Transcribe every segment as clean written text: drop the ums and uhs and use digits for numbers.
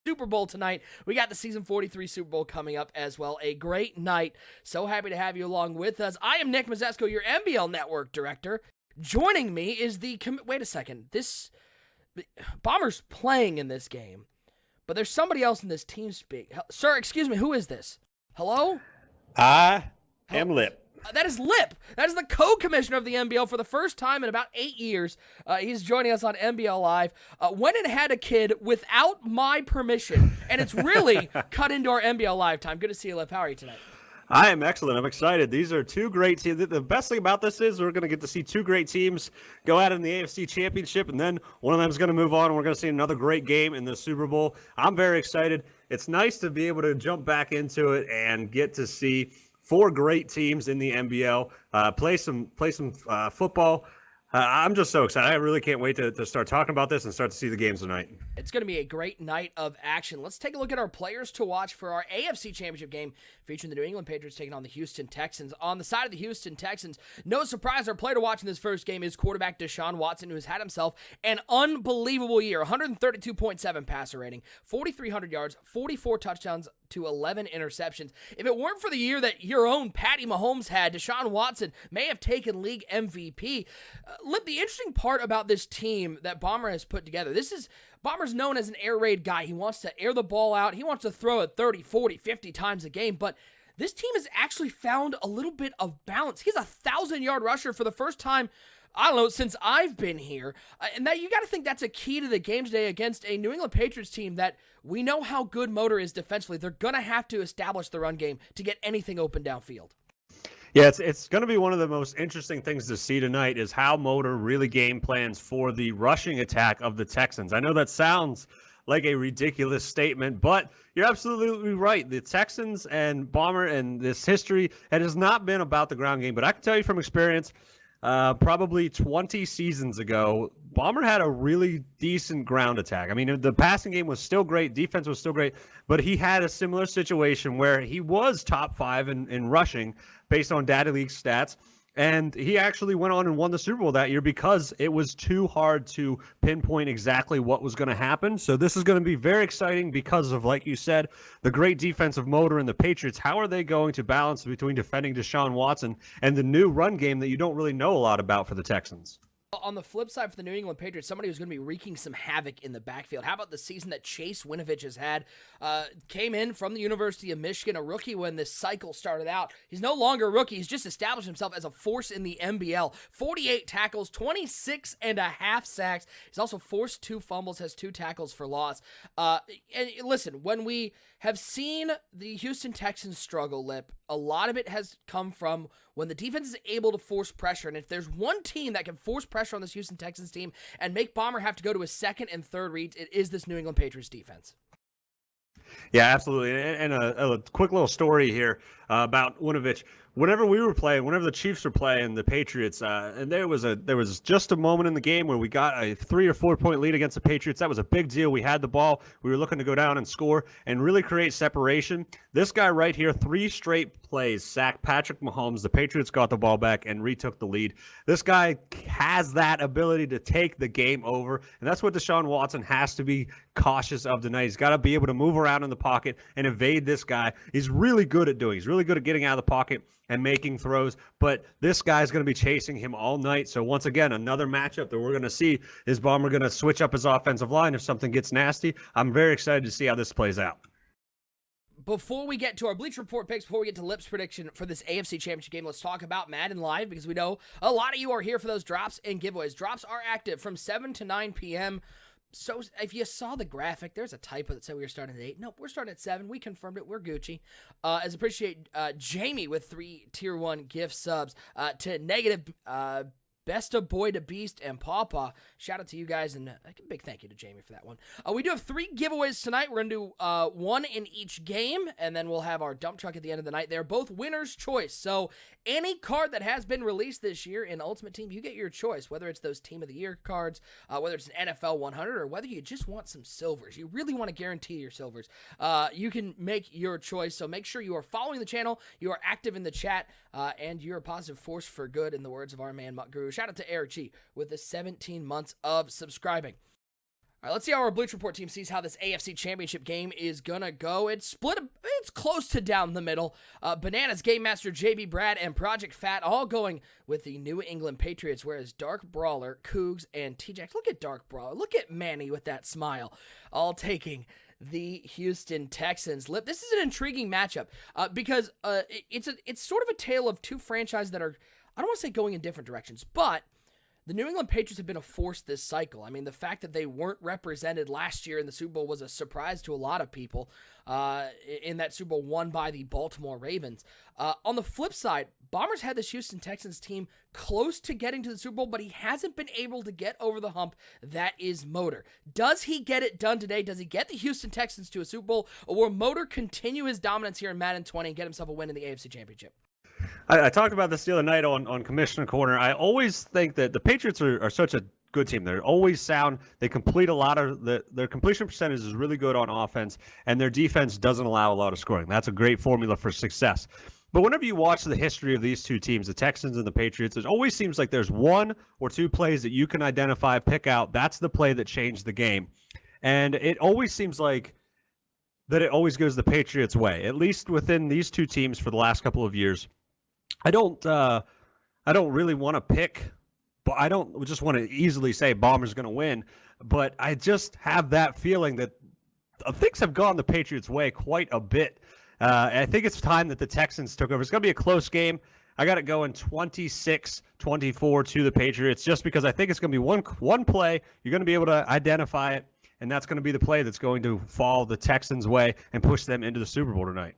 Super Bowl tonight. We got the season 43 Super Bowl coming up as well. A great night. So happy to have you along with us. I am Nick Mazesco, your MBL Network Director. Joining me is wait a second. Bombers playing in this game, but there's somebody else in this team speak. Sir, excuse me, who is this? Hello? I am Lip. That is Lip. That is the co-commissioner of the MBL for the first time in about 8 years. He's joining us on MBL Live. Went and had a kid without my permission, and it's really cut into our MBL Live time. Good to see you, Lip. How are you tonight? I am excellent. I'm excited. These are two great teams. The best thing about this is we're going to get to see two great teams go out in the AFC Championship, and then one of them is going to move on, and we're going to see another great game in the Super Bowl. I'm very excited. It's nice to be able to jump back into it and get to see four great teams in the MBL play some football. I'm just so excited. I really can't wait to start talking about this and start to see the games tonight. It's going to be a great night of action. Let's take a look at our players to watch for our AFC Championship game featuring the New England Patriots taking on the Houston Texans. On the side of the Houston Texans, no surprise, our player to watch in this first game is quarterback Deshaun Watson, who has had himself an unbelievable year. 132.7 passer rating, 4,300 yards, 44 touchdowns to 11 interceptions. If it weren't for the year that your own Patty Mahomes had, Deshaun Watson may have taken league MVP. Lip, the interesting part about this team that Bomber has put together, Bomber's known as an air raid guy. He wants to air the ball out. He wants to throw it 30, 40, 50 times a game, but this team has actually found a little bit of balance. He's a 1,000-yard rusher for the first time, I don't know, since I've been here. And that you got to think that's a key to the game today against a New England Patriots team that we know how good Motor is defensively. They're going to have to establish the run game to get anything open downfield. Yeah, it's going to be one of the most interesting things to see tonight is how Motor really game plans for the rushing attack of the Texans. I know that sounds like a ridiculous statement, but you're absolutely right. The Texans and Bomber and this history, it has not been about the ground game, but I can tell you from experience, probably 20 seasons ago, Bomber had a really decent ground attack. I mean, the passing game was still great, defense was still great, but he had a similar situation where he was top 5 in rushing based on Data League stats. And he actually went on and won the Super Bowl that year because it was too hard to pinpoint exactly what was going to happen. So this is going to be very exciting because of, like you said, the great defensive motor and the Patriots. How are they going to balance between defending Deshaun Watson and the new run game that you don't really know a lot about for the Texans? On the flip side for the New England Patriots, somebody who's going to be wreaking some havoc in the backfield. How about the season that Chase Winovich has had? Came in from the University of Michigan, a rookie when this cycle started out. He's no longer a rookie. He's just established himself as a force in the MBL. 48 tackles, 26 and a half sacks. He's also forced 2 fumbles, has 2 tackles for loss. And listen, when we have seen the Houston Texans struggle, Lip, a lot of it has come from when the defense is able to force pressure. And if there's one team that can force pressure on this Houston Texans team and make Bomber have to go to his second and third reads, it is this New England Patriots defense. Yeah, absolutely. And a quick little story here about Winovich. Whenever the Chiefs were playing the Patriots, and there was just a moment in the game where we got a 3 or 4 point lead against the Patriots. That was a big deal. We had the ball. We were looking to go down and score and really create separation. This guy right here, 3 straight plays, sacked Patrick Mahomes. The Patriots got the ball back and retook the lead. This guy has that ability to take the game over, and that's what Deshaun Watson has to be cautious of tonight. He's got to be able to move around in the pocket and evade this guy. He's really good at doing. He's really good at getting out of the pocket and making throws, but this guy's going to be chasing him all night. So once again, another matchup that we're going to see is Bomber going to switch up his offensive line if something gets nasty. I'm very excited to see how this plays out. Before we get to our Bleach Report picks, before we get to Lip's prediction for this AFC Championship game, let's talk about Madden Live because we know a lot of you are here for those drops and giveaways. Drops are active from 7 to 9 p.m., So if you saw the graphic, there's a typo that said we were starting at 8. Nope, we're starting at 7. We confirmed it. We're Gucci. As appreciate Jamie with 3 Tier 1 gift subs. To Negative, Best of Boy to Beast, and Pawpaw. Shout out to you guys, and a big thank you to Jamie for that one. We do have 3 giveaways tonight. We're going to do 1 in each game, and then we'll have our dump truck at the end of the night. They're both winner's choice. So any card that has been released this year in Ultimate Team, you get your choice, whether it's those Team of the Year cards, whether it's an NFL 100, or whether you just want some silvers. You really want to guarantee your silvers. You can make your choice, so make sure you are following the channel, you are active in the chat, and you're a positive force for good, in the words of our man, Mutt Guru. Shout out to Eric G with the 17 months of subscribing. All right, let's see how our Bleach Report team sees how this AFC Championship game is going to go. It's split, it's close to down the middle. Bananas, Game Master, JB Brad, and Project Fat all going with the New England Patriots, whereas Dark Brawler, Cougs, and T-Jax, look at Dark Brawler, look at Manny with that smile, all taking the Houston Texans. Lip, this is an intriguing matchup because it's sort of a tale of two franchises that are, I don't want to say going in different directions, but the New England Patriots have been a force this cycle. I mean, the fact that they weren't represented last year in the Super Bowl was a surprise to a lot of people in that Super Bowl won by the Baltimore Ravens. On the flip side, Bombers had this Houston Texans team close to getting to the Super Bowl, but he hasn't been able to get over the hump. That is Motor. Does he get it done today? Does he get the Houston Texans to a Super Bowl, or will Motor continue his dominance here in Madden 20 and get himself a win in the AFC Championship? I talked about this the other night on Commissioner Corner. I always think that the Patriots are such a good team. They're always sound. They complete a lot of their completion percentage is really good on offense, and their defense doesn't allow a lot of scoring. That's a great formula for success. But whenever you watch the history of these two teams, the Texans and the Patriots, it always seems like there's one or two plays that you can identify, pick out. That's the play that changed the game. And it always seems like that it always goes the Patriots' way, at least within these two teams for the last couple of years. I don't really want to pick, but I don't just want to easily say Bombers going to win. But I just have that feeling that things have gone the Patriots' way quite a bit. I think it's time that the Texans took over. It's going to be a close game. I got it going 26-24 to the Patriots, just because I think it's going to be one play. You're going to be able to identify it, and that's going to be the play that's going to fall the Texans' way and push them into the Super Bowl tonight.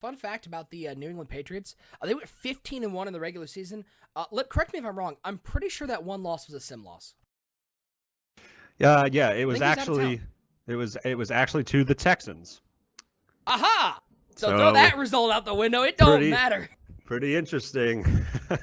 Fun fact about the New England Patriots, they went 15-1 in the regular season. Correct me if I'm wrong. I'm pretty sure that one loss was a sim loss. Yeah, it was actually to the Texans. Aha! So throw that result out the window. It don't matter. Pretty interesting.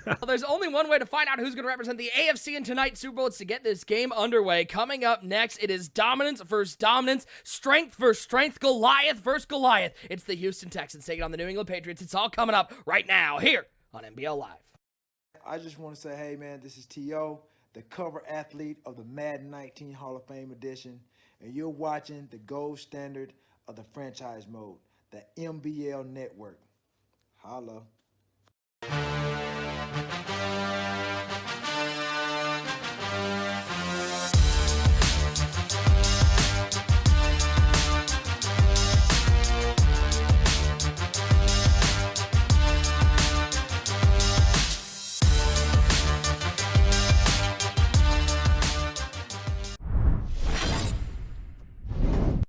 Well, there's only one way to find out who's going to represent the AFC in tonight's Super Bowl. It's to get this game underway. Coming up next, it is dominance versus dominance, strength versus strength, Goliath versus Goliath. It's the Houston Texans taking on the New England Patriots. It's all coming up right now here on MBL Live. I just want to say, hey, man, this is T.O., the cover athlete of the Madden 19 Hall of Fame edition, and you're watching the gold standard of the franchise mode, the MBL Network. Holla.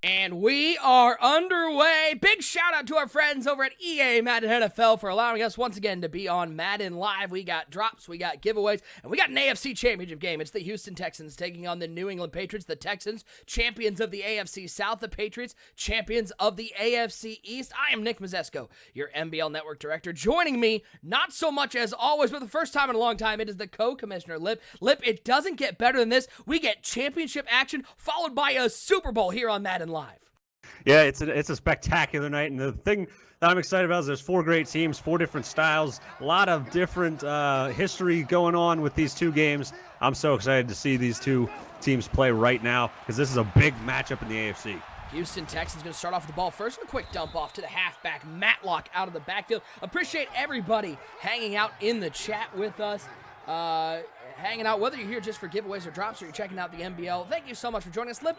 And we are underway. Big shout out to our friends over at EA Madden NFL for allowing us once again to be on Madden Live. We got drops, we got giveaways, and we got an AFC Championship game. It's the Houston Texans taking on the New England Patriots. The Texans, champions of the AFC South. The Patriots, champions of the AFC East. I am Nick Mazesco, your MBL Network Director. Joining me, not so much as always, but the first time in a long time, it is the co-commissioner, Lip. Lip, it doesn't get better than this. We get championship action followed by a Super Bowl here on Madden Live. Yeah, it's a spectacular night, and the thing that I'm excited about is there's four great teams, four different styles, a lot of different history going on with these two games. I'm so excited to see these two teams play right now because this is a big matchup in the AFC. Houston Texans going to start off with the ball first, and a quick dump off to the halfback, Matlock, out of the backfield. Appreciate everybody hanging out in the chat with us. Hanging out, whether you're here just for giveaways or drops or you're checking out the MBL. Thank you so much for joining us. Lip,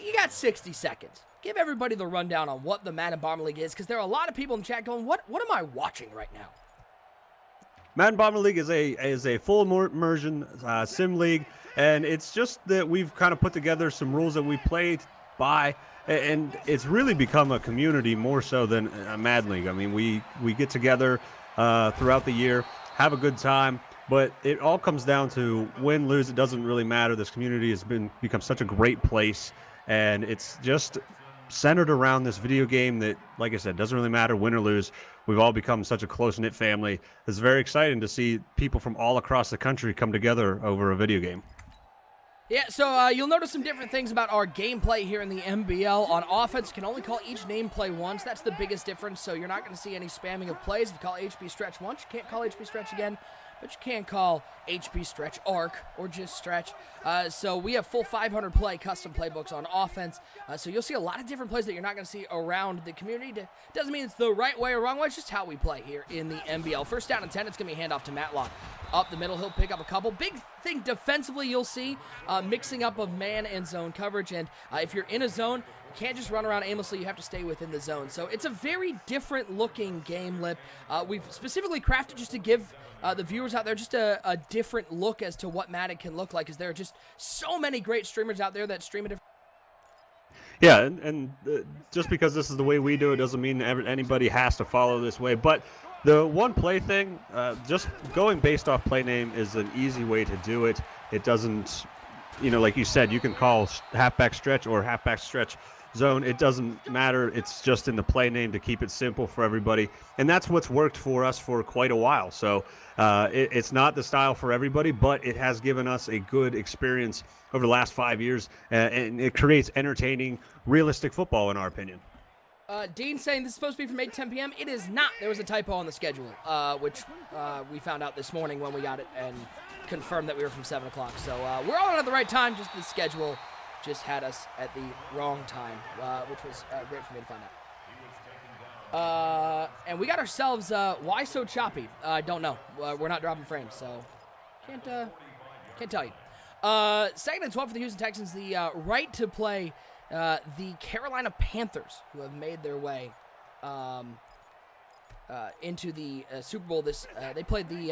you got 60 seconds. Give everybody the rundown on what the Madden Bomber League is, because there are a lot of people in the chat going, what am I watching right now? Madden Bomber League is a full immersion sim league, and it's just that we've kind of put together some rules that we played by, and it's really become a community more so than a Madden League. I mean, we get together throughout the year, have a good time, but it all comes down to win, lose, it doesn't really matter. This community has become such a great place, and it's just centered around this video game that, like I said, doesn't really matter win or lose. We've all become such a close-knit family. It's very exciting to see people from all across the country come together over a video game. Yeah, so you'll notice some different things about our gameplay here in the MBL. On offense, you can only call each name play once. That's the biggest difference, so you're not going to see any spamming of plays. If you call HB stretch once, you can't call HB stretch again. but you can call HB stretch arc or just stretch. So we have full 500 play custom playbooks on offense. So you'll see a lot of different plays that you're not going to see around the community. Doesn't mean it's the right way or wrong way. It's just how we play here in the MBL. First down and 10, it's going to be handoff to Matlock. Up the middle, he'll pick up a couple. Big thing defensively, you'll see mixing up of man and zone coverage. And if you're in a zone, you can't just run around aimlessly. You have to stay within the zone. So it's a very different looking game, Lip. We've specifically crafted just to give the viewers out there just a different look as to what Madden can look like, because there are just so many great streamers out there that stream a different. Yeah, and just because this is the way we do it doesn't mean anybody has to follow this way. But the one play thing, just going based off play name is an easy way to do it. It doesn't, like you said, you can call halfback stretch or halfback stretch zone. It doesn't matter. It's just in the play name to keep it simple for everybody. And that's what's worked for us for quite a while. So it's not the style for everybody, but it has given us a good experience over the last 5 years. And it creates entertaining, realistic football, in our opinion. Dean saying this is supposed to be from 8 to 10 p.m. It is not. There was a typo on the schedule, which we found out this morning when we got it and confirmed that we were from 7 o'clock. So we're all at the right time, just the schedule just had us at the wrong time, which was great for me to find out. And we got ourselves, why so choppy? I don't know. We're not dropping frames, so can't tell you. Second and 12 for the Houston Texans, the right to play the Carolina Panthers, who have made their way into the Super Bowl. They played the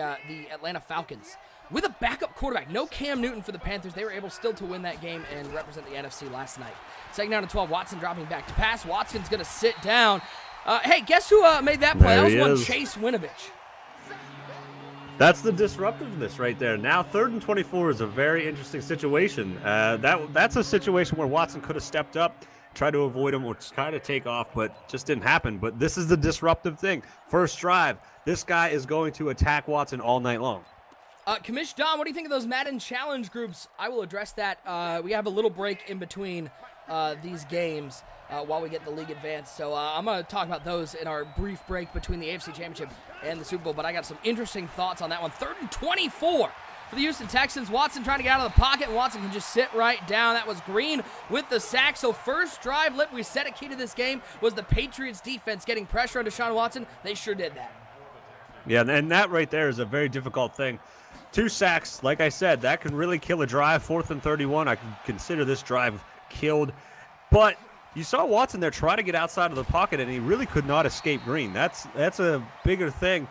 Atlanta Falcons with a backup quarterback. No Cam Newton for the Panthers. They were able still to win that game and represent the NFC last night. Second down and 12, Watson dropping back to pass. Watson's going to sit down. Hey, guess who made that play? That was one Chase Winovich. That's the disruptiveness right there. Now 3rd and 24 is a very interesting situation. That's a situation where Watson could have stepped up, tried to avoid him or kind of take off, but just didn't happen. But this is the disruptive thing. First drive, this guy is going to attack Watson all night long. Commish Don, what do you think of those Madden challenge groups? I will address that. We have a little break in between these games while we get the league advanced. So I'm going to talk about those in our brief break between the AFC Championship and the Super Bowl. But I got some interesting thoughts on that one. 3rd and 24 for the Houston Texans. Watson trying to get out of the pocket, and Watson can just sit right down. That was Green with the sack. So first drive, Lip, we said a key to this game was the Patriots defense getting pressure on Deshaun Watson. They sure did that. Yeah, and that right there is a very difficult thing. 2 sacks, like I said, that can really kill a drive. 4th and 31, I can consider this drive killed. But you saw Watson there try to get outside of the pocket, and he really could not escape Green. That's a bigger thing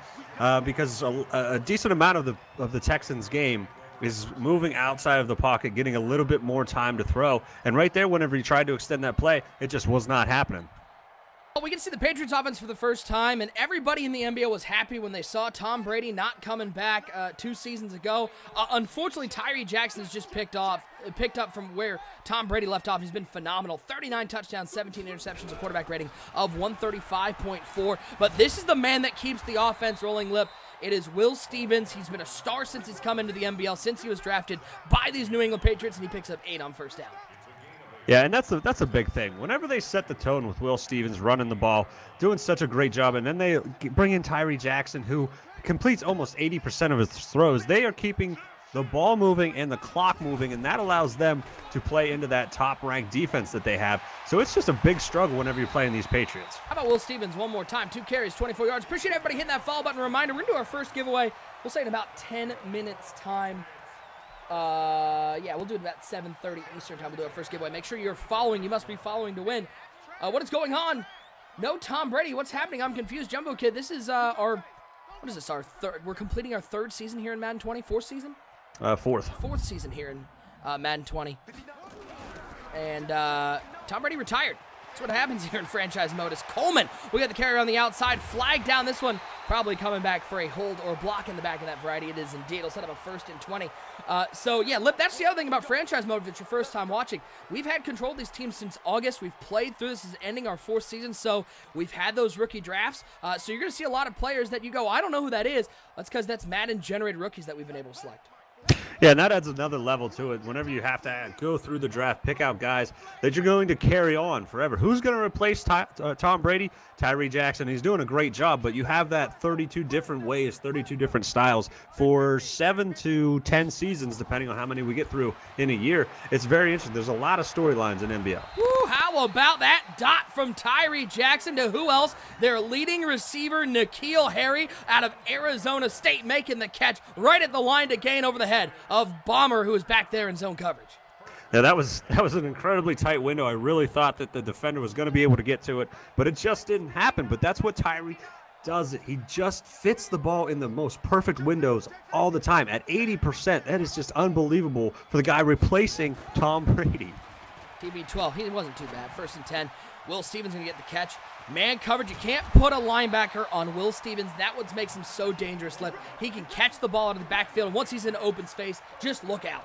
because a decent amount of the Texans game is moving outside of the pocket, getting a little bit more time to throw. And right there, whenever he tried to extend that play, it just was not happening. Well, we can see the Patriots offense for the first time, and everybody in the NBL was happy when they saw Tom Brady not coming back 2 seasons ago. Unfortunately, Tyree Jackson's just picked up from where Tom Brady left off. He's been phenomenal. 39 touchdowns, 17 interceptions, a quarterback rating of 135.4. But this is the man that keeps the offense rolling, Lip. It is Will Stevens. He's been a star since he's come into the NBL, since he was drafted by these New England Patriots, and he picks up 8 on first down. Yeah, and that's a big thing. Whenever they set the tone with Will Stevens running the ball, doing such a great job, and then they bring in Tyree Jackson, who completes almost 80% of his throws, they are keeping the ball moving and the clock moving, and that allows them to play into that top-ranked defense that they have. So it's just a big struggle whenever you're playing these Patriots. How about Will Stevens one more time? 2 carries, 24 yards. Appreciate everybody hitting that follow button. Reminder, we're going to do our first giveaway. We'll say in about 10 minutes' time. Yeah, we'll do it about 7:30 Eastern time. We'll do our first giveaway. Make sure you're following. You must be following to win. What is going on? No Tom Brady. What's happening? I'm confused. Jumbo Kid, this is what is this, our third? We're completing our 3rd season here in Madden 20. 4th season? 4th. 4th season here in Madden 20. And Tom Brady retired. That's what happens here in franchise mode. Is Coleman. We got the carry on the outside. Flag down. This one probably coming back for a hold or block in the back of that variety. It is indeed. It'll set up a 1st and 20. So, yeah, Lip, that's the other thing about franchise mode if it's your first time watching. We've had control of these teams since August. We've played through. This is ending our 4th season, so we've had those rookie drafts. So you're going to see a lot of players that you go, I don't know who that is. That's because that's Madden-generated rookies that we've been able to select. Yeah, and that adds another level to it. Whenever you have to go through the draft, pick out guys that you're going to carry on forever. Who's going to replace Tom Brady? Tyree Jackson. He's doing a great job, but you have that 32 different ways, 32 different styles for 7 to 10 seasons, depending on how many we get through in a year. It's very interesting. There's a lot of storylines in NBL. Woo, how about that dot from Tyree Jackson to who else? Their leading receiver, N'Keal Harry, out of Arizona State, making the catch right at the line to gain over the head of Bomber, who is back there in zone coverage. Yeah, that was an incredibly tight window. I really thought that the defender was going to be able to get to it, but it just didn't happen. But that's what Tyree does. He just fits the ball in the most perfect windows all the time. At 80%, that is just unbelievable for the guy replacing Tom Brady. TB12, he wasn't too bad. 1st and 10. Will Stevens going to get the catch. Man coverage, you can't put a linebacker on Will Stevens. That what makes him so dangerous. He can catch the ball out of the backfield, and once he's in open space, just look out.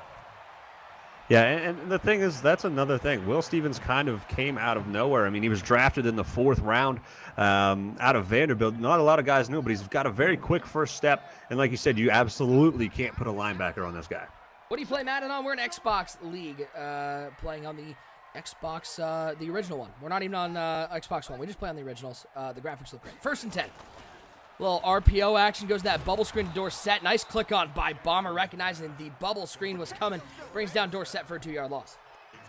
Yeah, and the thing is, that's another thing. Will Stevens kind of came out of nowhere. I mean, he was drafted in the 4th round out of Vanderbilt. Not a lot of guys knew, but he's got a very quick first step. And like you said, you absolutely can't put a linebacker on this guy. What do you play Madden on? We're in Xbox League, playing on the Xbox, the original one. We're not even on Xbox One. We just play on the originals. The graphics look great. 1st and 10. Little RPO action, goes to that bubble screen to Dorsett. Nice click on by Bomber, recognizing the bubble screen was coming. Brings down Dorsett for a 2-yard loss.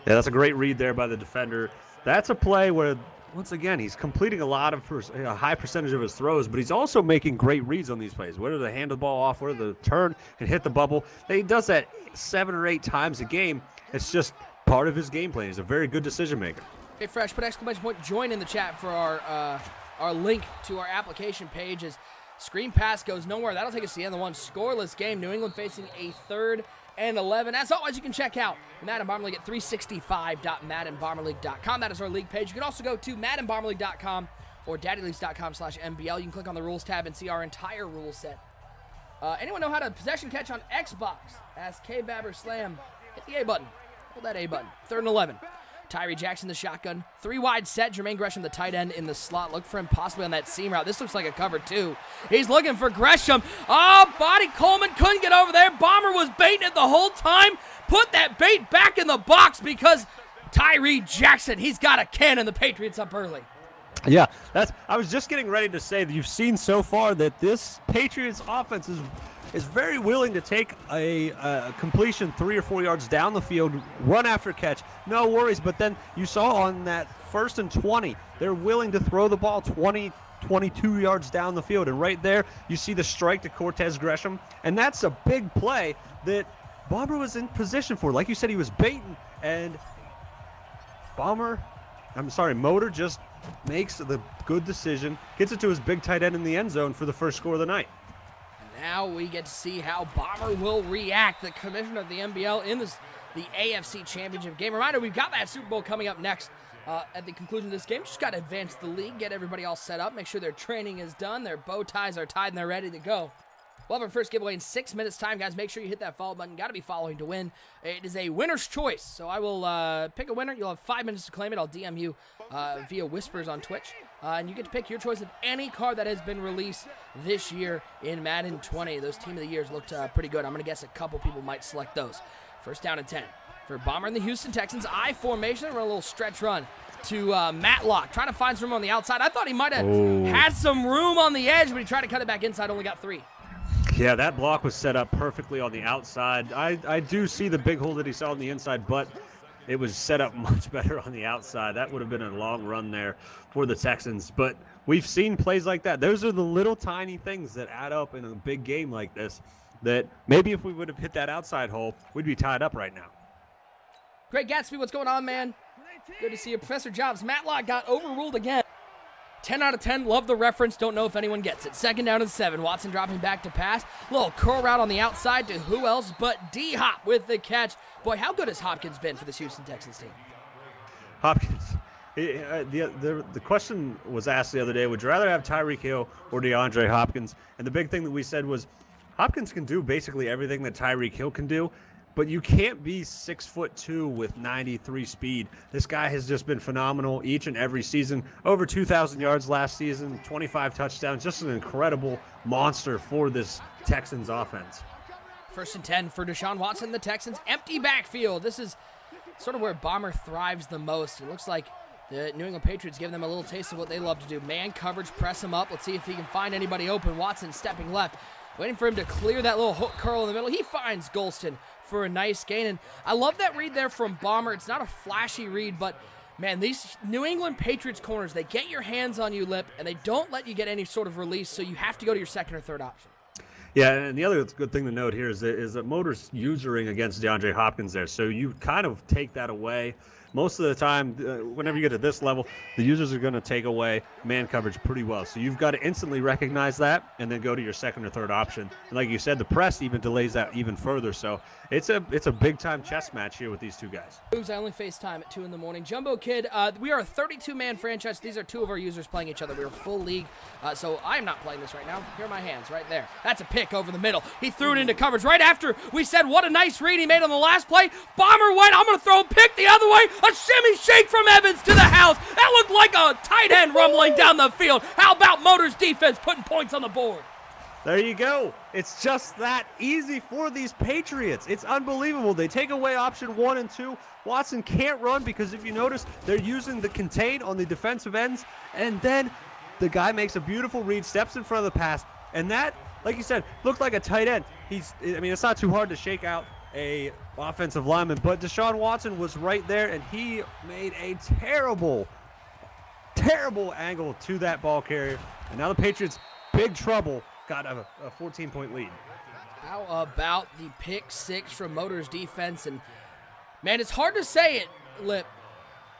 Yeah, that's a great read there by the defender. That's a play where, once again, he's completing a lot of a high percentage of his throws, but he's also making great reads on these plays. Whether to hand the ball off, whether to turn and hit the bubble. He does that 7 or 8 times a game. It's just part of his game plan. He's a very good decision maker. Hey, Fresh, put exclamation point join in the chat for our link to our application page. As screen pass goes nowhere. That'll take us to the end of the one scoreless game. New England facing a 3rd and 11. As always, you can check out Madden Bomber League at 365.maddenbomberleague.com. That is our league page. You can also go to maddenbomberleague.com or daddyleagues.com/MBL. You can click on the rules tab and see our entire rule set. Anyone know how to possession catch on Xbox? Ask K-Babber Slam. Hit the A button. Hold that A button. 3rd and 11. Tyree Jackson, the shotgun. 3 wide set. Jermaine Gresham, the tight end, in the slot. Look for him possibly on that seam route. This looks like a cover 2. He's looking for Gresham. Oh, Body Coleman couldn't get over there. Bomber was baiting it the whole time. Put that bait back in the box because Tyree Jackson, he's got a cannon. The Patriots up early. Yeah, I was just getting ready to say that you've seen so far that this Patriots offense is very willing to take a completion 3 or 4 yards down the field, run after catch, no worries. But then you saw on that 1st and 20, they're willing to throw the ball 20, 22 yards down the field. And right there, you see the strike to Cortez Gresham. And that's a big play that Bomber was in position for. Like you said, he was baiting. And Motor just makes the good decision, gets it to his big tight end in the end zone for the first score of the night. Now we get to see how Bomber will react. The commissioner of the MBL in the AFC Championship game. Reminder, we've got that Super Bowl coming up next at the conclusion of this game. Just got to advance the league, get everybody all set up, make sure their training is done, their bow ties are tied, and they're ready to go. We'll have our first giveaway in 6 minutes' time, guys. Make sure you hit that follow button. Got to be following to win. It is a winner's choice, so I will pick a winner. You'll have 5 minutes to claim it. I'll DM you via Whispers on Twitch. And you get to pick your choice of any card that has been released this year in Madden 20. Those Team of the Years looked pretty good. I'm going to guess a couple people might select those. 1st down and 10 for Bomber and the Houston Texans. I formation. Run a little stretch run to Matlock. Trying to find some room on the outside. I thought he might have had some room on the edge, but he tried to cut it back inside. Only got 3. Yeah, that block was set up perfectly on the outside. I do see the big hole that he saw on the inside, but it was set up much better on the outside. That would have been a long run there for the Texans. But we've seen plays like that. Those are the little tiny things that add up in a big game like this that maybe if we would have hit that outside hole, we'd be tied up right now. Greg Gatsby, what's going on, man? Good to see you. Professor Jobs, Matlock got overruled again. 10 out of 10, love the reference, don't know if anyone gets it. 2nd down and 7, Watson dropping back to pass. Little curl route on the outside to who else but D-Hop with the catch. Boy, how good has Hopkins been for this Houston Texans team? Hopkins, the question was asked the other day, would you rather have Tyreek Hill or DeAndre Hopkins? And the big thing that we said was Hopkins can do basically everything that Tyreek Hill can do, but you can't be 6'2" with 93 speed. This guy has just been phenomenal each and every season. Over 2,000 yards last season, 25 touchdowns, just an incredible monster for this Texans offense. First and 10 for Deshaun Watson, the Texans. Empty backfield. This is sort of where Bomber thrives the most. It looks like the New England Patriots give them a little taste of what they love to do. Man coverage, press him up. Let's see if he can find anybody open. Watson stepping left, waiting for him to clear that little hook curl in the middle. He finds Golston for a nice gain. And I love that read there from Bomber. It's not a flashy read, but man, these New England Patriots corners, they get your hands on you, Lip, and they don't let you get any sort of release, so you have to go to your second or third option. Yeah, and the other good thing to note here is that Motor's usering against DeAndre Hopkins there, so you kind of take that away. Most of the time, whenever you get to this level, the users are going to take away man coverage pretty well. So you've got to instantly recognize that and then go to your second or third option. And like you said, the press even delays that even further. So it's a big-time chess match here with these two guys. I only FaceTime at 2 in the morning. Jumbo Kid, we are a 32-man franchise. These are two of our users playing each other. We're a full league, so I am not playing this right now. Here are my hands right there. That's a pick over the middle. He threw it into coverage right after we said what a nice read he made on the last play. Bomber went, I'm going to throw a pick the other way. A shimmy shake from Evans to the house. That looked like a tight end rumbling down the field. How about Motor's defense putting points on the board? There you go. It's just that easy for these Patriots. It's unbelievable. They take away option 1 and 2. Watson can't run because if you notice, they're using the contain on the defensive ends, and then the guy makes a beautiful read, steps in front of the pass, and that, like you said, looked like a tight end. It's not too hard to shake out a offensive lineman, but Deshaun Watson was right there, and he made a terrible angle to that ball carrier, and now the Patriots, big trouble, got a 14-point lead. How about the pick six from Motor's defense? And man, it's hard to say it, Lip,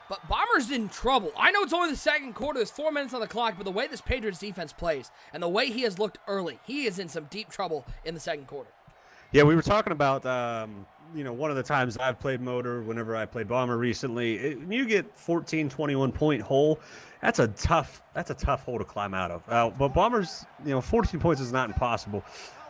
but Bomber's in trouble. I know it's only the second quarter, there's 4 minutes on the clock, but the way this Patriots defense plays and the way he has looked early, he is in some deep trouble in the second quarter. Yeah, we were talking about, one of the times I've played Motor, whenever I played Bomber recently, you get 14, 21-point hole. That's a tough hole to climb out of. But Bomber's, 14 points is not impossible.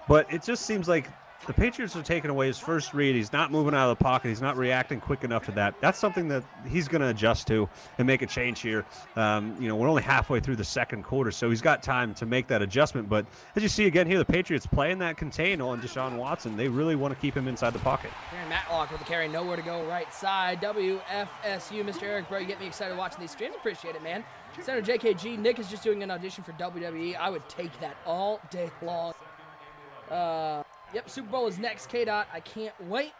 But it just seems like the Patriots are taking away his first read. He's not moving out of the pocket. He's not reacting quick enough to that. That's something that he's going to adjust to and make a change here. We're only halfway through the second quarter, so he's got time to make that adjustment. But as you see again here, the Patriots playing that contain on Deshaun Watson. They really want to keep him inside the pocket. Aaron Matlock with the carry, nowhere to go right side. WFSU, Mr. Eric, bro, you get me excited watching these streams. Appreciate it, man. Senator JKG, Nick is just doing an audition for WWE. I would take that all day long. Yep, Super Bowl is next, K-Dot. I can't wait.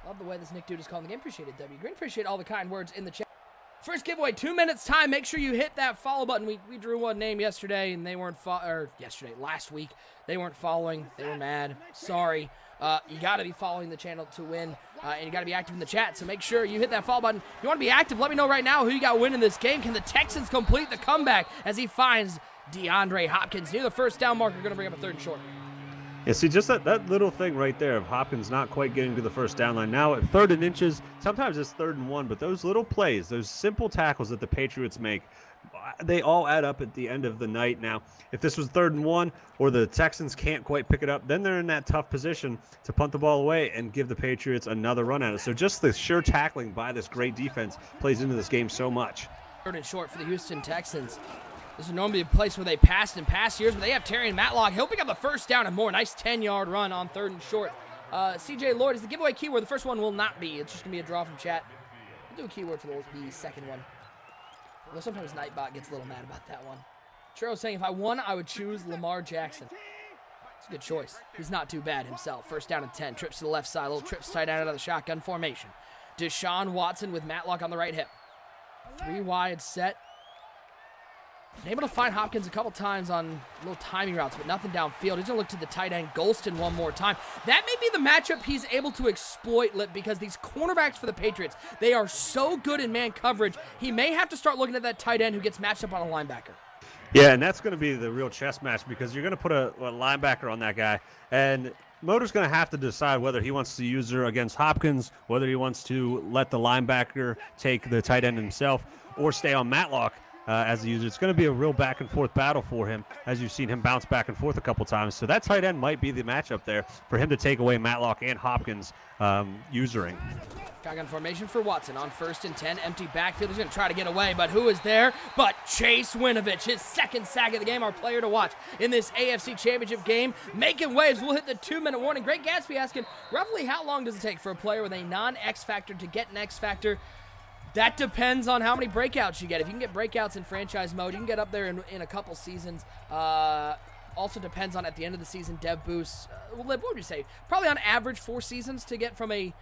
Love the way this Nick dude is calling the game. Appreciate it, W. Green. Appreciate all the kind words in the chat. First giveaway, 2 minutes time. Make sure you hit that follow button. We drew one name yesterday, and they weren't last week. They weren't following. They were mad. Sorry. You got to be following the channel to win, and you got to be active in the chat, so make sure you hit that follow button. If you want to be active, let me know right now who you got winning this game. Can the Texans complete the comeback as he finds DeAndre Hopkins near the first down marker? Going to bring up a third and short. Yeah, see, just that little thing right there of Hopkins not quite getting to the first down line. Now at 3rd and inches, sometimes it's 3rd and 1, but those little plays, those simple tackles that the Patriots make, they all add up at the end of the night. Now, if this was 3rd and 1 or the Texans can't quite pick it up, then they're in that tough position to punt the ball away and give the Patriots another run at it. So just the sure tackling by this great defense plays into this game so much. 3rd and short for the Houston Texans. This is normally a place where they passed in past years, but they have Terry and Matlock. He'll pick up the first down and more. Nice 10-yard run on 3rd and short. CJ Lloyd is the giveaway keyword. The first one will not be. It's just going to be a draw from chat. We'll do a keyword for the second one. Although sometimes Nightbot gets a little mad about that one. Churro saying if I won, I would choose Lamar Jackson. It's a good choice. He's not too bad himself. First down and 10. Trips to the left side. Little trips tight out of the shotgun formation. Deshaun Watson with Matlock on the right hip. 3 wide set. Been able to find Hopkins a couple times on little timing routes, but nothing downfield. He's going to look to the tight end, Golston, one more time. That may be the matchup he's able to exploit, Lip, because these cornerbacks for the Patriots, they are so good in man coverage, he may have to start looking at that tight end who gets matched up on a linebacker. Yeah, and that's going to be the real chess match because you're going to put a linebacker on that guy, and Motor's going to have to decide whether he wants to use her against Hopkins, whether he wants to let the linebacker take the tight end himself, or stay on Matlock. as a user. It's going to be a real back-and-forth battle for him, as you've seen him bounce back and forth a couple times. So that tight end might be the matchup there for him to take away Matlock and Hopkins usering. Shotgun formation for Watson on 1st and 10. Empty backfield. He's going to try to get away, but who is there but Chase Winovich, his second sack of the game, our player to watch in this AFC Championship game. Making waves. We'll hit the 2-minute warning. Great Gatsby asking, roughly how long does it take for a player with a non-X factor to get an X factor? That depends on how many breakouts you get. If you can get breakouts in franchise mode, you can get up there in a couple seasons. Also depends on, at the end of the season, dev boosts. What would you say? Probably on average 4 seasons to get from a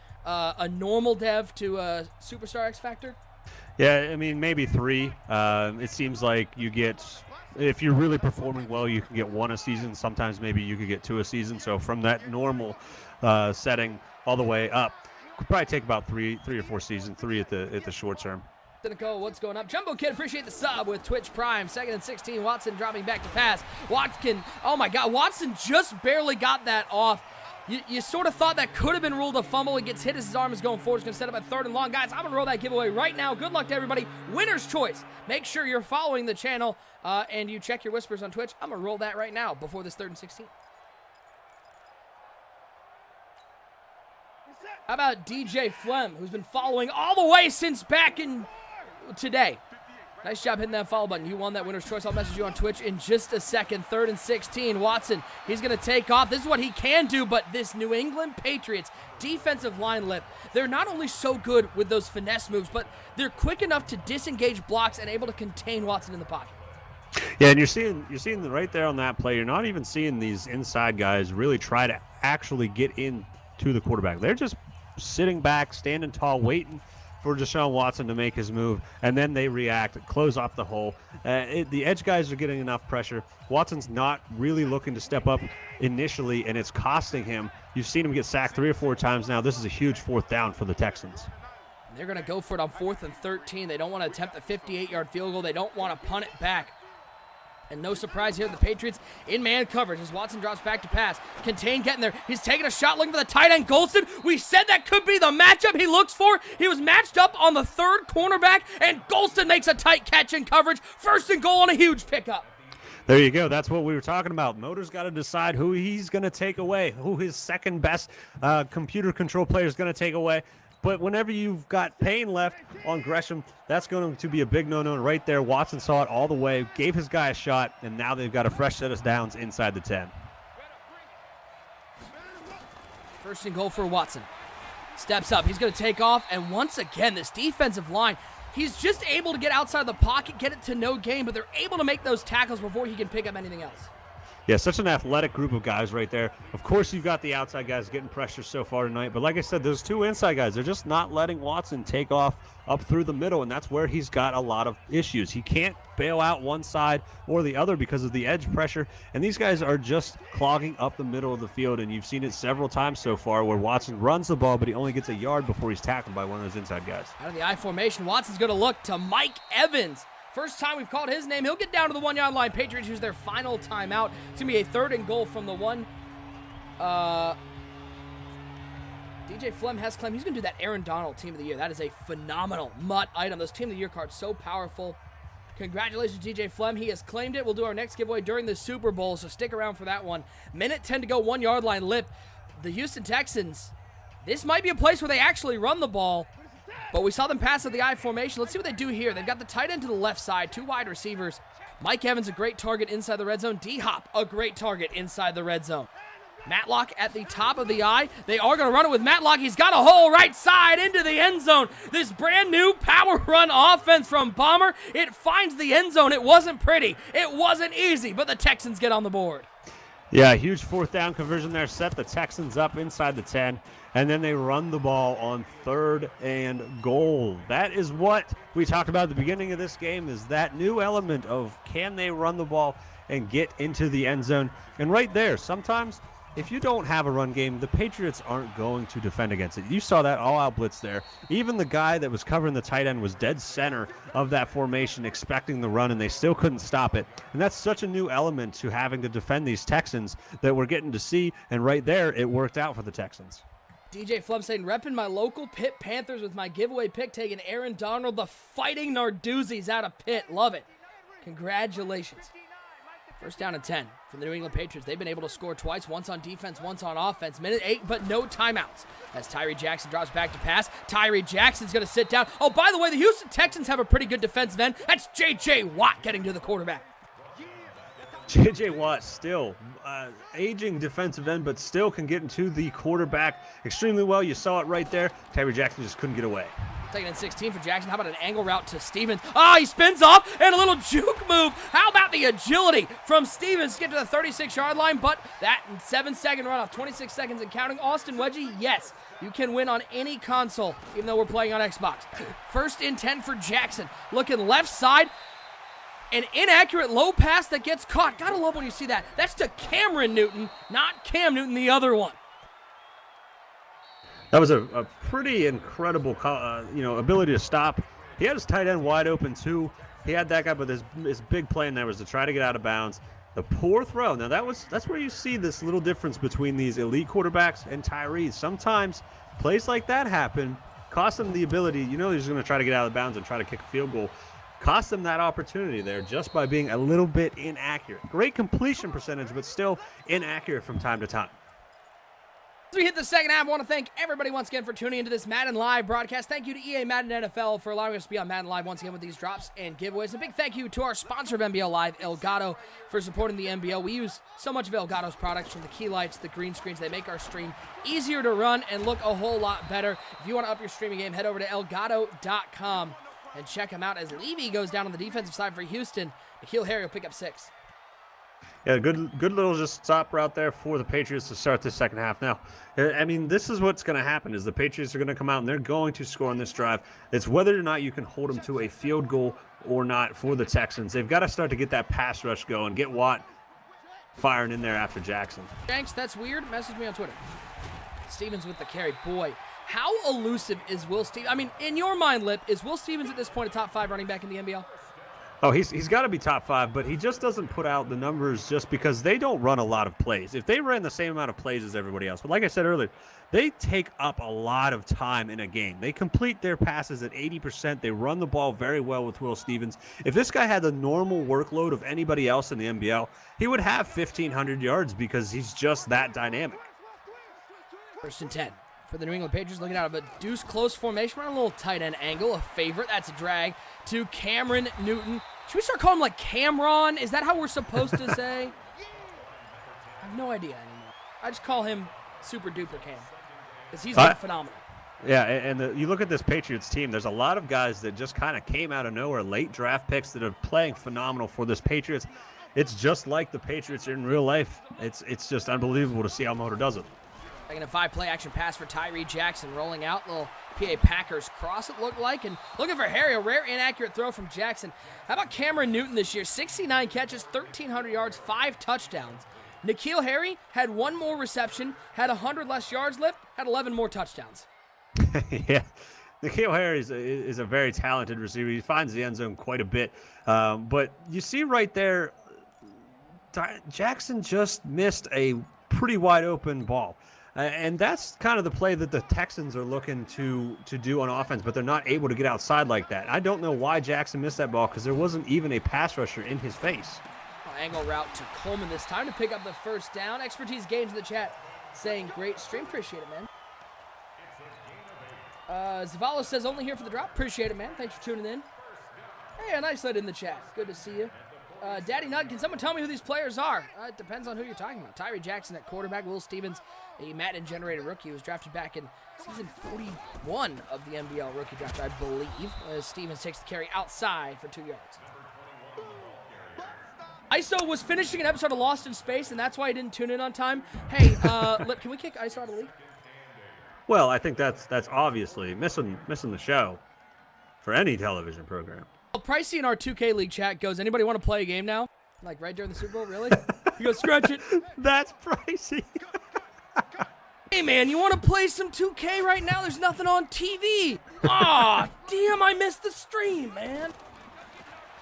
normal dev to a superstar X Factor? Yeah, I mean, maybe 3. It seems like you get, if you're really performing well, you can get 1 a season. Sometimes maybe you could get 2 a season. So from that normal setting all the way up, could probably take about 3 or 4 seasons, 3 at the short term. What's going up? Jumbo Kid, appreciate the sub with Twitch Prime. 2nd and 16. Watson dropping back to pass. Watson, oh my God, Watson just barely got that off. You sort of thought that could have been ruled a fumble. He gets hit as his arm is going forward. He's going to set up a 3rd and long. Guys, I'm going to roll that giveaway right now. Good luck to everybody. Winner's choice. Make sure you're following the channel and you check your whispers on Twitch. I'm going to roll that right now before this 3rd and 16. How about DJ Flem, who's been following all the way since back in today? Nice job hitting that follow button. You won that winner's choice. I'll message you on Twitch in just a second. 3rd and 16. Watson, he's going to take off. This is what he can do, but this New England Patriots defensive line lip, they're not only so good with those finesse moves, but they're quick enough to disengage blocks and able to contain Watson in the pocket. Yeah, and you're seeing right there on that play, you're not even seeing these inside guys really try to actually get in to the quarterback. They're just sitting back, standing tall, waiting for Deshaun Watson to make his move, and then they react, close off the hole. The edge guys are getting enough pressure. Watson's not really looking to step up initially, and it's costing him. You've seen him get sacked 3 or 4 times now. This is a huge 4th down for the Texans. They're going to go for it on 4th and 13. They don't want to attempt the 58-yard field goal. They don't want to punt it back. And no surprise here, the Patriots in man coverage as Watson drops back to pass. Contain getting there. He's taking a shot looking for the tight end, Golston. We said that could be the matchup he looks for. He was matched up on the 3rd cornerback, and Golston makes a tight catch in coverage. 1st and goal on a huge pickup. There you go. That's what we were talking about. Motor's got to decide who he's going to take away, who his second best computer control player is going to take away. But whenever you've got Payne left on Gresham, that's going to be a big no-no right there. Watson saw it all the way, gave his guy a shot, and now they've got a fresh set of downs inside the 10. 1st and goal for Watson. Steps up. He's going to take off, and once again, this defensive line, he's just able to get outside the pocket, get it to no gain, but they're able to make those tackles before he can pick up anything else. Yeah, such an athletic group of guys right there. Of course, you've got the outside guys getting pressure so far tonight, but like I said, those 2 inside guys, they're just not letting Watson take off up through the middle, and that's where he's got a lot of issues. He can't bail out one side or the other because of the edge pressure, and these guys are just clogging up the middle of the field, and you've seen it several times so far where Watson runs the ball, but he only gets a yard before he's tackled by one of those inside guys. Out of the I formation, Watson's going to look to Mike Evans. First time we've called his name. He'll get down to the 1-yard line. Patriots use their final timeout. It's going to be a 3rd and goal from the 1. DJ Flem has claimed he's going to do that Aaron Donald Team of the Year. That is a phenomenal MUT item. Those Team of the Year cards, so powerful. Congratulations, DJ Flem. He has claimed it. We'll do our next giveaway during the Super Bowl, so stick around for that one. Minute 10 to go, 1-yard line lip. The Houston Texans, this might be a place where they actually run the ball. But we saw them pass at the I formation. Let's see what they do here. They've got the tight end to the left side, 2 wide receivers. Mike Evans, a great target inside the red zone. D-Hop, a great target inside the red zone. Matlock at the top of the I. They are going to run it with Matlock. He's got a hole right side into the end zone. This brand new power run offense from Bomber. It finds the end zone. It wasn't pretty. It wasn't easy, but the Texans get on the board. Yeah, huge 4th down conversion there. Set the Texans up inside the 10. And then they run the ball on 3rd and goal. That is what we talked about at the beginning of this game, is that new element of can they run the ball and get into the end zone. And right there, sometimes if you don't have a run game, the Patriots aren't going to defend against it. You saw that all-out blitz there. Even the guy that was covering the tight end was dead center of that formation, expecting the run, and they still couldn't stop it. And that's such a new element to having to defend these Texans that we're getting to see. And right there, it worked out for the Texans. DJ Flum saying, repping my local Pitt Panthers with my giveaway pick, taking Aaron Donald, the fighting Narduzzi's out of Pitt. Love it. Congratulations. First down and 10 for the New England Patriots. They've been able to score twice, once on defense, once on offense. Minute 8, but no timeouts. As Tyree Jackson drops back to pass, Tyree Jackson's going to sit down. Oh, by the way, the Houston Texans have a pretty good defensive end. That's J.J. Watt getting to the quarterback. J.J. Watt still aging defensive end, but still can get into the quarterback extremely well. You saw it right there. Tyree Jackson just couldn't get away. Second and 16 for Jackson. How about an angle route to Stevens? He spins off and a little juke move. How about the agility from Stevens to get to the 36-yard line? But that 7-second run off, 26 seconds and counting. Austin Wedgie, yes, you can win on any console, even though we're playing on Xbox. First and 10 for Jackson. Looking left side. An inaccurate low pass that gets caught. Gotta love when you see that. That's to Cameron Newton, not Cam Newton, the other one. That was a pretty incredible, ability to stop. He had his tight end wide open too. He had that guy, but his big plan there was to try to get out of bounds. The poor throw. Now that's where you see this little difference between these elite quarterbacks and Tyree. Sometimes plays like that happen, cost them the ability. You know he's going to try to get out of bounds and try to kick a field goal. Cost them that opportunity there just by being a little bit inaccurate. Great completion percentage, but still inaccurate from time to time. As we hit the second half, I want to thank everybody once again for tuning into this Madden Live broadcast. Thank you to EA Madden NFL for allowing us to be on Madden Live once again with these drops and giveaways. A big thank you to our sponsor of MBL Live, Elgato, for supporting the MBL. We use so much of Elgato's products, from the key lights, the green screens. They make our stream easier to run and look a whole lot better. If you want to up your streaming game, head over to elgato.com and check him out as Levy goes down on the defensive side for Houston. N'Keal Harry will pick up 6. Yeah, good little just stop route there for the Patriots to start the second half. Now, I mean, this is what's going to happen is the Patriots are going to come out and they're going to score on this drive. It's whether or not you can hold them to a field goal or not for the Texans. They've got to start to get that pass rush going, get Watt firing in there after Jackson. Thanks, that's weird. Message me on Twitter. Stevens with the carry. Boy, how elusive is Will Stevens? I mean, in your mind, Lip, is Will Stevens at this point a top 5 running back in the NBL? Oh, he's got to be top 5, but he just doesn't put out the numbers just because they don't run a lot of plays. If they ran the same amount of plays as everybody else, but like I said earlier, they take up a lot of time in a game. They complete their passes at 80%. They run the ball very well with Will Stevens. If this guy had the normal workload of anybody else in the NBL, he would have 1,500 yards because he's just that dynamic. First and 10 for the New England Patriots, looking out of a deuce close formation. We're on a little tight end angle, a favorite. That's a drag to Cameron Newton. Should we start calling him like Cameron? Is that how we're supposed to say? I have no idea anymore. I just call him Super Duper Cam because he's been phenomenal. Yeah, and you look at this Patriots team, there's a lot of guys that just kind of came out of nowhere, late draft picks that are playing phenomenal for this Patriots. It's just like the Patriots in real life. It's just unbelievable to see how Motor does it. Second and 5 play action pass for Tyree Jackson, rolling out, little PA Packers cross it looked like, and looking for Harry, a rare inaccurate throw from Jackson. How about Cameron Newton this year? 69 catches, 1,300 yards, 5 touchdowns. N'Keal Harry had 1 more reception, had 100 less yards, had 11 more touchdowns. Yeah, N'Keal Harry is a very talented receiver. He finds the end zone quite a bit, but you see right there, Jackson just missed a pretty wide open ball. And that's kind of the play that the Texans are looking to do on offense, but they're not able to get outside like that. I don't know why Jackson missed that ball because there wasn't even a pass rusher in his face. Angle route to Coleman this time to pick up the first down. Expertise Games in the chat saying, great stream. Appreciate it, man. Zavala says, only here for the drop. Appreciate it, man. Thanks for tuning in. Hey, a nice lead in the chat. Good to see you. Daddy Nut, can someone tell me who these players are? It depends on who you're talking about. Tyree Jackson at quarterback, Will Stevens, a Madden-generated rookie who was drafted back in season 41 of the MBL rookie draft, I believe. Stevens takes the carry outside for 2 yards. ISO was finishing an episode of Lost in Space, and that's why he didn't tune in on time. Hey, Lip, can we kick ISO out of the league? Well, I think that's obviously missing the show for any television program. Well, Pricey in our 2K League chat goes, anybody want to play a game now? Like right during the Super Bowl? Really? He goes, scratch it. That's Pricey. Hey, man, you want to play some 2K right now? There's nothing on TV. Aw, damn, I missed the stream, man.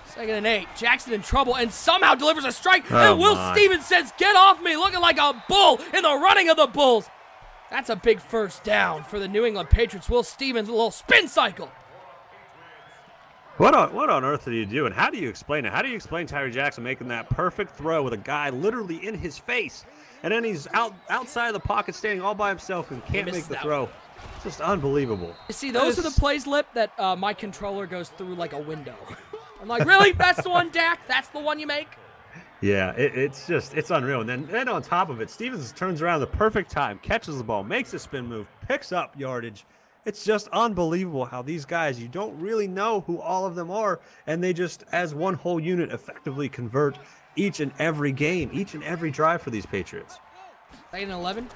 Second and 8. Jackson in trouble and somehow delivers a strike. And Will Stevens says, get off me, looking like a bull in the running of the Bulls. That's a big first down for the New England Patriots. Will Stevens with a little spin cycle. What on earth are you doing? How do you explain it? How do you explain Tyree Jackson making that perfect throw with a guy literally in his face, and then he's outside of the pocket standing all by himself and can't make the throw? It's just unbelievable. You see, those are the plays, Lip, that my controller goes through like a window. I'm like, really? That's the one, Dak? That's the one you make? Yeah, it's unreal. And then on top of it, Stevens turns around at the perfect time, catches the ball, makes a spin move, picks up yardage. It's just unbelievable how these guys, you don't really know who all of them are, and they just, as one whole unit, effectively convert each and every game, each and every drive for these Patriots. 2nd and 11.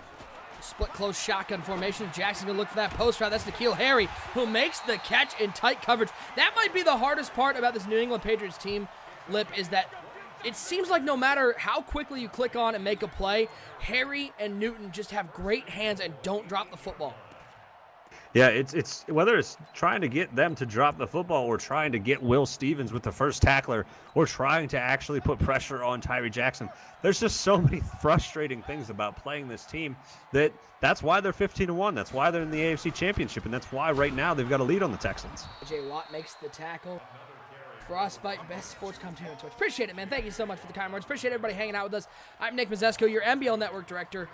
Split close shotgun formation. Jackson going to look for that post route. That's N'Keal Harry, who makes the catch in tight coverage. That might be the hardest part about this New England Patriots team, Lip, is that it seems like no matter how quickly you click on and make a play, Harry and Newton just have great hands and don't drop the football. Yeah, it's whether it's trying to get them to drop the football or trying to get Will Stevens with the first tackler or trying to actually put pressure on Tyree Jackson. There's just so many frustrating things about playing this team that's why they're 15-1. That's why they're in the AFC Championship, and that's why right now they've got a lead on the Texans. J. Watt makes the tackle. Frostbite, best sports commentator on Twitch. Appreciate it, man. Thank you so much for the kind words. Appreciate everybody hanging out with us. I'm Nick Mazesco, your MBL Network Director.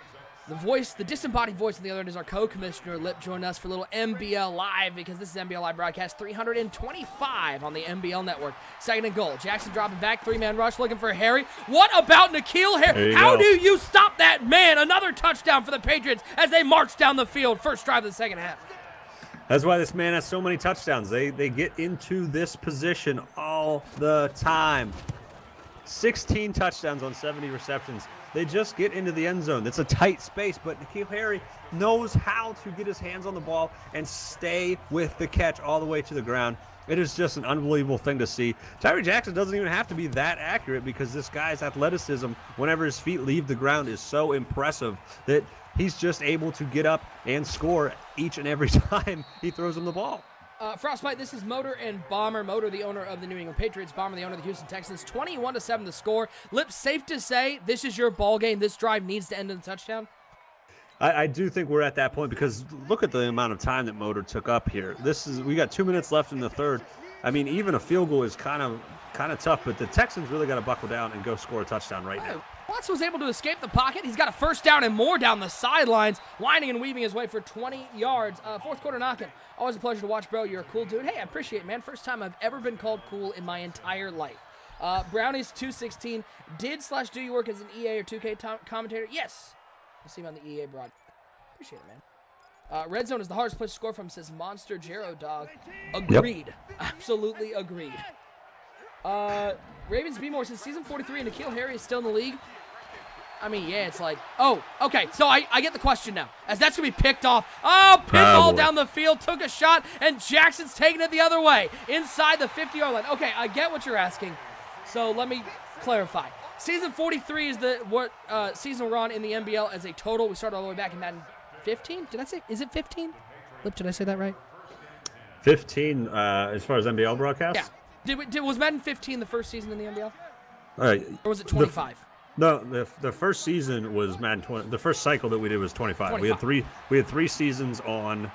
The voice, the disembodied voice on the other end is our co-commissioner, Lip, joining us for a little MBL Live because this is MBL Live broadcast 325 on the MBL Network. 2nd and goal. Jackson dropping back, 3-man rush, looking for Harry. What about N'Keal Harry? How do you stop that man? Another touchdown for the Patriots as they march down the field. First drive of the second half. That's why this man has so many touchdowns. They get into this position all the time. 16 touchdowns on 70 receptions. They just get into the end zone. It's a tight space, but N'Keal Harry knows how to get his hands on the ball and stay with the catch all the way to the ground. It is just an unbelievable thing to see. Tyree Jackson doesn't even have to be that accurate because this guy's athleticism, whenever his feet leave the ground, is so impressive that he's just able to get up and score each and every time he throws him the ball. Frostbite, this is Motor and Bomber. Motor, the owner of the New England Patriots. Bomber, the owner of the Houston Texans. 21-7 the score. Lip, safe to say this is your ball game. This drive needs to end in a touchdown. I do think we're at that point because look at the amount of time that Motor took up here. We got 2 minutes left in the third. I mean, even a field goal is kind of tough, but the Texans really got to buckle down and go score a touchdown right now. Watts was able to escape the pocket. He's got a first down and more down the sidelines, winding and weaving his way for 20 yards. Fourth quarter knocking. Always a pleasure to watch, bro. You're a cool dude. Hey, I appreciate it, man. First time I've ever been called cool in my entire life. Brownies 216. Do you work as an EA or 2K commentator? Yes. I see him on the EA broad. Appreciate it, man. Red zone is the hardest place to score from, says Monster Jero Dog. Agreed. Yep. Absolutely agreed. Ravens B more says season 43 and N'Keal Harry is still in the league. I mean, yeah, it's like, oh, okay, so I get the question now, as that's going to be picked off. Oh, pinball down the field, took a shot, and Jackson's taking it the other way, inside the 50-yard line. Okay, I get what you're asking, so let me clarify. Season 43 is what season we're on in the MBL as a total. We started all the way back in Madden 15. Did I say, is it 15? Lip, did I say that right? 15 as far as MBL broadcasts? Yeah. Was Madden 15 the first season in the MBL? Or was it 25? No, the first season was Madden 20. The first cycle that we did was 25. We had three seasons on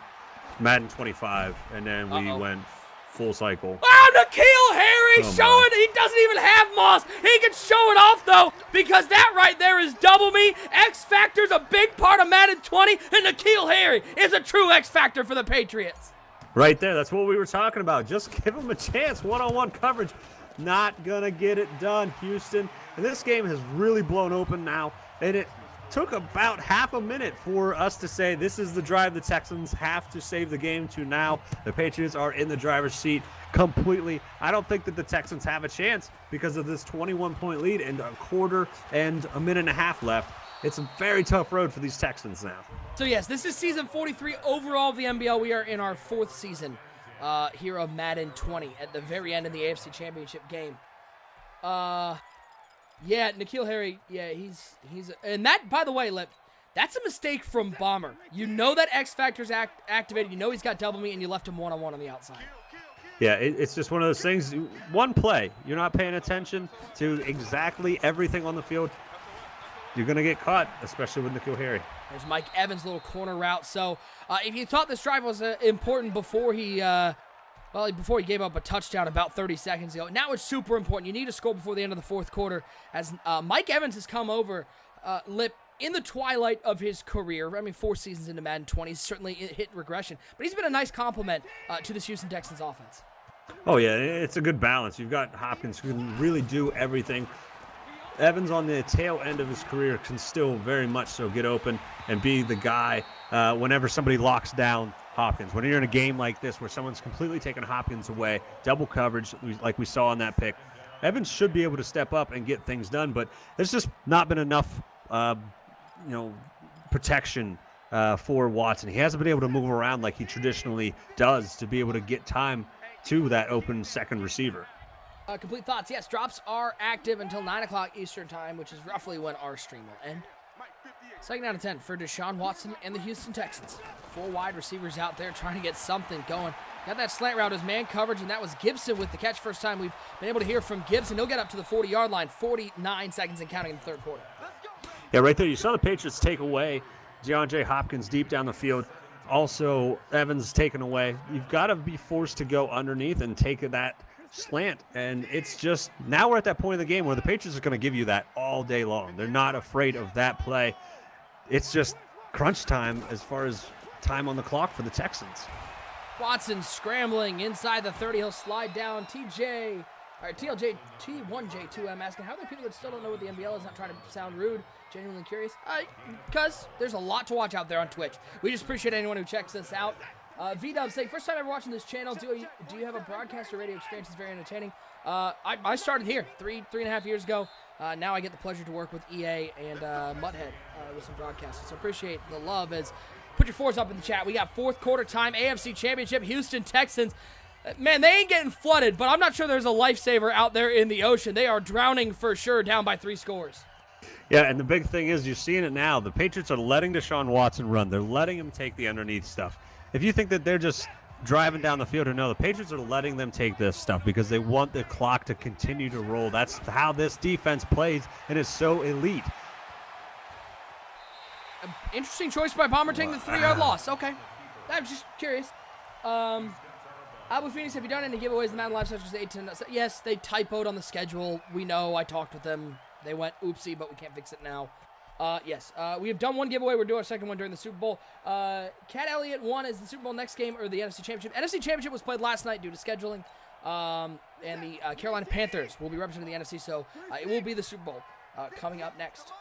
Madden 25, and then we went full cycle. Oh, N'Keal Harry showing. He doesn't even have moss. He can show it off though, because that right there is double me. X Factor's a big part of Madden 20, and N'Keal Harry is a true X Factor for the Patriots. Right there. That's what we were talking about. Just give him a chance. One-on-one coverage. Not gonna get it done, Houston. And this game has really blown open now, and it took about half a minute for us to say this is the drive the Texans have to save the game to now. The Patriots are in the driver's seat completely. I don't think that the Texans have a chance because of this 21-point lead and a quarter and a minute and a half left. It's a very tough road for these Texans now. So yes, this is season 43 overall of the NBL. We are in our fourth season here of Madden 20 at the very end of the AFC Championship game. Yeah, N'Keal Harry, yeah, he's and that, by the way, Lip, that's a mistake from Bomber. You know that X Factor's activated, you know he's got double me, and you left him one-on-one on the outside. Yeah, it's just one of those things, one play, you're not paying attention to exactly everything on the field. you're going to get caught, especially with N'Keal Harry. There's Mike Evans' little corner route. So if you thought this drive was important before he gave up a touchdown about 30 seconds ago, now it's super important. You need to score before the end of the fourth quarter, as Mike Evans has come over, Lip, in the twilight of his career. I mean, 4 seasons into Madden 20, he's certainly hit regression, but he's been a nice compliment to this Houston Texans offense. Oh, yeah, it's a good balance. You've got Hopkins who can really do everything. Evans on the tail end of his career can still very much so get open and be the guy whenever somebody locks down Hopkins. When you're in a game like this where someone's completely taken Hopkins away, double coverage like we saw on that pick, Evans should be able to step up and get things done, but there's just not been enough protection for Watson. He hasn't been able to move around like he traditionally does to be able to get time to that open second receiver. Complete thoughts. Yes, drops are active until 9 o'clock Eastern time, which is roughly when our stream will end. 2nd out of 10 for Deshaun Watson and the Houston Texans. 4 wide receivers out there trying to get something going. Got that slant route as man coverage, and that was Gibson with the catch. First time we've been able to hear from Gibson. He'll get up to the 40-yard line, 49 seconds and counting in the third quarter. Yeah, right there. You saw the Patriots take away DeAndre Hopkins deep down the field. Also, Evans taken away. You've got to be forced to go underneath and take that slant. And it's just, now we're at that point of the game where the Patriots are going to give you that all day long. They're not afraid of that play. It's just crunch time as far as time on the clock for the Texans. Watson scrambling inside the 30. He'll slide down. TLJ, T1J2M asking, how are there people that still don't know what the MBL is? Not trying to sound rude, genuinely curious. Because there's a lot to watch out there on Twitch. We just appreciate anyone who checks us out. V-Dub saying, first time ever watching this channel. Do you have a broadcast or radio experience? It's very entertaining. I started here three and a half years ago. Now I get the pleasure to work with EA and Mudhead with some broadcasting. So appreciate the love. As put your fours up in the chat. We got fourth quarter time, AFC Championship, Houston Texans. Man, they ain't getting flooded, but I'm not sure there's a lifesaver out there in the ocean. They are drowning for sure, down by 3 scores. Yeah, and the big thing is you're seeing it now. The Patriots are letting Deshaun Watson run. They're letting him take the underneath stuff. If you think that they're just driving down the field, or no, the Patriots are letting them take this stuff because they want the clock to continue to roll. That's how this defense plays, and it's so elite. Interesting choice by Bomber taking the 3-yard loss. Okay. I'm just curious. Abu Phoenix, have you done any giveaways in Madden Live such as 8 to 9? Yes, they typoed on the schedule. We know. I talked with them. They went oopsie, but we can't fix it now. Yes, we have done one giveaway. We're doing our second one during the Super Bowl. Cat Elliott won as the Super Bowl next game, or the NFC Championship. NFC Championship was played last night due to scheduling. And the Carolina Panthers will be representing the NFC, so it will be the Super Bowl coming up next.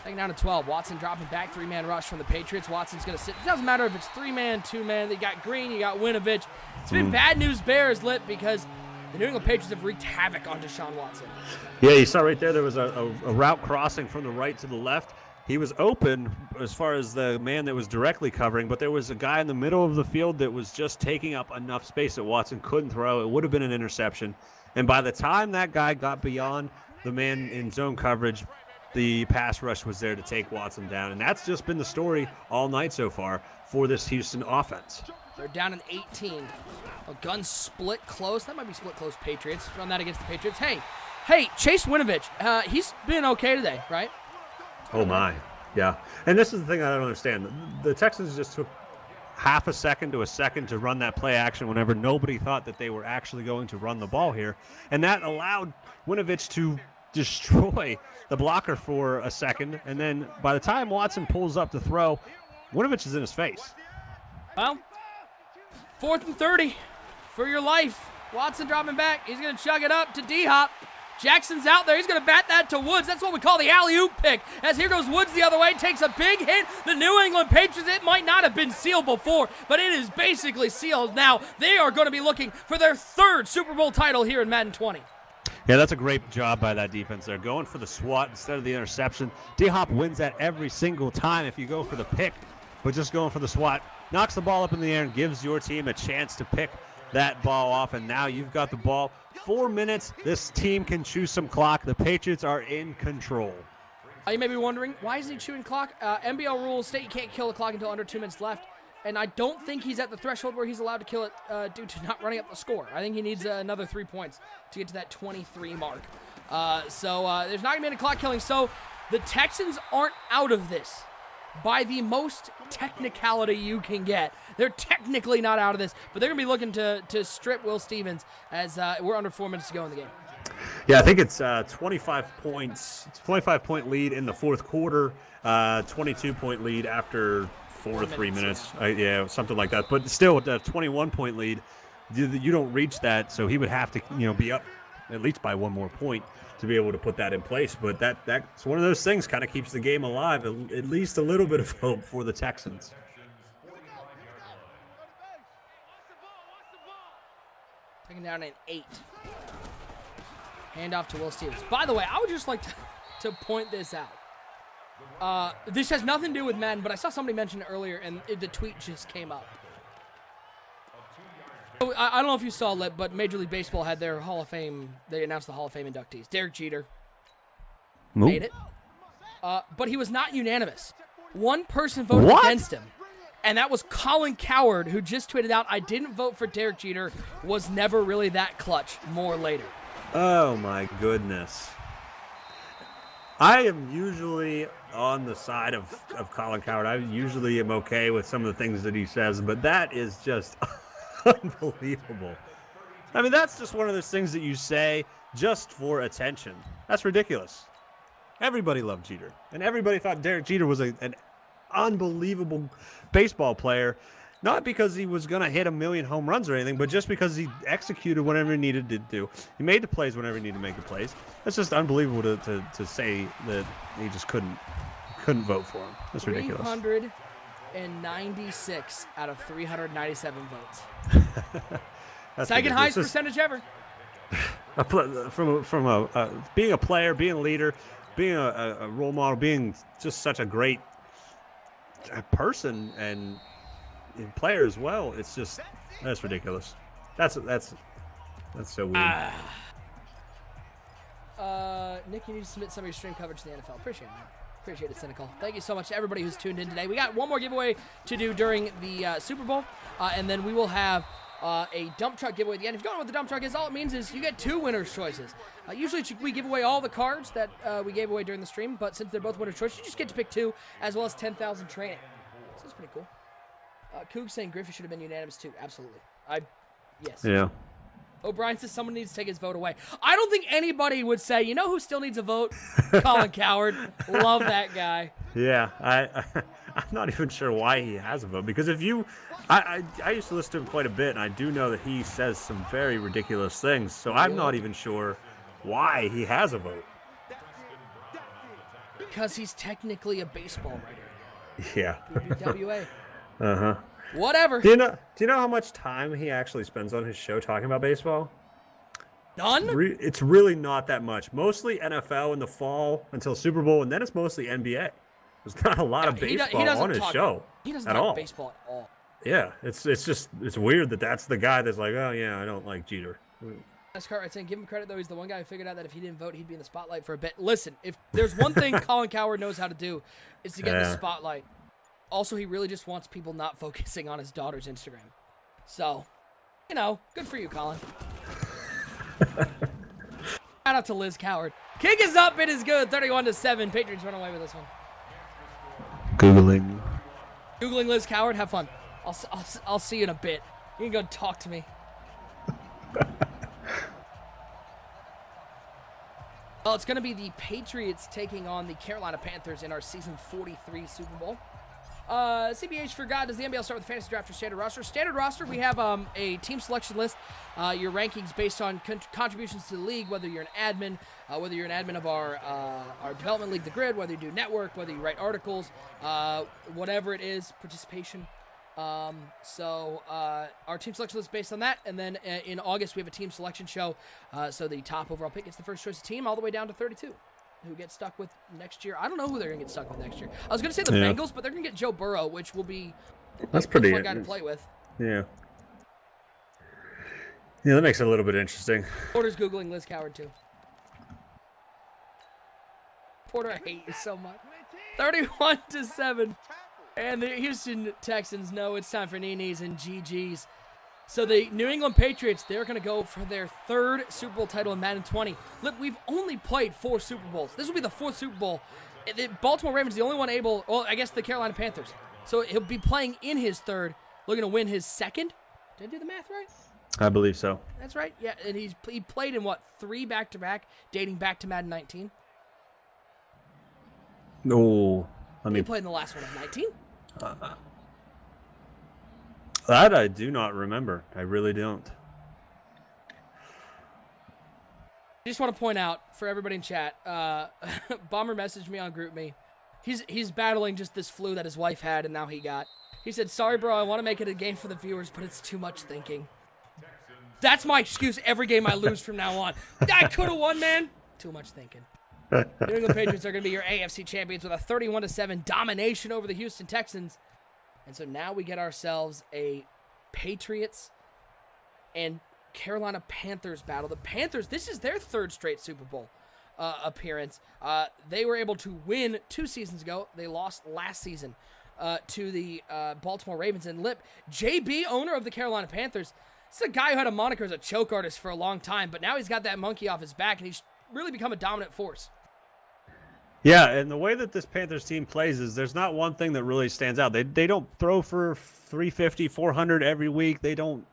Taking down to 12. Watson dropping back, 3-man rush from the Patriots. Watson's going to sit. It doesn't matter if it's 3-man, 2-man. They got Green, you got Winovich. It's been bad news bears, Lit, because the New England Patriots have wreaked havoc on Deshaun Watson. Yeah, you saw right there was a route crossing from the right to the left. He was open as far as the man that was directly covering, but there was a guy in the middle of the field that was just taking up enough space that Watson couldn't throw. It would have been an interception. And by the time that guy got beyond the man in zone coverage, the pass rush was there to take Watson down. And that's just been the story all night so far for this Houston offense. They're down in 18. A gun split close. That might be split close Patriots. Run that against the Patriots. Hey, Chase Winovich. He's been okay today, right? Oh, my. Yeah. And this is the thing I don't understand. The Texans just took half a second to a second to run that play action whenever nobody thought that they were actually going to run the ball here. And that allowed Winovich to destroy the blocker for a second. And then by the time Watson pulls up to throw, Winovich is in his face. Well, 4th and 30 for your life. Watson dropping back. He's going to chug it up to D-Hop. Jackson's out there. He's going to bat that to Woods. That's what we call the alley-oop pick. As here goes Woods the other way. Takes a big hit. The New England Patriots, it might not have been sealed before, but it is basically sealed now. They are going to be looking for their 3rd Super Bowl title here in Madden 20. Yeah, that's a great job by that defense. They're going for the swat instead of the interception. D-Hop wins that every single time if you go for the pick, but just going for the swat. Knocks the ball up in the air and gives your team a chance to pick that ball off, and now you've got the ball. 4 minutes. This team can chew some clock. The Patriots are in control. You may be wondering, why isn't he chewing clock? MBL rules state you can't kill the clock until under 2 minutes left, and I don't think he's at the threshold where he's allowed to kill it due to not running up the score. I think he needs another 3 points to get to that 23 mark. So there's not going to be any clock killing. So the Texans aren't out of this by the most technicality you can get. They're technically not out of this, but they're going to be looking to strip Will Stevens as we're under 4 minutes to go in the game. Yeah, I think it's 25 points. It's a 25-point lead in the fourth quarter, 22-point lead after 4 to 3 minutes. Yeah, something like that. But still, a 21-point lead, you don't reach that, so he would have to, be up at least by one more point to be able to put that in place. But that's one of those things kind of keeps the game alive, at least a little bit of hope for the Texans. Taking down an 8. Handoff to Will Stevens. By the way, I would just like to point this out. This has nothing to do with Madden, but I saw somebody mention it earlier, and the tweet just came up. I don't know if you saw it, but Major League Baseball had their Hall of Fame. They announced the Hall of Fame inductees. Derek Jeter made it, but he was not unanimous. One person voted against him, and that was Colin Cowherd, who just tweeted out, "I didn't vote for Derek Jeter. Was never really that clutch." More later. Oh my goodness. I am usually on the side of Colin Cowherd. I usually am okay with some of the things that he says, but that is just unbelievable. I mean, that's just one of those things that you say just for attention. That's ridiculous. Everybody loved Jeter, and everybody thought Derek Jeter was an unbelievable baseball player, not because he was going to hit a million home runs or anything, but just because he executed whatever he needed to do. He made the plays whenever he needed to make the plays. It's just unbelievable to say that he just couldn't vote for him. That's ridiculous. 396 out of 397 votes. Second highest percentage ever. From being a player, being a leader, being a role model, being just such a great person and player as well. It's just, that's ridiculous. That's so weird. Nick, you need to submit some of your stream coverage to the NFL. Appreciate it, man. Appreciate it, Cynical. Thank you so much to everybody who's tuned in today. We got one more giveaway to do during the Super Bowl, and then we will have a dump truck giveaway at the end. If you don't know what the dump truck is, all it means is you get 2 winner's choices. Usually we give away all the cards that we gave away during the stream, but since they're both winner's choices, you just get to pick 2, as well as 10,000 training. So it's pretty cool. Coog saying Griffey should have been unanimous too. Absolutely. Yes. Yeah. O'Brien says someone needs to take his vote away. I don't think anybody would say, you know who still needs a vote? Colin Cowherd. Love that guy. Yeah, I'm not even sure why he has a vote, because I used to listen to him quite a bit, and I do know that he says some very ridiculous things, so I'm not even sure why he has a vote. Because he's technically a baseball writer. Yeah. BBWA. Uh-huh. Whatever. Do you know how much time he actually spends on his show talking about baseball? None? It's really not that much. Mostly NFL in the fall until Super Bowl, and then it's mostly NBA. There's not a lot of baseball on his show. He doesn't at talk all. baseball at all. Yeah, it's weird that's the guy that's like, oh yeah, I don't like Jeter. That's correct. Saying, give him credit though. He's the one guy who figured out that if he didn't vote, he'd be in the spotlight for a bit. Listen, if there's one thing Colin Cowherd knows how to do, is to get in the spotlight. Also, he really just wants people not focusing on his daughter's Instagram. So, good for you, Colin. Shout out to Liz Cowherd. Kick is up. It is good. 31-7. Patriots run away with this one. Googling Liz Cowherd. Have fun. I'll see you in a bit. You can go talk to me. Well, it's going to be the Patriots taking on the Carolina Panthers in our Season 43 Super Bowl. CBH forgot, does the MBL start with fantasy draft or standard roster? Standard roster, we have a team selection list, your rankings based on contributions to the league, whether you're an admin, whether you're an admin of our development league, The Grid, whether you do network, whether you write articles, whatever it is, participation. So our team selection list is based on that, and then in August we have a team selection show, so the top overall pick gets the first choice team all the way down to 32. Who get stuck with next year. I don't know who they're going to get stuck with next year. I was going to say the Bengals, but they're going to get Joe Burrow, which will be a fun guy to play with. Yeah. Yeah, that makes it a little bit interesting. Porter's Googling Liz Cowherd, too. Porter, I hate you so much. 31-7. And the Houston Texans know it's time for Ninis and GGs. So the New England Patriots, they're going to go for their third Super Bowl title in Madden 20. Look, we've only played 4 Super Bowls. This will be the 4th Super Bowl. The Baltimore Ravens the only one able, well, I guess the Carolina Panthers. So he'll be playing in his third, looking to win his second. Did I do the math right? I believe so. That's right. Yeah, and he played in, 3 back-to-back, dating back to Madden 19? No. He played in the last one of 19? That I do not remember. I really don't. I just want to point out for everybody in chat, Bomber messaged me on GroupMe. He's battling just this flu that his wife had and now he got. He said, "Sorry, bro, I want to make it a game for the viewers, but it's too much thinking." That's my excuse every game I lose from now on. I could have won, man. Too much thinking. New England Patriots are going to be your AFC champions with a 31-7 domination over the Houston Texans. And so now we get ourselves a Patriots and Carolina Panthers battle. The Panthers, this is their 3rd straight Super Bowl appearance. They were able to win 2 seasons ago. They lost last season to the Baltimore Ravens. And Lip, JB, owner of the Carolina Panthers, this is a guy who had a moniker as a choke artist for a long time, but now he's got that monkey off his back, and he's really become a dominant force. Yeah, and the way that this Panthers team plays is there's not one thing that really stands out. They don't throw for 350, 400 every week. They don't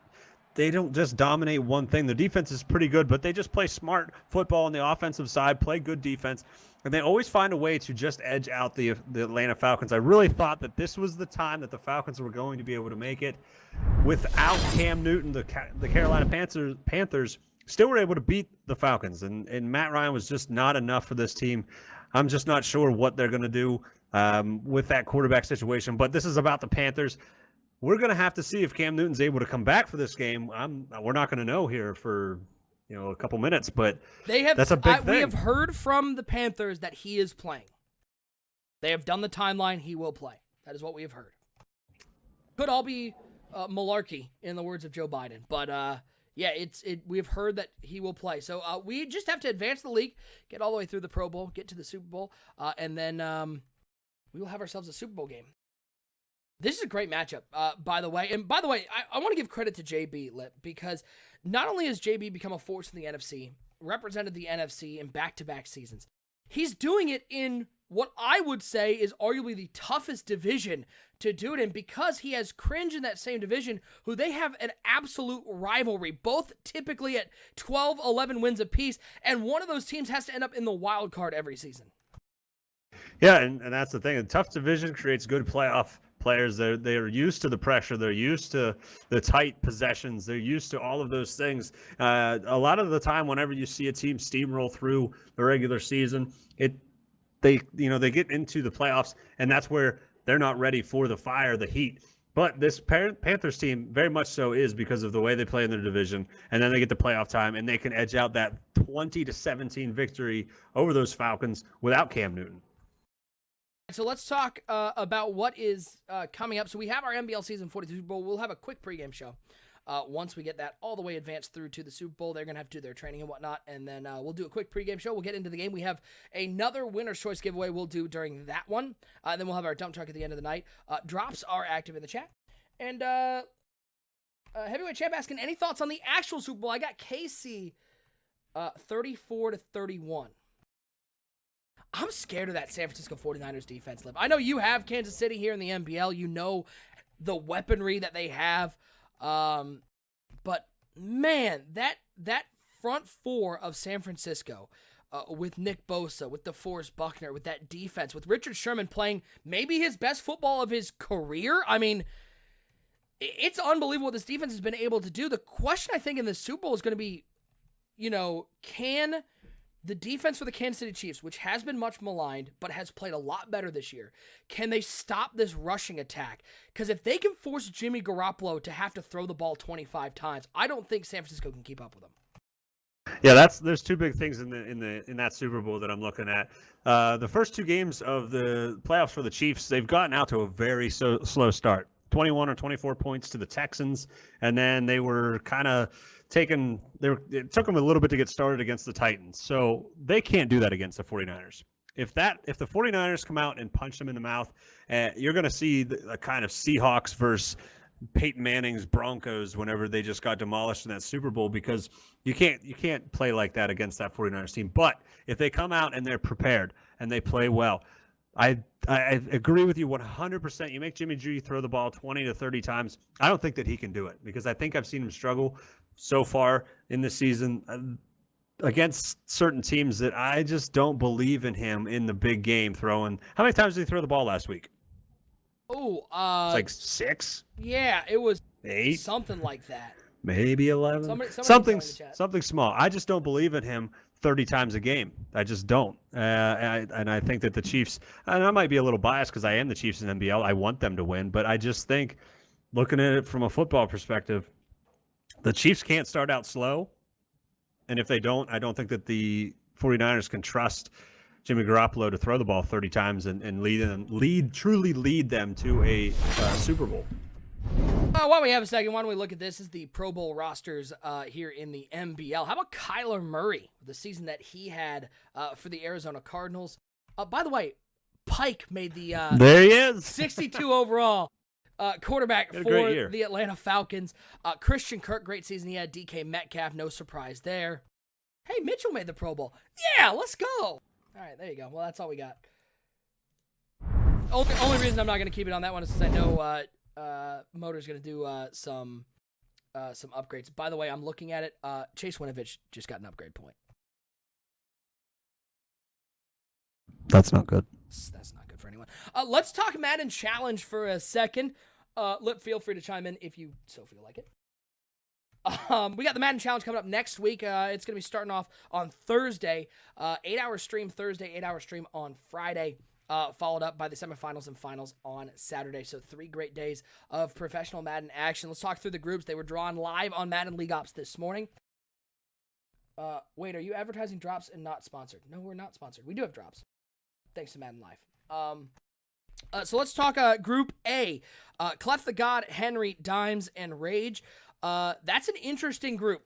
just dominate one thing. The defense is pretty good, but they just play smart football on the offensive side, play good defense, and they always find a way to just edge out the Atlanta Falcons. I really thought that this was the time that the Falcons were going to be able to make it. Without Cam Newton, the Carolina Panthers still were able to beat the Falcons, and Matt Ryan was just not enough for this team. I'm just not sure what they're going to do with that quarterback situation, but this is about the Panthers. We're going to have to see if Cam Newton's able to come back for this game. We're not going to know here for a couple minutes, but that's a big thing. We have heard from the Panthers that he is playing. They have done the timeline. He will play. That is what we have heard. Could all be malarkey, in the words of Joe Biden, but yeah, we have heard that he will play. So we just have to advance the league, get all the way through the Pro Bowl, get to the Super Bowl, and then we will have ourselves a Super Bowl game. This is a great matchup, by the way. And by the way, I want to give credit to JB Lip, because not only has JB become a force in the NFC, represented the NFC in back-to-back seasons, he's doing it in what I would say is arguably the toughest division to do it in, because he has Cringe in that same division, who they have an absolute rivalry, both typically at 12, 11 wins apiece, and one of those teams has to end up in the wild card every season. Yeah, and that's the thing. A tough division creates good playoff players. They're used to the pressure. They're used to the tight possessions. They're used to all of those things. A lot of the time, whenever you see a team steamroll through the regular season, they get into the playoffs, and that's where they're not ready for the fire, the heat. But this Panthers team very much so is, because of the way they play in their division, and then they get to playoff time, and they can edge out that 20-17 victory over those Falcons without Cam Newton. So let's talk about what is coming up. So we have our MBL Season 42 Super Bowl. We'll have a quick pregame show. Once we get that all the way advanced through to the Super Bowl, they're going to have to do their training and whatnot, and then we'll do a quick pregame show. We'll get into the game. We have another winner's choice giveaway we'll do during that one. Then we'll have our dump truck at the end of the night. Drops are active in the chat. And Heavyweight Champ asking, any thoughts on the actual Super Bowl? I got KC 34-31. I'm scared of that San Francisco 49ers defense, Liv. I know you have Kansas City here in the MBL. You know the weaponry that they have. But man, that front four of San Francisco, with Nick Bosa, with DeForest Buckner, with that defense, with Richard Sherman playing maybe his best football of his career. I mean, it's unbelievable what this defense has been able to do. The question, I think, in the Super Bowl is going to be, can the defense for the Kansas City Chiefs, which has been much maligned, but has played a lot better this year, can they stop this rushing attack? Because if they can force Jimmy Garoppolo to have to throw the ball 25 times, I don't think San Francisco can keep up with them. Yeah, there's two big things in that Super Bowl that I'm looking at. The first 2 games of the playoffs for the Chiefs, they've gotten out to a very slow start. 21 or 24 points to the Texans, and then they were kind of it took them a little bit to get started against the Titans. So they can't do that against the 49ers. If the 49ers come out and punch them in the mouth, you're going to see a kind of Seahawks versus Peyton Manning's Broncos whenever they just got demolished in that Super Bowl, because you can't play like that against that 49ers team. But if they come out and they're prepared and they play well, I agree with you 100%. You make Jimmy G throw the ball 20 to 30 times. I don't think that he can do it, because I think I've seen him struggle so far in the season against certain teams that I just don't believe in him in the big game throwing. How many times did he throw the ball last week? Oh, it's like 6. Yeah, it was 8, something like that. Maybe 11. Something small. I just don't believe in him 30 times a game. I just don't. And I think that the Chiefs, and I might be a little biased because I am the Chiefs in NBL. I want them to win, but I just think, looking at it from a football perspective, the Chiefs can't start out slow. And if they don't, I don't think that the 49ers can trust Jimmy Garoppolo to throw the ball 30 times and truly lead them to a Super Bowl. While we have a second, why don't we look at this? This is the Pro Bowl rosters here in the MBL. How about Kyler Murray, the season that he had for the Arizona Cardinals? By the way, Pike made the there he is 62 overall quarterback for the Atlanta Falcons. Christian Kirk, great season he had. DK Metcalf, no surprise there. Hey, Mitchell made the Pro Bowl. Yeah, let's go. All right, there you go. Well, that's all we got. Only reason I'm not going to keep it on that one is because I know Motor's going to do some upgrades. By the way, I'm looking at it. Chase Winovich just got an upgrade point. That's not good. That's not good for anyone. Let's talk Madden Challenge for a second. Feel free to chime in if you so feel like it. We got the Madden Challenge coming up next week. It's going to be starting off on Thursday. 8-hour stream Thursday, 8-hour stream on Friday. Followed up by the semifinals and finals on Saturday. So 3 great days of professional Madden action. Let's talk through the groups. They were drawn live on Madden League Ops this morning. Wait, are you advertising drops and not sponsored? No, we're not sponsored. We do have drops. Thanks to Madden Live. So let's talk Group A. Clef the God, Henry, Dimes, and Rage. That's an interesting group,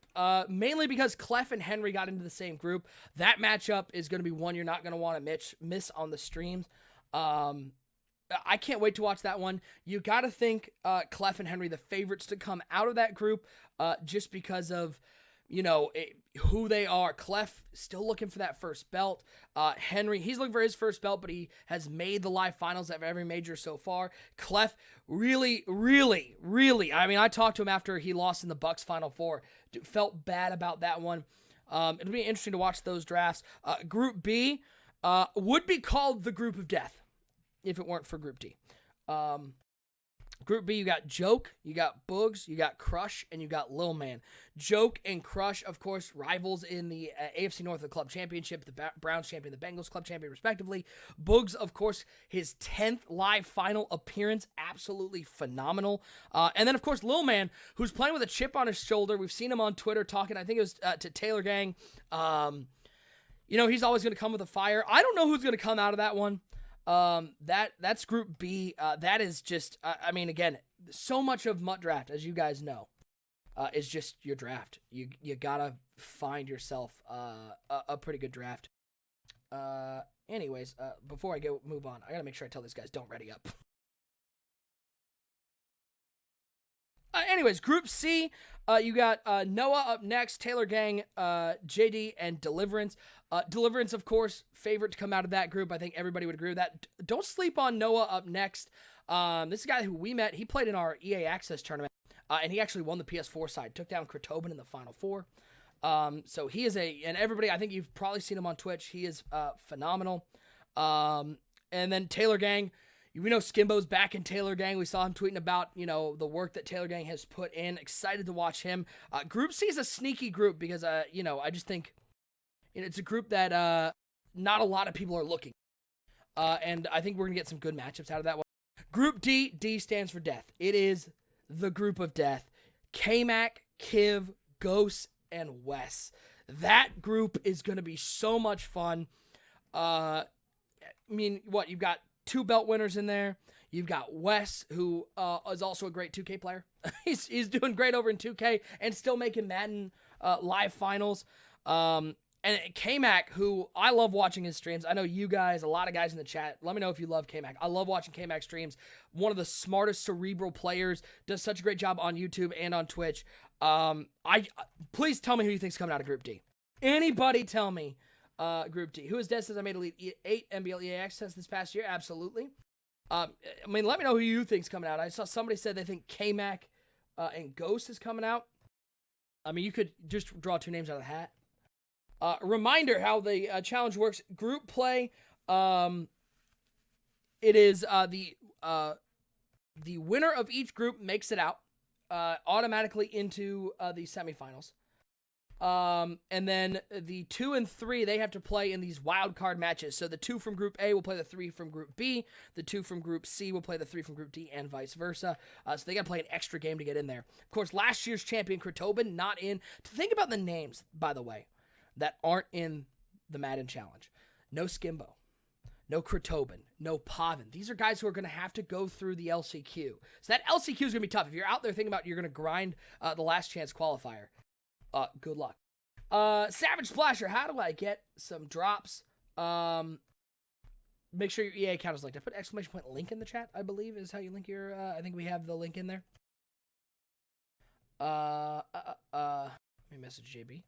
mainly because Clef and Henry got into the same group. That matchup is going to be one you're not going to want to miss on the streams. I can't wait to watch that one. You got to think Clef and Henry the favorites to come out of that group, just because of who they are. Clef still looking for that first belt. Henry, he's looking for his first belt, but he has made the live finals of every major so far. Clef really, I mean, I talked to him after he lost in the Bucks Final Four. Felt bad about that one. It'll be interesting to watch those drafts. Group B would be called the Group of Death if it weren't for Group D. Group B, you got Joke, you got Boogs, you got Crush, and you got Lil Man. Joke and Crush, of course, rivals in the AFC North of the Club Championship, the Browns champion, the Bengals Club champion, respectively. Boogs, of course, his 10th live final appearance, absolutely phenomenal. And then, of course, Lil Man, who's playing with a chip on his shoulder. We've seen him on Twitter talking, I think it was to Taylor Gang. He's always going to come with a fire. I don't know who's going to come out of that one. That's Group B. That is just, again, so much of MUT Draft, as you guys know, is just your draft. You gotta find yourself a pretty good draft. Anyways, before I move on, I gotta make sure I tell these guys don't ready up. Anyways, Group C, you got Noah up next, Taylor Gang, JD, and Deliverance. Deliverance, of course, favorite to come out of that group. I think everybody would agree with that. Don't sleep on Noah up next. This is a guy who we met. He played in our EA Access tournament, and he actually won the PS4 side. Took down Kratoban in the Final Four. So he is and everybody, I think you've probably seen him on Twitch. He is phenomenal. And then Taylor Gang. We know Skimbo's back in Taylor Gang. We saw him tweeting about, the work that Taylor Gang has put in. Excited to watch him. Group C is a sneaky group because, I just think it's a group that not a lot of people are looking. And I think we're going to get some good matchups out of that one. Group D, D stands for death. It is the group of death. K-Mac, Kiv, Ghost, and Wes. That group is going to be so much fun. You've got 2 belt winners in there. You've got Wes, who is also a great 2K player. he's doing great over in 2K and still making Madden live finals. And K-Mac, who I love watching his streams. I know you guys, a lot of guys in the chat. Let me know if you love K-Mac. I love watching K-Mac streams. One of the smartest cerebral players. Does such a great job on YouTube and on Twitch. Please tell me who you think's coming out of Group D. Anybody tell me Group D. Who is dead since I made Elite 8 MBL EA access this past year? Absolutely. I mean, let me know who you think's coming out. I saw somebody said they think K-Mac and Ghost is coming out. I mean, you could just draw two names out of the hat. Reminder how the challenge works. Group play. It is the winner of each group makes it out automatically into the semifinals. And then the 2 and 3, they have to play in these wild card matches. So the 2 from Group A will play the 3 from Group B. The 2 from Group C will play the 3 from Group D, and vice versa. So they got to play an extra game to get in there. Of course, last year's champion, Krotobin, not in. Think about the names, by the way, that aren't in the Madden Challenge. No Skimbo, no Krotobin, no Pavin. These are guys who are going to have to go through the LCQ. So that LCQ is going to be tough. If you're out there thinking about you're going to grind the last chance qualifier, good luck. Savage Splasher, how do I get some drops? Make sure your EA account is linked. I put exclamation point link in the chat, I believe, is how you link your, I think we have the link in there. Let me message JB.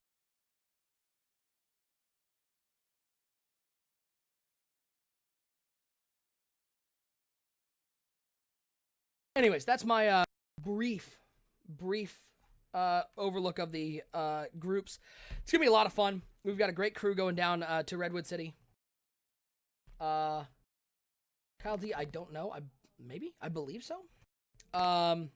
Anyways, that's my brief overlook of the groups. It's gonna be a lot of fun. We've got a great crew going down to Redwood City. Kyle D, I don't know. I believe so. But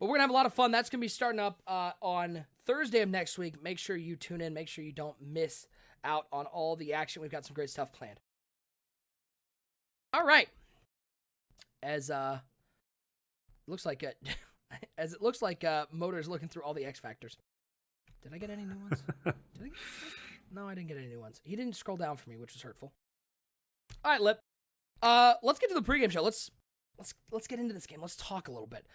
we're gonna have a lot of fun. That's gonna be starting up on Thursday of next week. Make sure you tune in. Make sure you don't miss out on all the action. We've got some great stuff planned. All right. As looks like Motor's looking through all the X Factors. Did I get any new ones? No, I didn't get any new ones. He didn't scroll down for me, which was hurtful. All right, Lip. Let's get to the pregame show. Let's get into this game. Let's talk a little bit.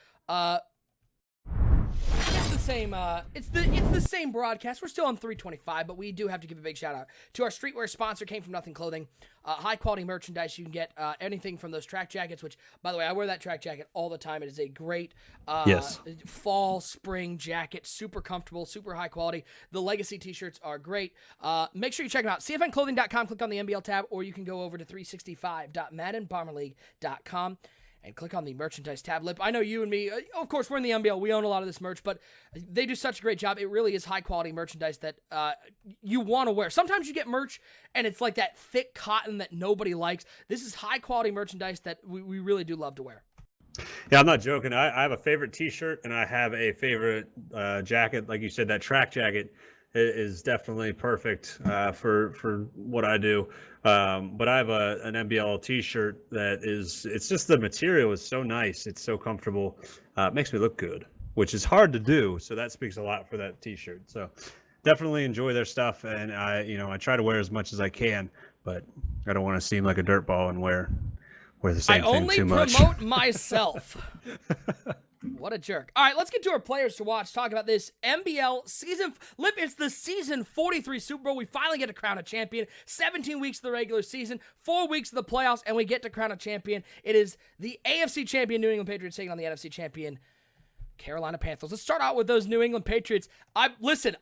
It's the same. It's the same broadcast. We're still on 325, but we do have to give a big shout out to our streetwear sponsor, Came From Nothing Clothing. High quality merchandise. You can get anything from those track jackets, which, by the way, I wear that track jacket all the time. It is a great fall, spring jacket. Super comfortable, super high quality. The Legacy t-shirts are great. Make sure you check them out. CFNclothing.com. Click on the MBL tab, or you can go over to 365.maddenbomberleague.com. and click on the merchandise tab. Lip, I know you and me, of course, we're in the MBL. We own a lot of this merch, but they do such a great job. It really is high-quality merchandise that you want to wear. Sometimes you get merch, and it's like that thick cotton that nobody likes. This is high-quality merchandise that we really do love to wear. Yeah, I'm not joking. I have a favorite T-shirt, and I have a favorite jacket. Like you said, that track jacket is definitely perfect for what I do. But I have an MBL T-shirt that it's just the material is so nice. It's so comfortable. It makes me look good, which is hard to do. So that speaks a lot for that T-shirt. So definitely enjoy their stuff. And I try to wear as much as I can, but I don't want to seem like a dirtball and wear the same thing too much. I only promote myself. What a jerk. All right, let's get to our players to watch. Talk about this MBL season. Lip, it's the season 43 Super Bowl. We finally get to crown a champion. 17 weeks of the regular season, 4 weeks of the playoffs, and we get to crown a champion. It is the AFC champion New England Patriots taking on the NFC champion Carolina Panthers. Let's start out with those New England Patriots. I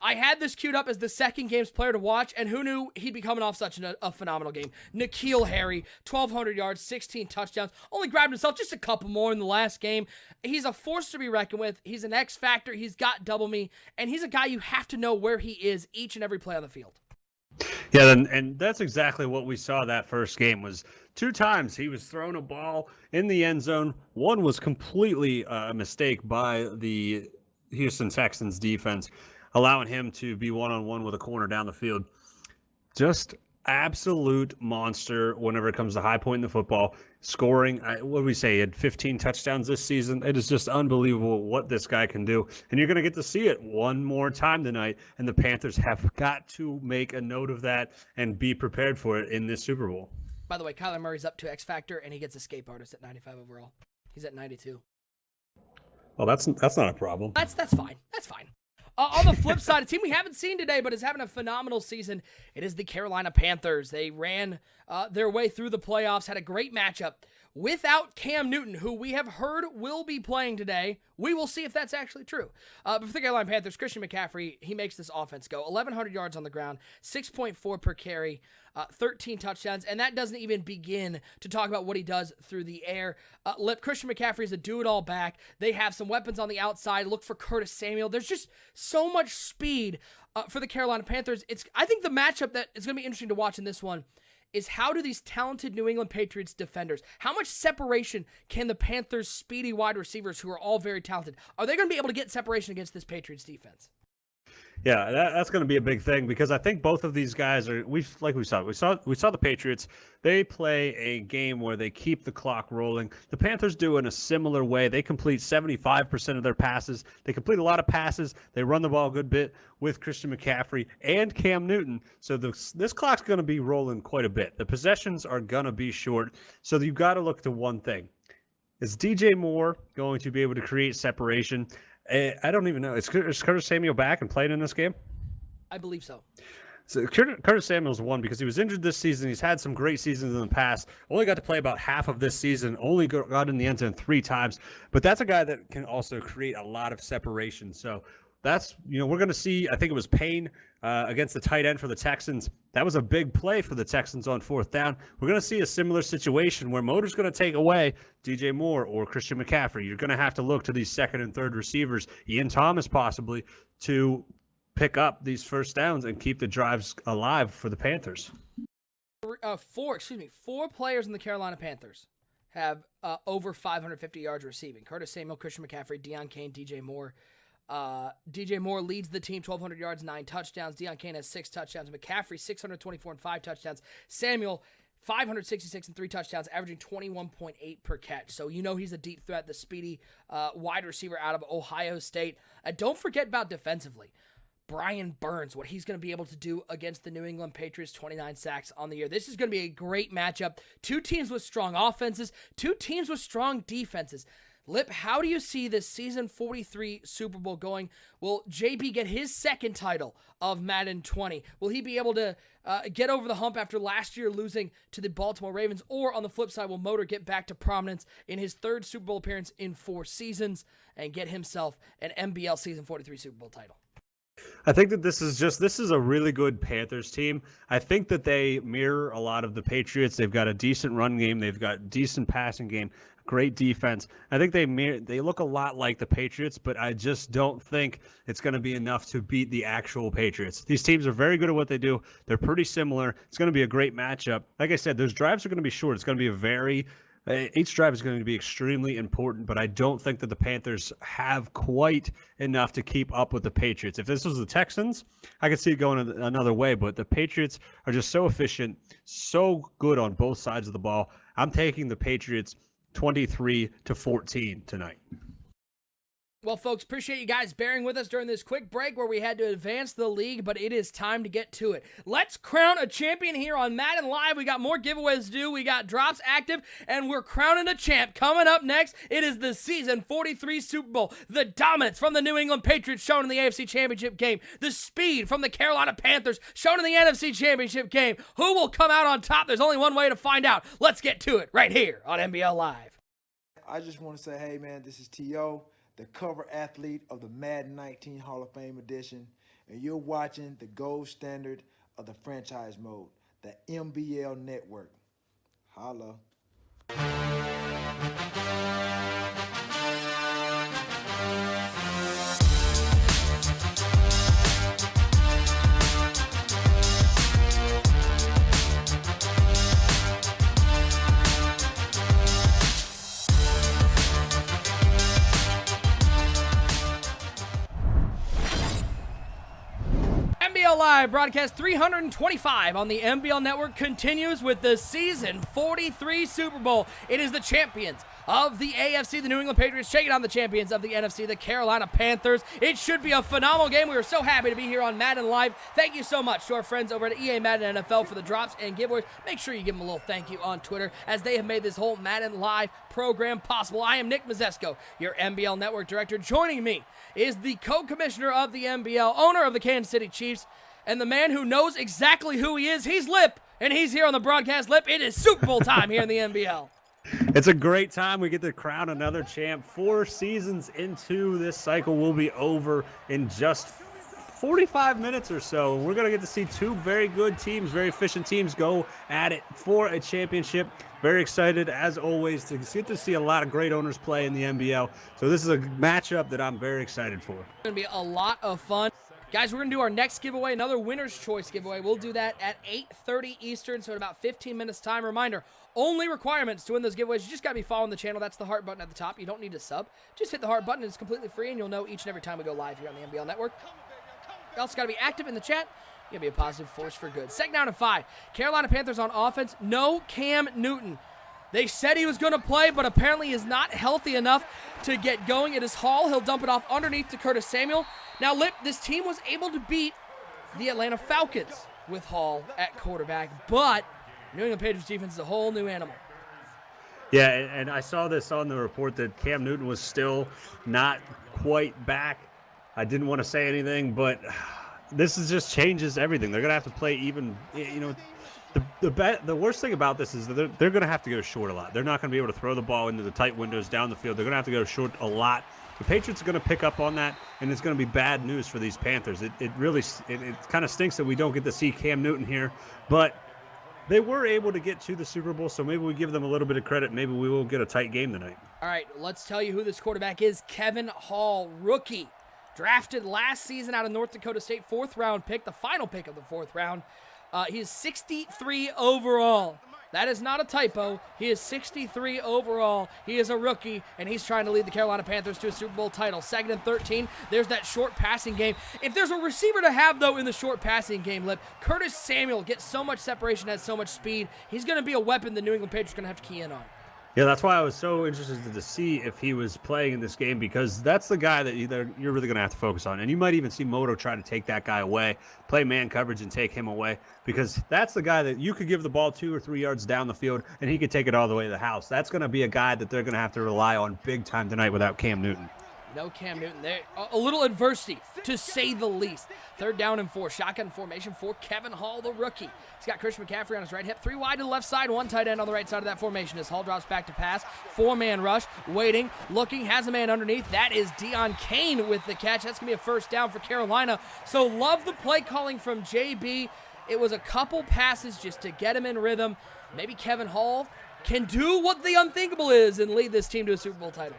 had this queued up as the second game's player to watch, and who knew he'd be coming off such a phenomenal game. N'Keal Harry, 1,200 yards, 16 touchdowns, only grabbed himself just a couple more in the last game. He's a force to be reckoned with. He's an X factor. He's got double me, and he's a guy you have to know where he is each and every play on the field. Yeah, and that's exactly what we saw that first game. Was 2 times he was throwing a ball in the end zone. One was completely a mistake by the Houston Texans defense, allowing him to be one-on-one with a corner down the field. Just absolute monster whenever it comes to high point in the football. Scoring, what do we say, he had 15 touchdowns this season. It is just unbelievable what this guy can do. And you're going to get to see it one more time tonight. And the Panthers have got to make a note of that and be prepared for it in this Super Bowl. By the way, Kyler Murray's up to X Factor, and he gets escape artist at 95 overall. He's at 92. Well, that's not a problem. That's fine. That's fine. On the flip side, a team we haven't seen today but is having a phenomenal season, it is the Carolina Panthers. They ran their way through the playoffs, had a great matchup without Cam Newton, who we have heard will be playing today. We will see if that's actually true. But for the Carolina Panthers, Christian McCaffrey, he makes this offense go. 1,100 yards on the ground, 6.4 per carry, 13 touchdowns, and that doesn't even begin to talk about what he does through the air. Christian McCaffrey is a do-it-all back. They have some weapons on the outside. Look for Curtis Samuel. There's just so much speed for the Carolina Panthers. I think the matchup that is going to be interesting to watch in this one is how do these talented New England Patriots defenders, how much separation can the Panthers' speedy wide receivers, who are all very talented, are they going to be able to get separation against this Patriots defense? Yeah, that's going to be a big thing because I think both of these guys are. We saw the Patriots. They play a game where they keep the clock rolling. The Panthers do in a similar way. They complete 75% of their passes. They complete a lot of passes. They run the ball a good bit with Christian McCaffrey and Cam Newton. So this clock's going to be rolling quite a bit. The possessions are going to be short. So you've got to look to one thing: is DJ Moore going to be able to create separation? I don't even know. Is Curtis Samuel back and playing in this game? I believe so. So Curtis Samuel's one because he was injured this season. He's had some great seasons in the past. Only got to play about half of this season. Only got in the end zone 3 times. But that's a guy that can also create a lot of separation. So that's, we're going to see, I think it was Payne against the tight end for the Texans. That was a big play for the Texans on 4th down. We're going to see a similar situation where Motor's going to take away DJ Moore or Christian McCaffrey. You're going to have to look to these second and third receivers, Ian Thomas possibly, to pick up these first downs and keep the drives alive for the Panthers. 4 players in the Carolina Panthers have over 550 yards receiving. Curtis Samuel, Christian McCaffrey, Deion Kane, DJ Moore. DJ Moore leads the team, 1,200 yards, 9 touchdowns. Deion Kane has 6 touchdowns. McCaffrey, 624 and 5 touchdowns. Samuel, 566 and 3 touchdowns, averaging 21.8 per catch. So he's a deep threat, the speedy wide receiver out of Ohio State. Don't forget about defensively. Brian Burns, what he's going to be able to do against the New England Patriots, 29 sacks on the year. This is going to be a great matchup. 2 teams with strong offenses, 2 teams with strong defenses. Lip, how do you see this season 43 Super Bowl going? Will JB get his second title of Madden 20? Will he be able to get over the hump after last year losing to the Baltimore Ravens? Or on the flip side, will Motor get back to prominence in his 3rd Super Bowl appearance in 4 seasons and get himself an MBL season 43 Super Bowl title? I think that this is a really good Panthers team. I think that they mirror a lot of the Patriots. They've got a decent run game. They've got decent passing game, great defense. I think they look a lot like the Patriots, but I just don't think it's going to be enough to beat the actual Patriots. These teams are very good at what they do. They're pretty similar. It's going to be a great matchup. Like I said, those drives are going to be short. It's going to be each drive is going to be extremely important, but I don't think that the Panthers have quite enough to keep up with the Patriots. If this was the Texans, I could see it going another way, but the Patriots are just so efficient, so good on both sides of the ball. I'm taking the Patriots 23-14 tonight. Well, folks, appreciate you guys bearing with us during this quick break where we had to advance the league, but it is time to get to it. Let's crown a champion here on Madden Live. We got more giveaways to do. We got drops active, and we're crowning a champ. Coming up next, it is the season 43 Super Bowl. The dominance from the New England Patriots shown in the AFC Championship game. The speed from the Carolina Panthers shown in the NFC Championship game. Who will come out on top? There's only one way to find out. Let's get to it right here on MBL Live. I just want to say, hey, man, this is T.O., the cover athlete of the Madden 19 Hall of Fame edition, and you're watching the gold standard of the franchise mode, the MBL network. Holla. MBL Live broadcast 325 on the MBL Network continues with the season 43 Super Bowl. It is the champions of the AFC, the New England Patriots, taking on the champions of the NFC, the Carolina Panthers. It should be a phenomenal game. We are so happy to be here on Madden Live. Thank you so much to our friends over at EA Madden NFL for the drops and giveaways. Make sure you give them a little thank you on Twitter, as they have made this whole Madden Live program possible. I am Nick Mazesco, your MBL Network Director. Joining me is the co-commissioner of the MBL, owner of the Kansas City Chiefs, and the man who knows exactly who he is. He's Lip, and he's here on the broadcast. Lip, it is Super Bowl time here in the MBL. It's a great time. We get to crown another champ. 4 seasons into this cycle will be over in just 45 minutes or so. We're going to get to see 2 very good teams, very efficient teams go at it for a championship. Very excited, as always, to get to see a lot of great owners play in the NBL. So this is a matchup that I'm very excited for. It's going to be a lot of fun. Guys, we're going to do our next giveaway, another Winner's Choice giveaway. We'll do that at 8:30 Eastern, so in about 15 minutes time. Reminder, only requirements to win those giveaways, you just got to be following the channel. That's the heart button at the top. You don't need to sub. Just hit the heart button. It's completely free, and you'll know each and every time we go live here on the MBL Network. You also got to be active in the chat. You got to be a positive force for good. Second down and 5. Carolina Panthers on offense. No Cam Newton. They said he was going to play, but apparently is not healthy enough to get going. It is Hall. He'll dump it off underneath to Curtis Samuel. Now, Lip, this team was able to beat the Atlanta Falcons with Hall at quarterback, but New England Patriots defense is a whole new animal. Yeah, and I saw this on the report that Cam Newton was still not quite back. I didn't want to say anything, but this is just changes everything. They're going to have to play even, you know, the worst thing about this is that they're going to have to go short a lot. They're not going to be able to throw the ball into the tight windows down the field. They're going to have to go short a lot. The Patriots are going to pick up on that, and it's going to be bad news for these Panthers. It kind of stinks that we don't get to see Cam Newton here, but they were able to get to the Super Bowl, so maybe we give them a little bit of credit. Maybe we will get a tight game tonight. All right, let's tell you who this quarterback is. Kevin Hall, rookie, drafted last season out of North Dakota State, 4th-round pick, the final pick of the 4th round. He is 63 overall. That is not a typo. He is 63 overall. He is a rookie, and he's trying to lead the Carolina Panthers to a Super Bowl title. 2nd and 13. There's that short passing game. If there's a receiver to have, though, in the short passing game, Lip, Curtis Samuel gets so much separation, has so much speed. He's going to be a weapon the New England Patriots are going to have to key in on. Yeah, that's why I was so interested to see if he was playing in this game, because that's the guy that you're really going to have to focus on. And you might even see Moto try to take that guy away, play man coverage and take him away, because that's the guy that you could give the ball 2 or 3 yards down the field and he could take it all the way to the house. That's going to be a guy that they're going to have to rely on big time tonight without Cam Newton. No Cam Newton there. A little adversity, to say the least. 3rd down and 4. Shotgun formation for Kevin Hall, the rookie. He's got Christian McCaffrey on his right hip. 3 wide to the left side. 1 tight end on the right side of that formation as Hall drops back to pass. 4-man rush. Waiting. Looking. Has a man underneath. That is Deion Kane with the catch. That's going to be a 1st down for Carolina. So love the play calling from JB. It was a couple passes just to get him in rhythm. Maybe Kevin Hall can do what the unthinkable is and lead this team to a Super Bowl title.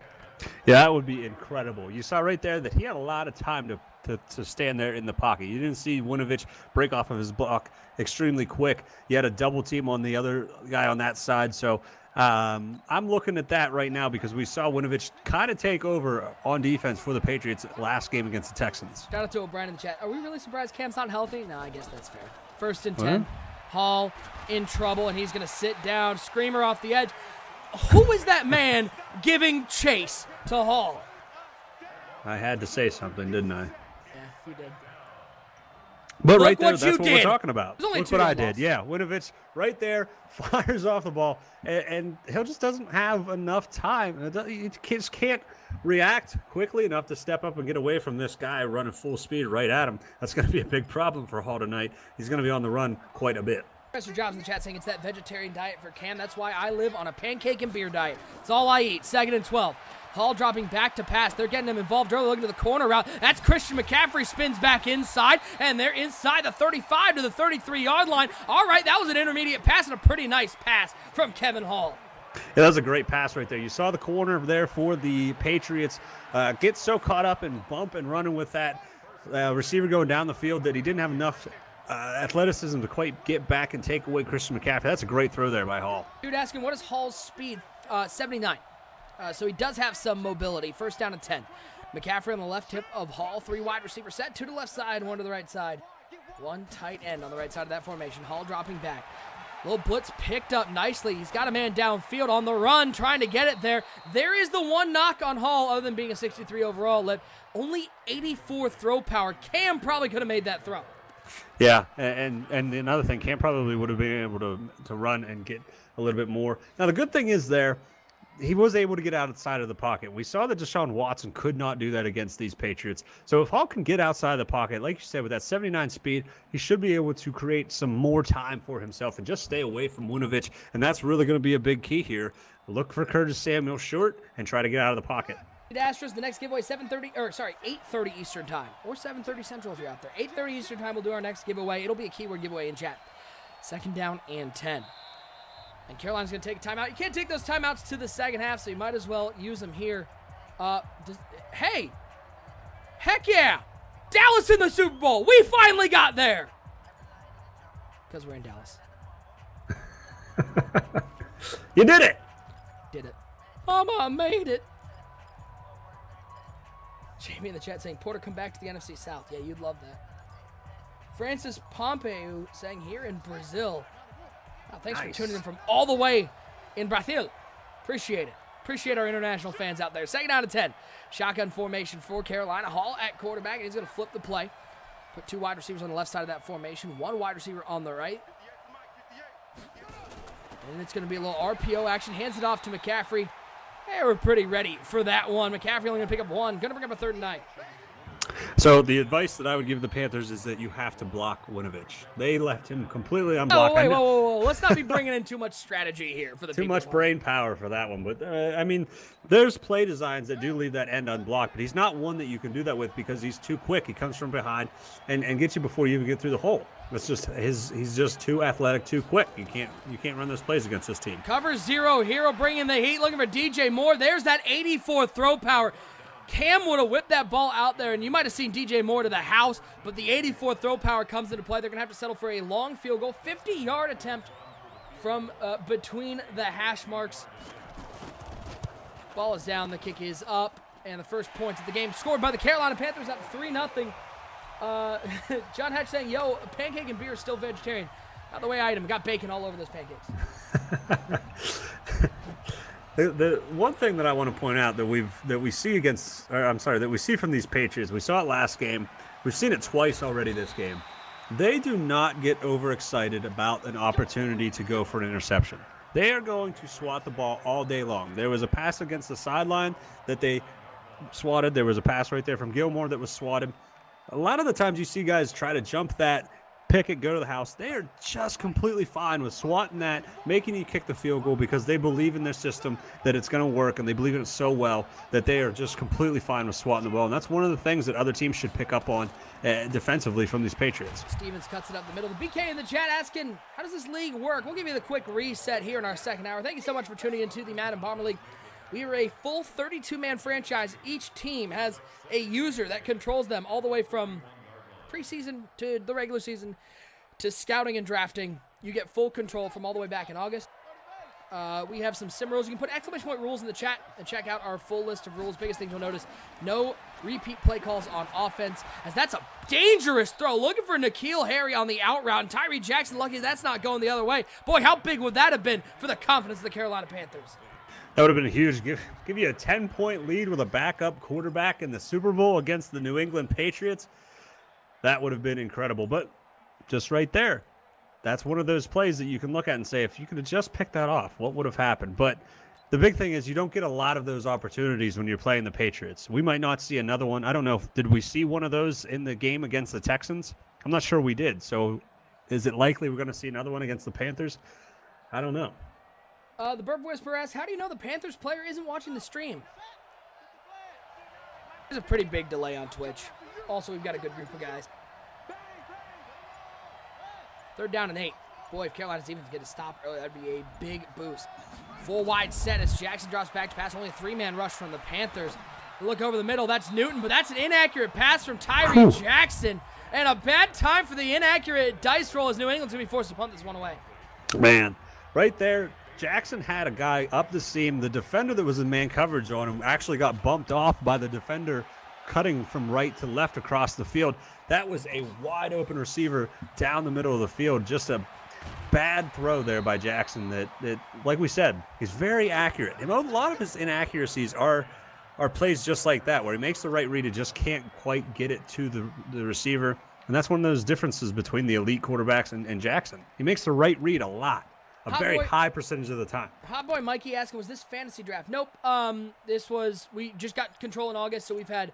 Yeah, that would be incredible. You saw right there that he had a lot of time to stand there in the pocket. You didn't see Winovich break off of his block extremely quick. You had a double team on the other guy on that side. So I'm looking at that right now because we saw Winovich kind of take over on defense for the Patriots last game against the Texans. Shout out to O'Brien in the chat. Are we really surprised Cam's not healthy? No, I guess that's fair. 1st and 10. Hall in trouble, and he's going to sit down. Screamer off the edge. Who is that man giving chase to Hall? I had to say something, didn't I? Yeah, you did. But Look right there, what that's you what did. we're talking about. There's only Look 2 what I yard did. loss. Yeah, Winovich right there fires off the ball, and he just doesn't have enough time. He just can't react quickly enough to step up and get away from this guy running full speed right at him. That's going to be a big problem for Hall tonight. He's going to be on the run quite a bit. Professor Jobs in the chat saying it's that vegetarian diet for Cam. That's why I live on a pancake and beer diet. It's all I eat. 2nd and 12. Hall dropping back to pass. They're getting him involved early, looking to the corner route. That's Christian McCaffrey, spins back inside, and they're inside the 35 to the 33-yard line. All right, that was an intermediate pass and a pretty nice pass from Kevin Hall. Yeah, that was a great pass right there. You saw the corner there for the Patriots get so caught up and bump and running with that receiver going down the field that he didn't have enough athleticism to quite get back and take away Christian McCaffrey. That's a great throw there by Hall. Dude asking, what is Hall's speed? 79. So he does have some mobility. 1st down and 10. McCaffrey on the left hip of Hall. 3 wide receiver set. 2 to the left side, 1 to the right side. 1 tight end on the right side of that formation. Hall dropping back. Little blitz picked up nicely. He's got a man downfield on the run, trying to get it there. There is the one knock on Hall, other than being a 63 overall lift. Only 84 throw power. Cam probably could have made that throw. Yeah, and another thing, Cam probably would have been able to run and get a little bit more. Now, the good thing is there, he was able to get outside of the pocket. We saw that Deshaun Watson could not do that against these Patriots. So if Hall can get outside of the pocket, like you said, with that 79 speed, he should be able to create some more time for himself and just stay away from Winovich. And that's really going to be a big key here. Look for Curtis Samuel short and try to get out of the pocket. Astros, the next giveaway, 8:30 Eastern time, or 7:30 Central if you're out there. 8:30 Eastern time, we'll do our next giveaway. It'll be a keyword giveaway in chat. 2nd down and 10. And Carolina's going to take a timeout. You can't take those timeouts to the second half, so you might as well use them here. Hey! Heck yeah! Dallas in the Super Bowl! We finally got there! Because we're in Dallas. You did it! Did it. Mama, I made it! Jamie in the chat saying, Porter, come back to the NFC South. Yeah, you'd love that. Francis Pompeu saying, here in Brazil. Wow, thanks for tuning in from all the way in Brazil. Appreciate it. Appreciate our international fans out there. 2nd down and 10. Shotgun formation for Carolina. Hall at quarterback, and he's going to flip the play. Put 2 wide receivers on the left side of that formation. 1 wide receiver on the right. And it's going to be a little RPO action. Hands it off to McCaffrey. Hey, we're pretty ready for that one. McCaffrey only going to pick up 1. Going to bring up a 3rd and 9. So the advice that I would give the Panthers is that you have to block Winovich. They left him completely unblocked. Oh, whoa. Let's not be bringing in too much strategy here for the Too much brain power for that one. But, I mean, there's play designs that do leave that end unblocked, but he's not one that you can do that with because he's too quick. He comes from behind and gets you before you even get through the hole. It's just he's just too athletic, too quick. You can't run those plays against this team. Cover 0, Hero bringing the heat, looking for DJ Moore. There's that 84 throw power. Cam would have whipped that ball out there, and you might have seen DJ Moore to the house, but the 84 throw power comes into play. They're going to have to settle for a long field goal, 50-yard attempt from between the hash marks. Ball is down, the kick is up, and the first points of the game scored by the Carolina Panthers up 3-0. John Hatch saying, yo, pancake and beer is still vegetarian. Not the way I eat them. Got bacon all over those pancakes. The one thing that I want to point out that we see from these Patriots, we saw it last game. We've seen it twice already this game. They do not get overexcited about an opportunity to go for an interception. They are going to swat the ball all day long. There was a pass against the sideline that they swatted. There was a pass right there from Gilmore that was swatted. A lot of the times you see guys try to jump that, pick it, go to the house. They are just completely fine with swatting that, making you kick the field goal because they believe in their system that it's going to work, and they believe in it so well that they are just completely fine with swatting the ball. And that's one of the things that other teams should pick up on defensively from these Patriots. Stevens cuts it up the middle. The BK in the chat asking, how does this league work? We'll give you the quick reset here in our second hour. Thank you so much for tuning into the Madden Bomber League. We are a full 32-man franchise. Each team has a user that controls them all the way from preseason to the regular season to scouting and drafting. You get full control from all the way back in August. We have some sim rules. You can put exclamation point rules in the chat and check out our full list of rules. Biggest thing you'll notice, no repeat play calls on offense, as that's a dangerous throw. Looking for N'Keal Harry on the out route, and Tyree Jackson lucky that's not going the other way. Boy, how big would that have been for the confidence of the Carolina Panthers? That would have been huge. Give you a 10-point lead with a backup quarterback in the Super Bowl against the New England Patriots. That would have been incredible. But just right there, that's one of those plays that you can look at and say, if you could have just picked that off, what would have happened? But the big thing is you don't get a lot of those opportunities when you're playing the Patriots. We might not see another one. I don't know. Did we see one of those in the game against the Texans? I'm not sure we did. So is it likely we're going to see another one against the Panthers? I don't know. The Burp Whisperer asks, how do you know the Panthers player isn't watching the stream? There's a pretty big delay on Twitch. Also, we've got a good group of guys. 3rd down and 8. Boy, if Carolina's even get a stop early, that'd be a big boost. Full wide set as Jackson drops back to pass. Only a 3-man rush from the Panthers. Look over the middle. That's Newton, but that's an inaccurate pass from Tyree Jackson. And a bad time for the inaccurate dice roll as New England's going to be forced to punt this one away. Man, right there, Jackson had a guy up the seam. The defender that was in man coverage on him actually got bumped off by the defender cutting from right to left across the field. That was a wide open receiver down the middle of the field. Just a bad throw there by Jackson that like we said, he's very accurate. And a lot of his inaccuracies are plays just like that, where he makes the right read, he just can't quite get it to the receiver. And that's one of those differences between the elite quarterbacks and Jackson. He makes the right read a lot, very high percentage of the time. Hot boy Mikey asking, was this fantasy draft? Nope. We just got control in August, so we've had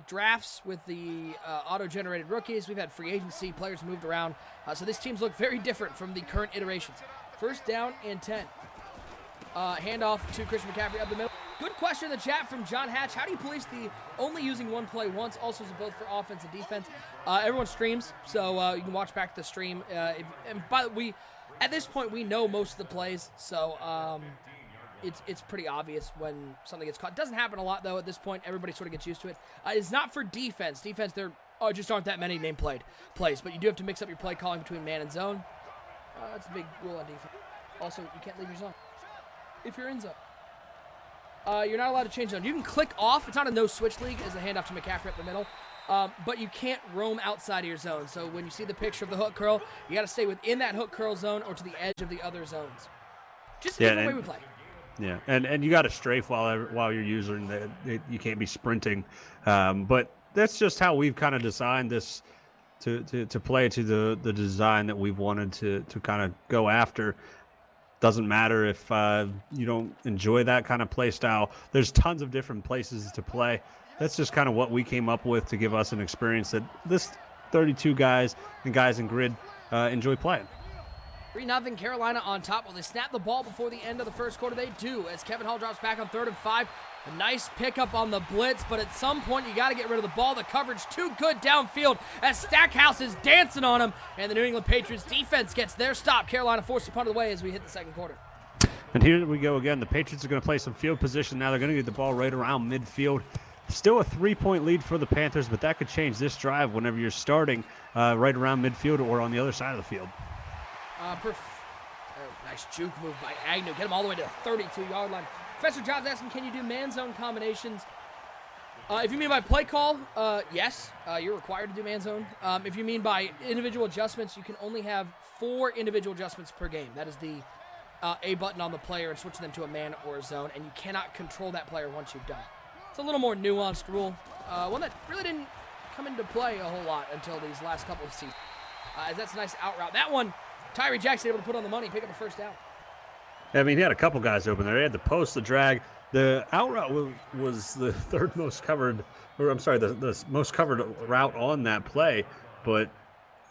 drafts with the auto-generated rookies. We've had free agency, players moved around. So this team's look very different from the current iterations. First down and 10. Handoff to Christian McCaffrey up the middle. Good question in the chat from John Hatch. How do you police the only using one play once, also both for offense and defense? Everyone streams, so you can watch back the stream. At this point, we know most of the plays, so it's pretty obvious when something gets caught. It doesn't happen a lot, though, at this point. Everybody sort of gets used to it. It's not for defense. Defense, there just aren't that many name plays, but you do have to mix up your play calling between man and zone. That's a big rule on defense. Also, you can't leave your zone if you're in zone. You're not allowed to change zone. You can click off. It's not a no-switch league as a handoff to McCaffrey up the middle. But you can't roam outside of your zone. So when you see the picture of the hook curl, you got to stay within that hook curl zone or to the edge of the other zones. Just a different way we play. Yeah, and you got to strafe while you're using it. You can't be sprinting. But that's just how we've kind of designed this to play to the design that we've wanted to kind of go after. Doesn't matter if you don't enjoy that kind of play style. There's tons of different places to play. That's just kind of what we came up with to give us an experience that this 32 guys and guys in grid enjoy playing. 3-0 Carolina on top. Will they snap the ball before the end of the first quarter? They do, as Kevin Hall drops back on 3rd and 5. A nice pickup on the blitz, but at some point you got to get rid of the ball. The coverage too good downfield as Stackhouse is dancing on him, and the New England Patriots defense gets their stop. Carolina forced to punt it away as we hit the second quarter. And here we go again. The Patriots are going to play some field position now. They're going to get the ball right around midfield. Still a 3-point lead for the Panthers, but that could change this drive whenever you're starting right around midfield or on the other side of the field. Nice juke move by Agnew. Get him all the way to the 32-yard line. Professor Jobs asking, can you do man-zone combinations? If you mean by play call, yes, you're required to do man-zone. If you mean by individual adjustments, you can only have 4 individual adjustments per game. That is the A button on the player and switching them to a man or a zone, and you cannot control that player once you've done it. It's a little more nuanced rule, one that really didn't come into play a whole lot until these last couple of seasons. That's a nice out route. That one, Tyree Jackson able to put on the money, pick up a first down. I mean, he had a couple guys open there. He had the post, the drag. The out route was the third most covered, or I'm sorry, the most covered route on that play. But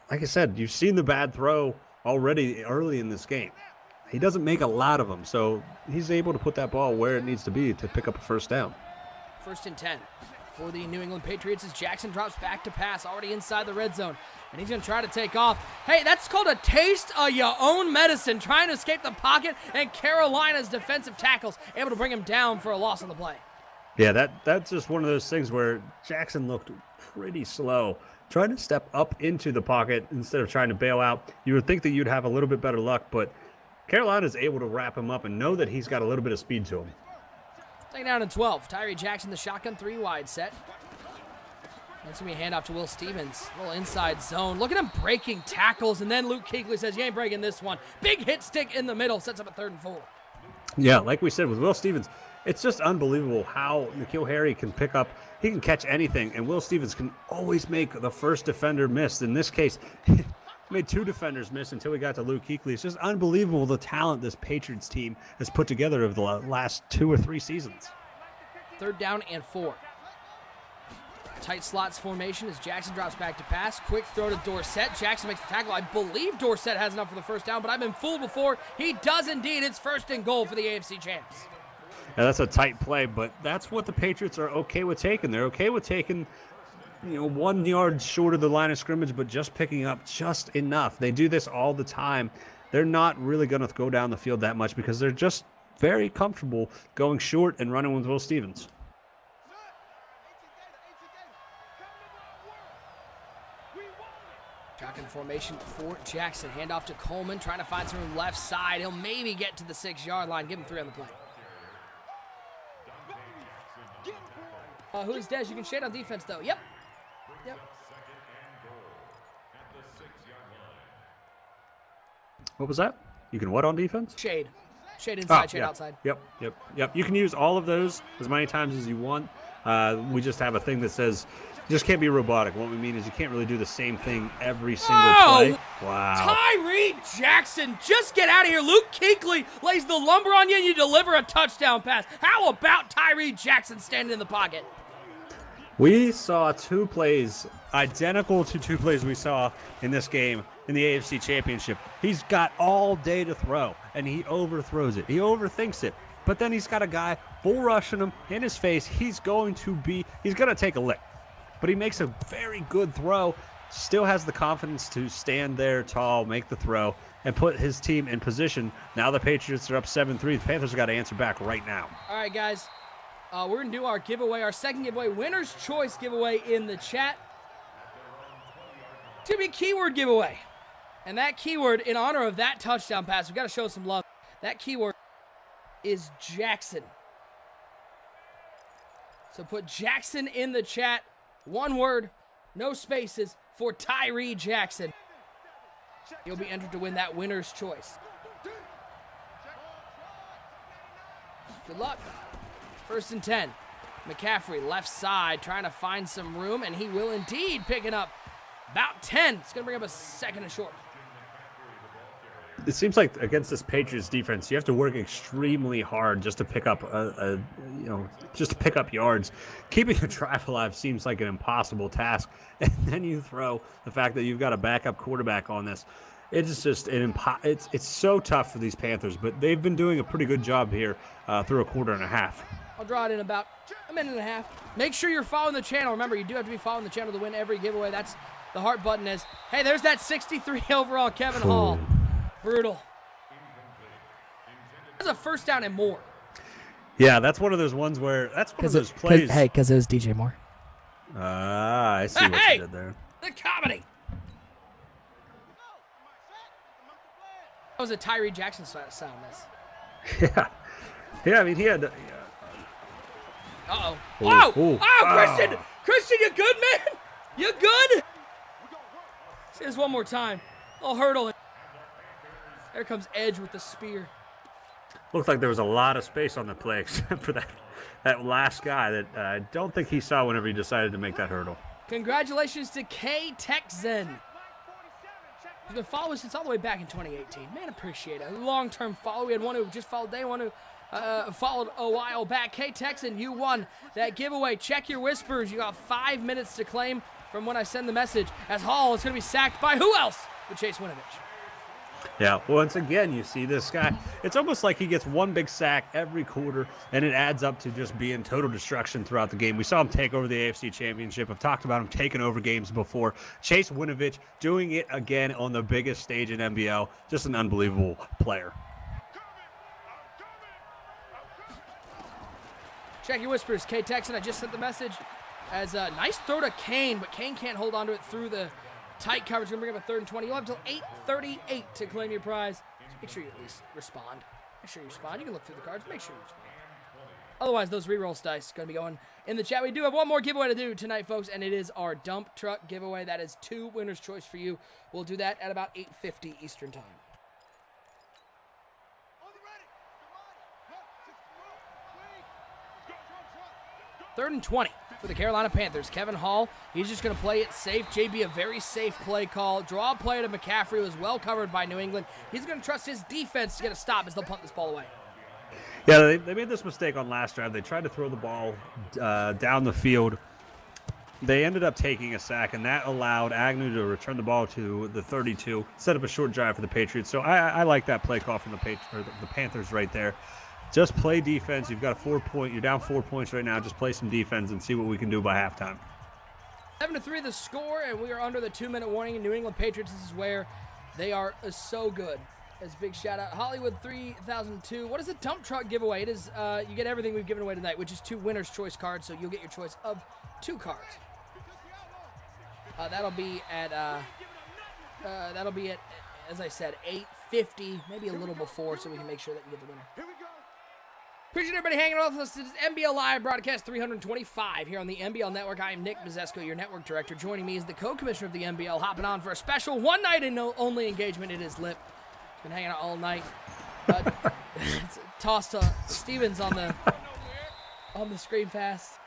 like I said, you've seen the bad throw already early in this game. He doesn't make a lot of them, so he's able to put that ball where it needs to be to pick up a first down. 1st and 10 for the New England Patriots as Jackson drops back to pass, already inside the red zone, and he's going to try to take off. Hey, that's called a taste of your own medicine, trying to escape the pocket, and Carolina's defensive tackles able to bring him down for a loss on the play. Yeah, that's just one of those things where Jackson looked pretty slow, trying to step up into the pocket instead of trying to bail out. You would think that you'd have a little bit better luck, but Carolina's able to wrap him up and know that he's got a little bit of speed to him. Second down and 12. Tyree Jackson, the shotgun 3-wide set. That's going to be a handoff to Will Stevens. A little inside zone. Look at him breaking tackles, and then Luke Kuechly says, you ain't breaking this one. Big hit stick in the middle, sets up a 3rd and 4. Yeah, like we said with Will Stevens, it's just unbelievable how N'Keal Harry can pick up. He can catch anything, and Will Stevens can always make the first defender miss. In this case, he made 2 defenders miss until we got to Luke Kuechly. It's just unbelievable the talent this Patriots team has put together over the last 2 or 3 seasons. 3rd down and 4. Tight slots formation as Jackson drops back to pass. Quick throw to Dorsett. Jackson makes the tackle. I believe Dorsett has enough for the first down, but I've been fooled before. He does indeed. It's 1st and goal for the AFC champs. Yeah, that's a tight play, but that's what the Patriots are okay with taking. They're okay with taking 1 yard short of the line of scrimmage, but just picking up just enough. They do this all the time. They're not really going to go down the field that much because they're just very comfortable going short and running with Will Stevens. Shotgun formation for Jackson. Handoff to Coleman, trying to find some room left side. He'll maybe get to the 6-yard line. Give him 3 on the play. Who is Dez? You can shade on defense, though. Yep. What was that? You can what on defense? Shade. Shade inside, shade yeah. outside. Yep. You can use all of those as many times as you want. We just have a thing that says you just can't be robotic. What we mean is you can't really do the same thing every single play. Wow. Tyree Jackson, just get out of here. Luke Kuechly lays the lumber on you and you deliver a touchdown pass. How about Tyree Jackson standing in the pocket? We saw 2 plays identical to 2 plays we saw in this game in the AFC Championship. He's got all day to throw, and he overthrows it. He overthinks it. But then he's got a guy bull rushing him in his face. He's going to take a lick. But he makes a very good throw, still has the confidence to stand there tall, make the throw, and put his team in position. Now the Patriots are up 7-3. The Panthers have got to answer back right now. All right, guys. We're going to do our giveaway, our second giveaway, winner's choice giveaway in the chat. It's going to be a keyword giveaway. And that keyword, in honor of that touchdown pass, we've got to show some love. That keyword is Jackson. So put Jackson in the chat. One word, no spaces, for Tyree Jackson. You'll be entered to win that winner's choice. Good luck. 1st and 10. McCaffrey left side trying to find some room, and he will indeed, picking up about 10. It's going to bring up a 2nd and short. It seems like against this Patriots defense, you have to work extremely hard just to pick up just to pick up yards. Keeping a drive alive seems like an impossible task, and then you throw the fact that you've got a backup quarterback on this. It's just it's so tough for these Panthers, but they've been doing a pretty good job here through a quarter and a half. I'll draw it in about a minute and a half. Make sure you're following the channel. Remember, you do have to be following the channel to win every giveaway. That's the heart button is. Hey, there's that 63 overall Kevin Hall. Brutal. That's a 1st down and more. Yeah, that's one of those ones where that's one of those plays. Because it was DJ Moore. I see what you did there. The comedy. That was a Tyree Jackson sound miss. Yeah. I mean, he had. Uh-oh. Whoa! Christian! Christian, you good, man? You good? Say this one more time. I'll hurdle it. There comes Edge with the spear. Looked like there was a lot of space on the play except for that last guy that I don't think he saw whenever he decided to make that hurdle. Congratulations to K Texzen. He's been following us since all the way back in 2018. Man, appreciate it. A long-term follow. We had one who just followed day, one who followed a while back. K Texan, you won that giveaway. Check your whispers. You got 5 minutes to claim from when I send the message. As Hall is going to be sacked by who else but Chase Winovich. Yeah, once again, you see this guy. It's almost like he gets one big sack every quarter, and it adds up to just being total destruction throughout the game. We saw him take over the AFC Championship. I've talked about him taking over games before. Chase Winovich doing it again on the biggest stage in MBL. Just an unbelievable player. Check your whispers. K Texan, I just sent the message. As a nice throw to Kane, but Kane can't hold on to it through the tight coverage. Going to bring up a 3rd and 20. You'll have until 8:38 to claim your prize. Just make sure you at least respond. Make sure you respond. You can look through the cards. Make sure you respond. Otherwise, those rerolls dice going to be going in the chat. We do have one more giveaway to do tonight, folks, and it is our dump truck giveaway. That is 2 winner's choice for you. We'll do that at about 8:50 Eastern time. Third and 20 for the Carolina Panthers. Kevin Hall, he's just going to play it safe. JB, a very safe play call. Draw play to McCaffrey, who was well covered by New England. He's going to trust his defense to get a stop as they'll punt this ball away. Yeah, they made this mistake on last drive. They tried to throw the ball down the field. They ended up taking a sack, and that allowed Agnew to return the ball to the 32, set up a short drive for the Patriots. So I like that play call from the Panthers right there. Just play defense. You've got you're down 4 points right now. Just play some defense and see what we can do by halftime. 7-3 the score, and we are under the 2-minute warning in New England Patriots. This is where they are so good. As big shout out, Hollywood 3002. What is a dump truck giveaway? It is you get everything we've given away tonight, which is 2 winner's choice cards. So you'll get your choice of 2 cards. That'll be at as I said 8:50, maybe a little before, so we can make sure that you get the winner. Appreciate everybody hanging out with us. This is MBL Live Broadcast 325 here on the MBL Network. I am Nick Mazesco, your network director. Joining me is the co-commissioner of the MBL, hopping on for a special one-night and only engagement. It is lit. Been hanging out all night. Tossed to Stevens on the screen pass.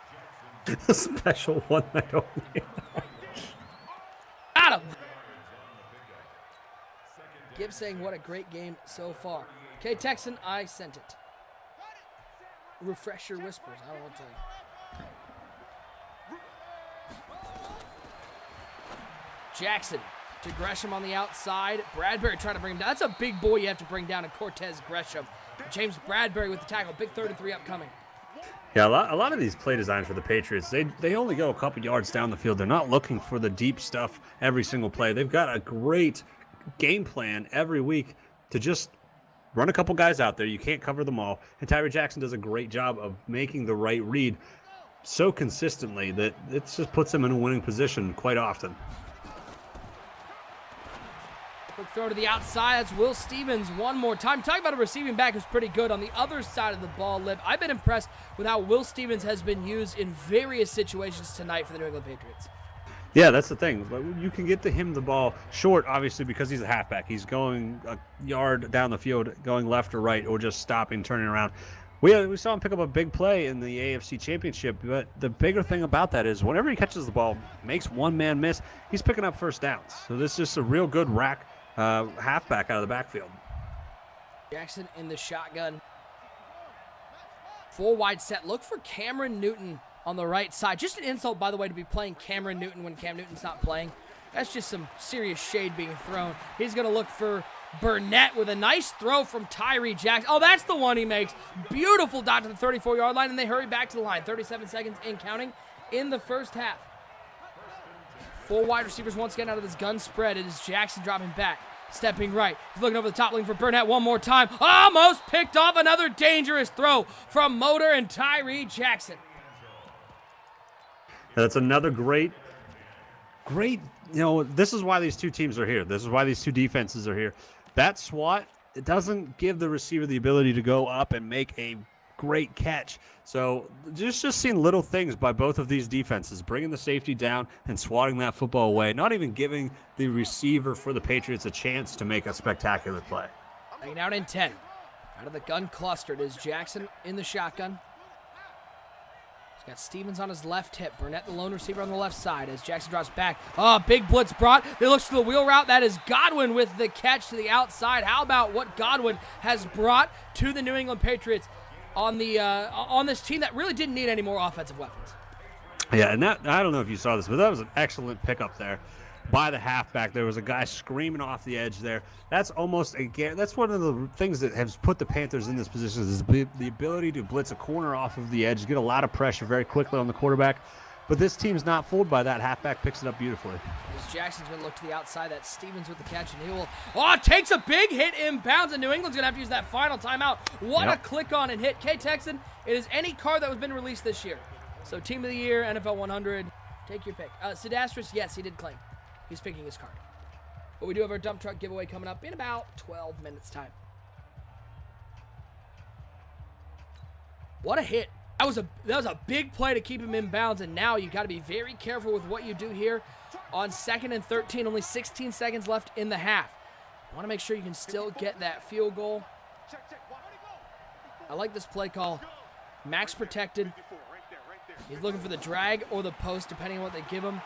A special one night only. Got him. Gibbs saying, what a great game so far. Okay, Texan, I sent it. Refresh your whispers. I don't know what to tell you. Jackson to Gresham on the outside. Bradbury trying to bring him down. That's a big boy you have to bring down in Cortez Gresham. James Bradbury with the tackle. Big 33 upcoming. Yeah, a lot of these play designs for the Patriots, they only go a couple yards down the field. They're not looking for the deep stuff every single play. They've got a great game plan every week to just run a couple guys out there. You can't cover them all. And Tyree Jackson does a great job of making the right read so consistently that it just puts him in a winning position quite often. Quick throw to the outside. That's Will Stevens one more time. Talking about a receiving back who's pretty good on the other side of the ball, Lib. I've been impressed with how Will Stevens has been used in various situations tonight for the New England Patriots. Yeah, that's the thing. You can get to him the ball short, obviously, because he's a halfback. He's going a yard down the field, going left or right, or just stopping, turning around. We saw him pick up a big play in the AFC Championship, but the bigger thing about that is whenever he catches the ball, makes one man miss, he's picking up first downs. So this is just a real good rack halfback out of the backfield. Jackson in the shotgun. Full wide set. Look for Cameron Newton on the right side. Just an insult, by the way, to be playing Cameron Newton when Cam Newton's not playing. That's just some serious shade being thrown. He's going to look for Burnett with a nice throw from Tyree Jackson. Oh, that's the one he makes. Beautiful dot to the 34-yard line, and they hurry back to the line. 37 seconds in counting in the first half. Four wide receivers once again out of this gun spread. It is Jackson dropping back, stepping right. He's looking over the top, looking for Burnett one more time. Almost picked off. Another dangerous throw from Motor and Tyree Jackson. That's another great, this is why these two teams are here. This is why these two defenses are here. That SWAT, it doesn't give the receiver the ability to go up and make a great catch. So just seeing little things by both of these defenses, bringing the safety down and swatting that football away, not even giving the receiver for the Patriots a chance to make a spectacular play. Hanging out in 10. Out of the gun cluster, it is Jackson in the shotgun. He's got Stevens on his left hip. Burnett, the lone receiver, on the left side as Jackson drops back. Oh, big blitz brought. They look to the wheel route. That is Godwin with the catch to the outside. How about what Godwin has brought to the New England Patriots on this team that really didn't need any more offensive weapons? Yeah, and that, I don't know if you saw this, but that was an excellent pickup there by the halfback. There was a guy screaming off the edge there. That's almost that's one of the things that has put the Panthers in this position, is the ability to blitz a corner off of the edge, get a lot of pressure very quickly on the quarterback. But this team's not fooled by that. Halfback picks it up beautifully. As Jackson's going to look to the outside. That's Stevens with the catch, and he will, takes a big hit inbounds, and New England's going to have to use that final timeout. What a click on and hit. K-Texan, it is any card that was been released this year. So Team of the Year, NFL 100, take your pick. Sidastris, yes, he did claim. He's picking his card. But we do have our dump truck giveaway coming up in about 12 minutes' time. What a hit. That was a big play to keep him in bounds, and now you got to be very careful with what you do here on 2nd and 13. Only 16 seconds left in the half. You want to make sure you can still get that field goal. I like this play call. Max protected. He's looking for the drag or the post, depending on what they give him.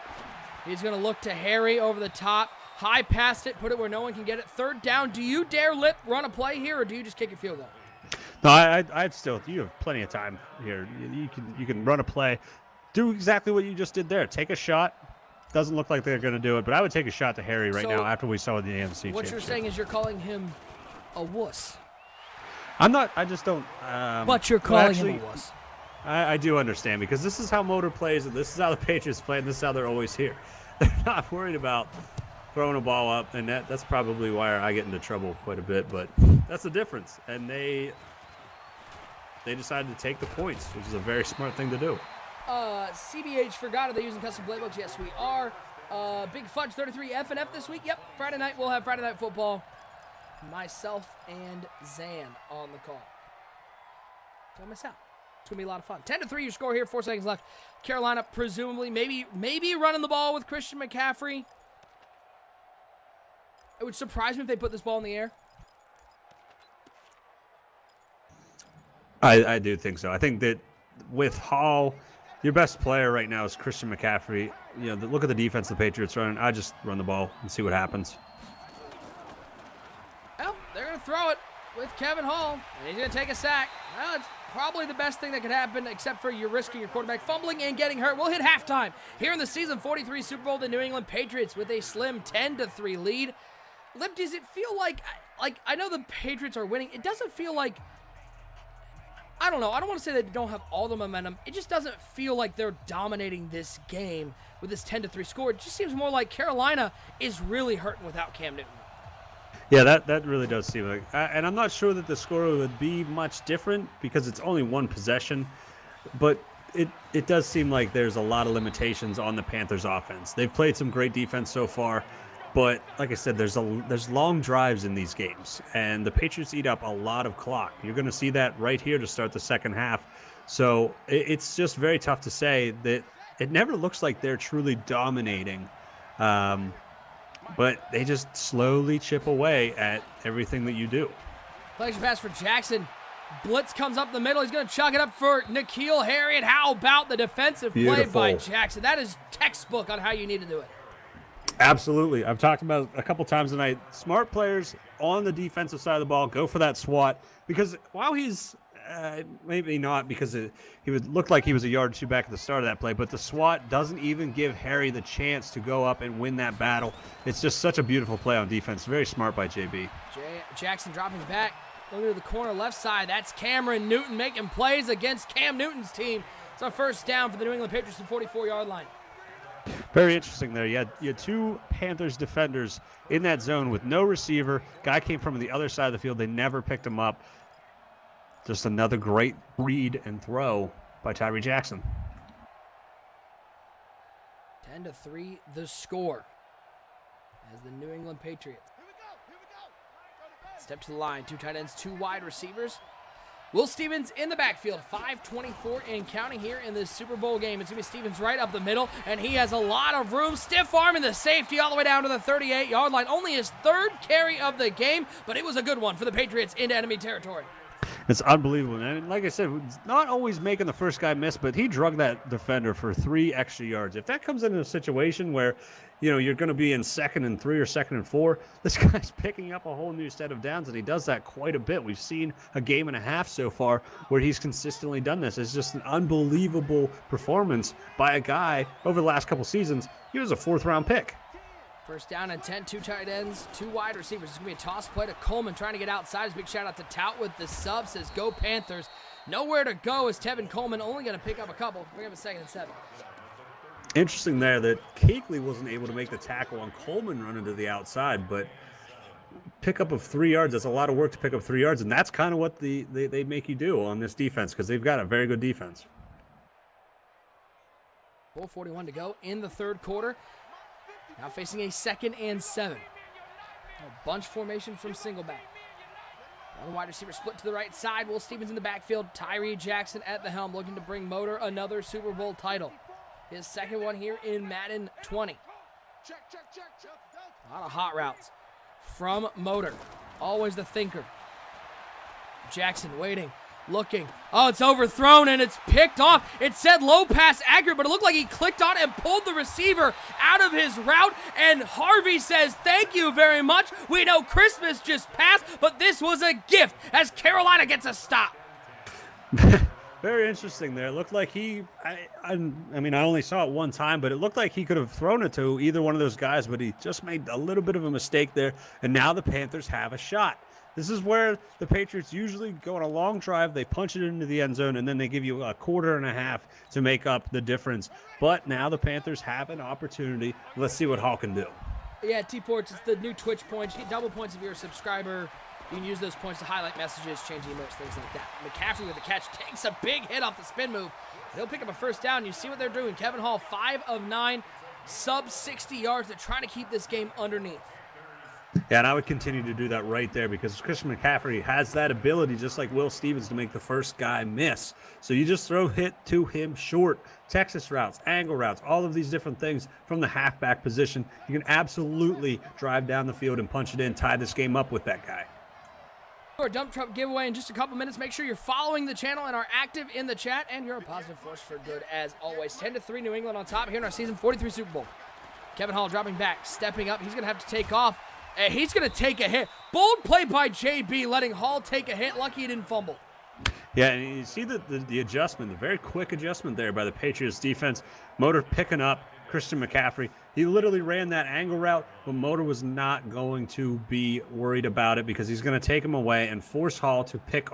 He's going to look to Harry over the top. High past it, put it where no one can get it. 3rd down. Do you dare run a play here, or do you just kick your field goal? No, I'd still. You have plenty of time here. You can run a play, do exactly what you just did there. Take a shot. Doesn't look like they're going to do it, but I would take a shot to Harry right now after we saw the AFC Championship. What you're saying is you're calling him a wuss. I'm not. I just don't. But you're calling him a wuss. I do understand, because this is how Motor plays, and this is how the Patriots play, and this is how they're always here. They're not worried about throwing a ball up, and that's probably why I get into trouble quite a bit. But that's the difference, and they decided to take the points, which is a very smart thing to do. CBH forgot, are they using custom playbooks? Yes, we are. Big Fudge 33 F&F this week. Yep, Friday night we'll have Friday Night Football. Myself and Zan on the call. Don't miss out. It's going to be a lot of fun. 10-3 your score here, 4 seconds left. Carolina presumably maybe running the ball with Christian McCaffrey. It would surprise me if they put this ball in the air. I do think so. I think that with Hall, your best player right now is Christian McCaffrey. Look at the defense the Patriots running. I just run the ball and see what happens. Well, they're going to throw it with Kevin Hall, and he's going to take a sack. Well, it's probably the best thing that could happen, except for you're risking your quarterback fumbling and getting hurt. We'll hit halftime here in the season 43 Super Bowl. The New England Patriots with a slim 10-3 lead. Lip, does it feel like I know the Patriots are winning. It doesn't feel like, I don't know. I don't want to say that they don't have all the momentum. It just doesn't feel like they're dominating this game with this 10-3 score. It just seems more like Carolina is really hurting without Cam Newton. Yeah, that really does seem like, and I'm not sure that the score would be much different because it's only one possession, but it does seem like there's a lot of limitations on the Panthers offense. They've played some great defense so far, but like I said, there's long drives in these games, and the Patriots eat up a lot of clock. You're going to see that right here to start the second half. So it's just very tough to say that it never looks like they're truly dominating. But they just slowly chip away at everything that you do. Play action pass for Jackson. Blitz comes up the middle. He's going to chuck it up for N'Keal Harry. How about the defensive play by Jackson? That is textbook on how you need to do it. Absolutely. I've talked about it a couple times tonight. Smart players on the defensive side of the ball, go for that swat. Because while he's maybe not, because he would look like he was a yard or two back at the start of that play, but the swat doesn't even give Harry the chance to go up and win that battle. It's just such a beautiful play on defense. Very smart by JB. Jackson dropping back, looking to the corner left side. That's Cameron Newton making plays against Cam Newton's team. It's a first down for the New England Patriots at the 44-yard line. Very interesting there. You had two Panthers defenders in that zone with no receiver. Guy came from the other side of the field. They never picked him up. Just another great read and throw by Tyree Jackson. 10-3 the score as the New England Patriots step to the line. Two tight ends, two wide receivers. Will Stevens in the backfield, 5:24 and counting here in this Super Bowl game. It's going to be Stevens right up the middle, and he has a lot of room. Stiff arming the safety all the way down to the 38-yard line. Only his third carry of the game, but it was a good one for the Patriots into enemy territory. It's unbelievable. And like I said, not always making the first guy miss, but he drug that defender for 3 extra yards. If that comes into a situation where, you're going to be in 2nd and 3 or 2nd and 4, this guy's picking up a whole new set of downs, and he does that quite a bit. We've seen a game and a half so far where he's consistently done this. It's just an unbelievable performance by a guy over the last couple seasons. He was a 4th-round pick. First down and 10, two tight ends, two wide receivers. It's going to be a toss play to Coleman trying to get outside. Big shout out to Tout with the sub, says go Panthers. Nowhere to go is Tevin Coleman, only going to pick up a couple. Pick up a 2nd and 7. Interesting there that Kuechly wasn't able to make the tackle on Coleman running to the outside, but pickup of 3 yards, that's a lot of work to pick up 3 yards, and that's kind of what they make you do on this defense because they've got a very good defense. 4:41 to go in the third quarter. Now facing a 2nd and 7. A bunch formation from single back. One wide receiver split to the right side. Will Stevens in the backfield. Tyree Jackson at the helm looking to bring Motor another Super Bowl title. His second one here in Madden 20. A lot of hot routes from Motor. Always the thinker. Jackson waiting. Looking. Oh, it's overthrown and it's picked off. It said low pass accurate, but it looked like he clicked on and pulled the receiver out of his route. And Harvey says, thank you very much. We know Christmas just passed, but this was a gift as Carolina gets a stop. Very interesting there. It looked like I mean, I only saw it one time, but it looked like he could have thrown it to either one of those guys, but he just made a little bit of a mistake there. And now the Panthers have a shot. This is where the Patriots usually go on a long drive, they punch it into the end zone, and then they give you a quarter and a half to make up the difference. But now the Panthers have an opportunity. Let's see what Hall can do. Yeah, T-Ports, it's the new Twitch points. You get double points if you're a subscriber. You can use those points to highlight messages, change emotes, things like that. McCaffrey with the catch takes a big hit off the spin move. They'll pick up a first down. You see what they're doing. Kevin Hall, 5 of 9, sub 60 yards. They're trying to keep this game underneath. Yeah, and I would continue to do that right there because Christian McCaffrey has that ability, just like Will Stevens, to make the first guy miss. So you just throw hit to him short, Texas routes, angle routes, all of these different things from the halfback position. You can absolutely drive down the field and punch it in, tie this game up with that guy. Our dump truck giveaway in just a couple minutes. Make sure you're following the channel and are active in the chat, and you're a positive force for good as always. 10-3 New England on top here in our season 43 Super Bowl. Kevin Hall dropping back, stepping up. He's going to have to take off. And he's going to take a hit. Bold play by JB, letting Hall take a hit. Lucky he didn't fumble. Yeah, and you see the adjustment, the very quick adjustment there by the Patriots defense. Motor picking up Christian McCaffrey. He literally ran that angle route, but Motor was not going to be worried about it because he's going to take him away and force Hall to pick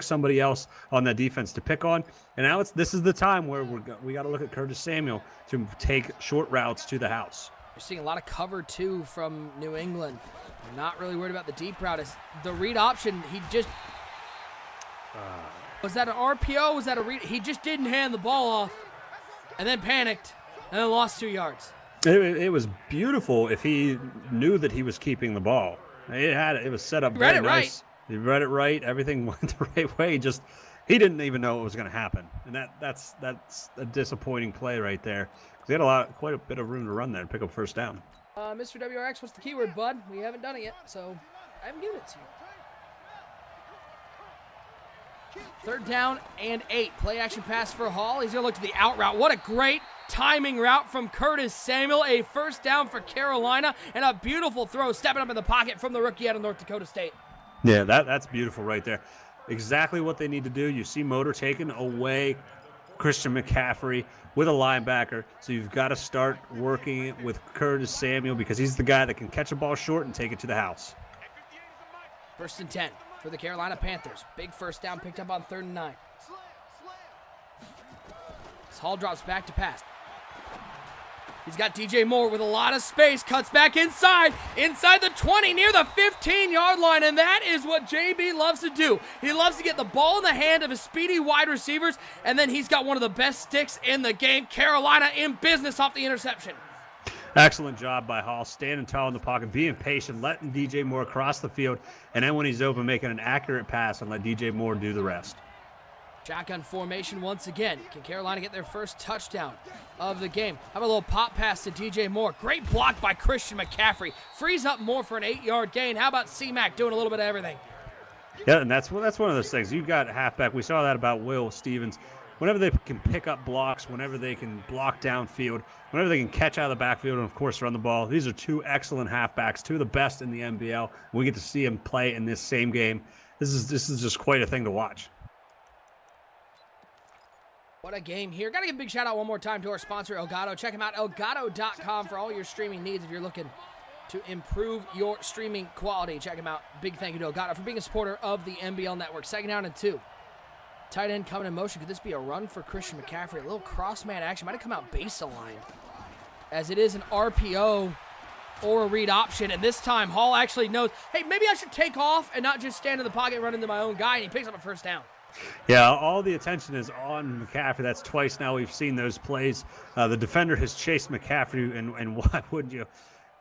somebody else on that defense to pick on. And now this is the time where we got to look at Curtis Samuel to take short routes to the house. You're seeing a lot of cover two from New England. They're not really worried about the deep route. It's the read option, he just was that an RPO? Was that a read? He just didn't hand the ball off and then panicked and then lost 2 yards. It was beautiful if he knew that he was keeping the ball. It was set up very nice. He read it right. Everything went the right way. He didn't even know it was going to happen, and that's a disappointing play right there. He had quite a bit of room to run there and pick up first down. Mr. WRX, what's the keyword, bud? We haven't done it yet, so I haven't given it to you. 3rd down and 8. Play action pass for Hall. He's going to look to the out route. What a great timing route from Curtis Samuel. A first down for Carolina and a beautiful throw stepping up in the pocket from the rookie out of North Dakota State. Yeah, that's beautiful right there. Exactly what they need to do. You see Motor taking away Christian McCaffrey with a linebacker. So you've got to start working it with Curtis Samuel because he's the guy that can catch a ball short and take it to the house. 1st and 10 for the Carolina Panthers. Big first down picked up on 3rd and 9. As Hall drops back to pass. He's got DJ Moore with a lot of space, cuts back inside the 20, near the 15-yard line, and that is what JB loves to do. He loves to get the ball in the hand of his speedy wide receivers, and then he's got one of the best sticks in the game. Carolina in business off the interception. Excellent job by Hall, standing tall in the pocket, being patient, letting DJ Moore cross the field, and then when he's open, making an accurate pass and let DJ Moore do the rest. Shotgun formation once again. Can Carolina get their first touchdown of the game? Have a little pop pass to DJ Moore. Great block by Christian McCaffrey. Frees up Moore for an 8-yard gain. How about C-Mac doing a little bit of everything? Yeah, and that's one of those things. You've got halfback. We saw that about Will Stevens. Whenever they can pick up blocks, whenever they can block downfield, whenever they can catch out of the backfield and, of course, run the ball. These are two excellent halfbacks, two of the best in the MBL. We get to see them play in this same game. This is just quite a thing to watch. What a game here. Got to give a big shout out one more time to our sponsor, Elgato. Check them out, elgato.com, for all your streaming needs if you're looking to improve your streaming quality. Check them out. Big thank you to Elgato for being a supporter of the MBL Network. 2nd down and 2. Tight end coming in motion. Could this be a run for Christian McCaffrey? A little cross-man action. Might have come out base aligned, as it is an RPO or a read option. And this time, Hall actually knows, hey, maybe I should take off and not just stand in the pocket and run into my own guy. And he picks up a first down. Yeah, all the attention is on McCaffrey. That's twice now we've seen those plays. The defender has chased McCaffrey, and why wouldn't you?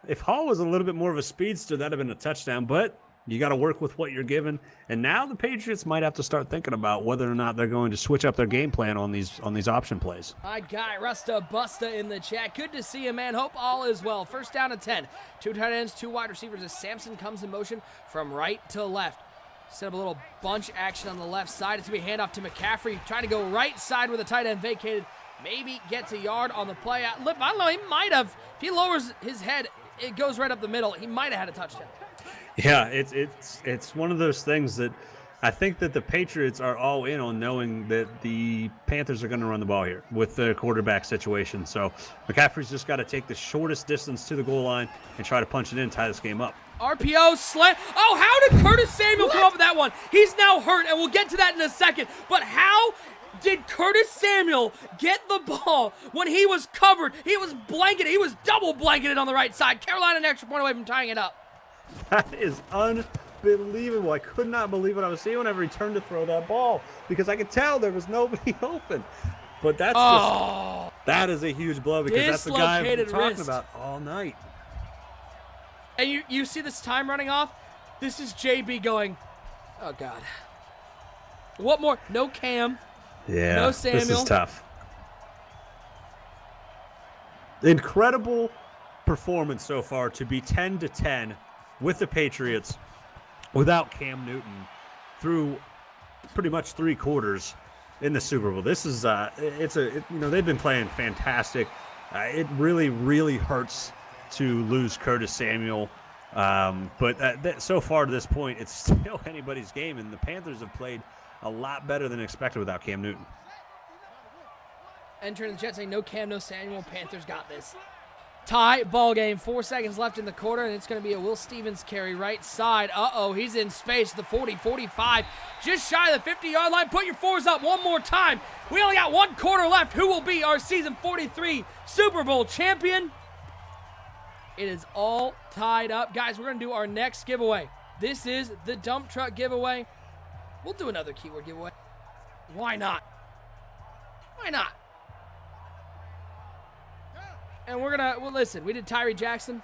If Hall was a little bit more of a speedster, that would have been a touchdown, but you got to work with what you're given. And now the Patriots might have to start thinking about whether or not they're going to switch up their game plan on these option plays. My guy, Rusta Busta in the chat. Good to see you, man. Hope all is well. 1st down and 10. 2 tight ends, 2 wide receivers as Sampson comes in motion from right to left. Set up a little bunch action on the left side. It's going to be handoff to McCaffrey, trying to go right side with the tight end vacated. Maybe gets a yard on the play. I don't know, he might have. If he lowers his head, it goes right up the middle. He might have had a touchdown. Yeah, it's one of those things that I think that the Patriots are all in on, knowing that the Panthers are going to run the ball here with the quarterback situation. So McCaffrey's just got to take the shortest distance to the goal line and try to punch it in, tie this game up. RPO slant. Oh, how did Curtis Samuel come up with that one? He's now hurt, and we'll get to that in a second. But how did Curtis Samuel get the ball when he was covered? He was blanketed. He was double blanketed on the right side. Carolina an extra point away from tying it up. That is unbelievable. I could not believe what I was seeing whenever he turned to throw that ball, because I could tell there was nobody open. But that's that is a huge blow, because that's the guy I've been talking about all night. And you see this time running off? This is JB going, oh, God. What more? No Cam. Yeah, no Samuel. This is tough. Incredible performance so far to be 10-10 with the Patriots without Cam Newton through pretty much 3 quarters in the Super Bowl. This is they've been playing fantastic. It really, really hurts to lose Curtis Samuel. But so far to this point, it's still anybody's game, and the Panthers have played a lot better than expected without Cam Newton. Enter in the chat saying no Cam, no Samuel. Panthers got this. Tie, ball game. 4 seconds left in the quarter, and it's going to be a Will Stevens carry right side. Uh-oh, he's in space. The 40, 45, just shy of the 50-yard line. Put your 4s up one more time. We only got 1 quarter left. Who will be our season 43 Super Bowl champion? It is all tied up. Guys, we're going to do our next giveaway. This is the dump truck giveaway. We'll do another keyword giveaway. Why not? Why not? And we're going to, well, listen, we did Tyree Jackson,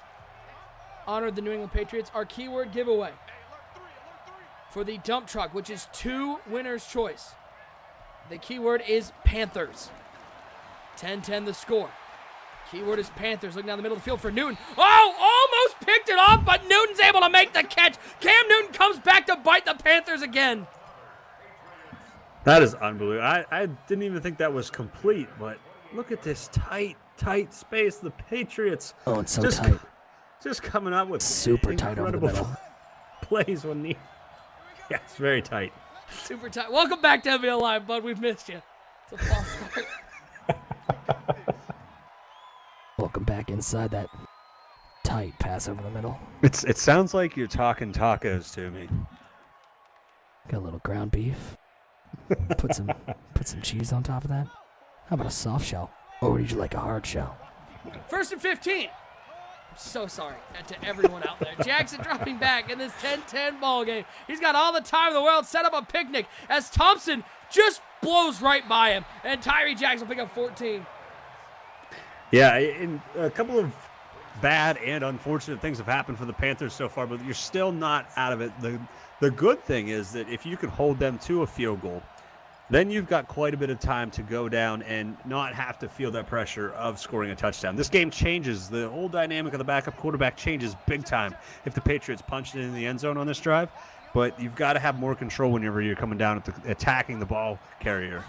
honored the New England Patriots. Our keyword giveaway for the dump truck, which is 2 winners' choice. The keyword is Panthers. 10-10 the score. Keyword is Panthers. Looking down the middle of the field for Newton. Oh, almost picked it off, but Newton's able to make the catch. Cam Newton comes back to bite the Panthers again. That is unbelievable. I didn't even think that was complete, but look at this tight space. The Patriots. Oh, it's so tight. Just coming up with super tight over the middle. Plays when need. Yeah, it's very tight. Super tight. Welcome back to MBL Live, bud. We've missed you. It's a false start. Welcome back inside that tight pass over the middle. It sounds like you're talking tacos to me. Got a little ground beef. Put some cheese on top of that. How about a soft shell? Or would you like a hard shell? 1st and 15. I'm so sorry to everyone out there. Jackson dropping back in this 10-10 ball game. He's got all the time in the world. Set up a picnic as Thompson just blows right by him. And Tyree Jackson will pick up 14. Yeah, a couple of bad and unfortunate things have happened for the Panthers so far, but you're still not out of it. The good thing is that if you can hold them to a field goal, then you've got quite a bit of time to go down and not have to feel that pressure of scoring a touchdown. This game changes. The whole dynamic of the backup quarterback changes big time if the Patriots punch it in the end zone on this drive, but you've got to have more control whenever you're coming down at attacking the ball carrier.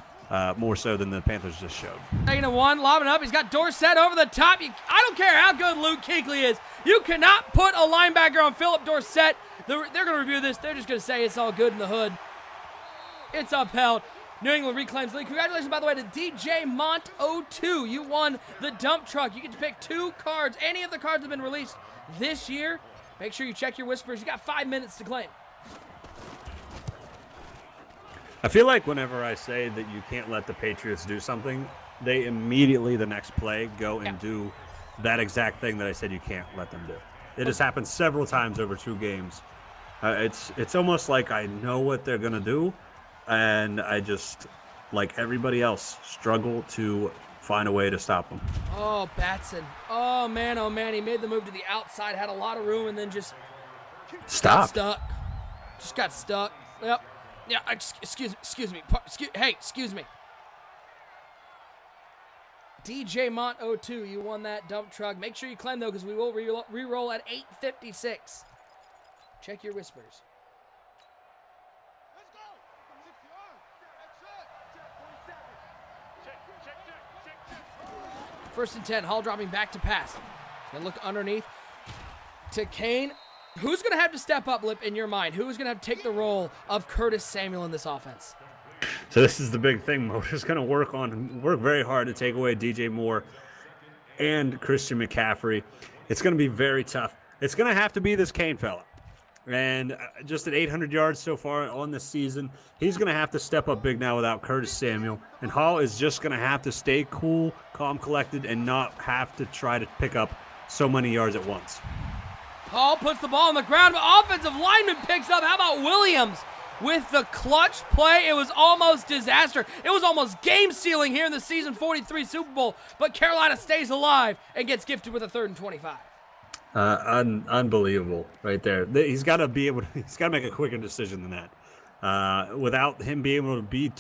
More so than the Panthers just showed. Taking a 1, lobbing up. He's got Dorsett over the top. I don't care how good Luke Kuechly is. You cannot put a linebacker on Philip Dorsett. They're going to review this. They're just going to say it's all good in the hood. It's upheld. New England reclaims the lead. Congratulations, by the way, to DJ Mont 02. You won the dump truck. You get to pick 2 cards. Any of the cards have been released this year. Make sure you check your whispers. You got 5 minutes to claim. I feel like whenever I say that you can't let the Patriots do something, they immediately the next play go and do that exact thing that I said you can't let them do. It has happened several times over 2 games. It's almost like I know what they're going to do, and I just, like everybody else, struggle to find a way to stop them. Oh, Batson. Oh, man. He made the move to the outside, had a lot of room, and then just got stuck. Just got stuck. Yep. Yeah, excuse me. Excuse me. DJ Mont 02, you won that dump truck. Make sure you claim, though, because we will re-roll at 8:56. Check your whispers. First and 10, Hall dropping back to pass. Gonna look underneath to Kane. Who's going to have to step up, Lip, in your mind? Who's going to have to take the role of Curtis Samuel in this offense? So this is the big thing. Motor's going to work very hard to take away DJ Moore and Christian McCaffrey. It's going to be very tough. It's going to have to be this Kane fella. And just at 800 yards so far on the season, he's going to have to step up big now without Curtis Samuel. And Hall is just going to have to stay cool, calm, collected, and not have to try to pick up so many yards at once. Hall puts the ball on the ground, but offensive lineman picks up. How about Williams with the clutch play? It was almost disaster. It was almost game-sealing here in the season 43 Super Bowl, but Carolina stays alive and gets gifted with a 3rd and 25. Unbelievable right there. He's got to be able to, he's got to make a quicker decision than that. Without him being able to be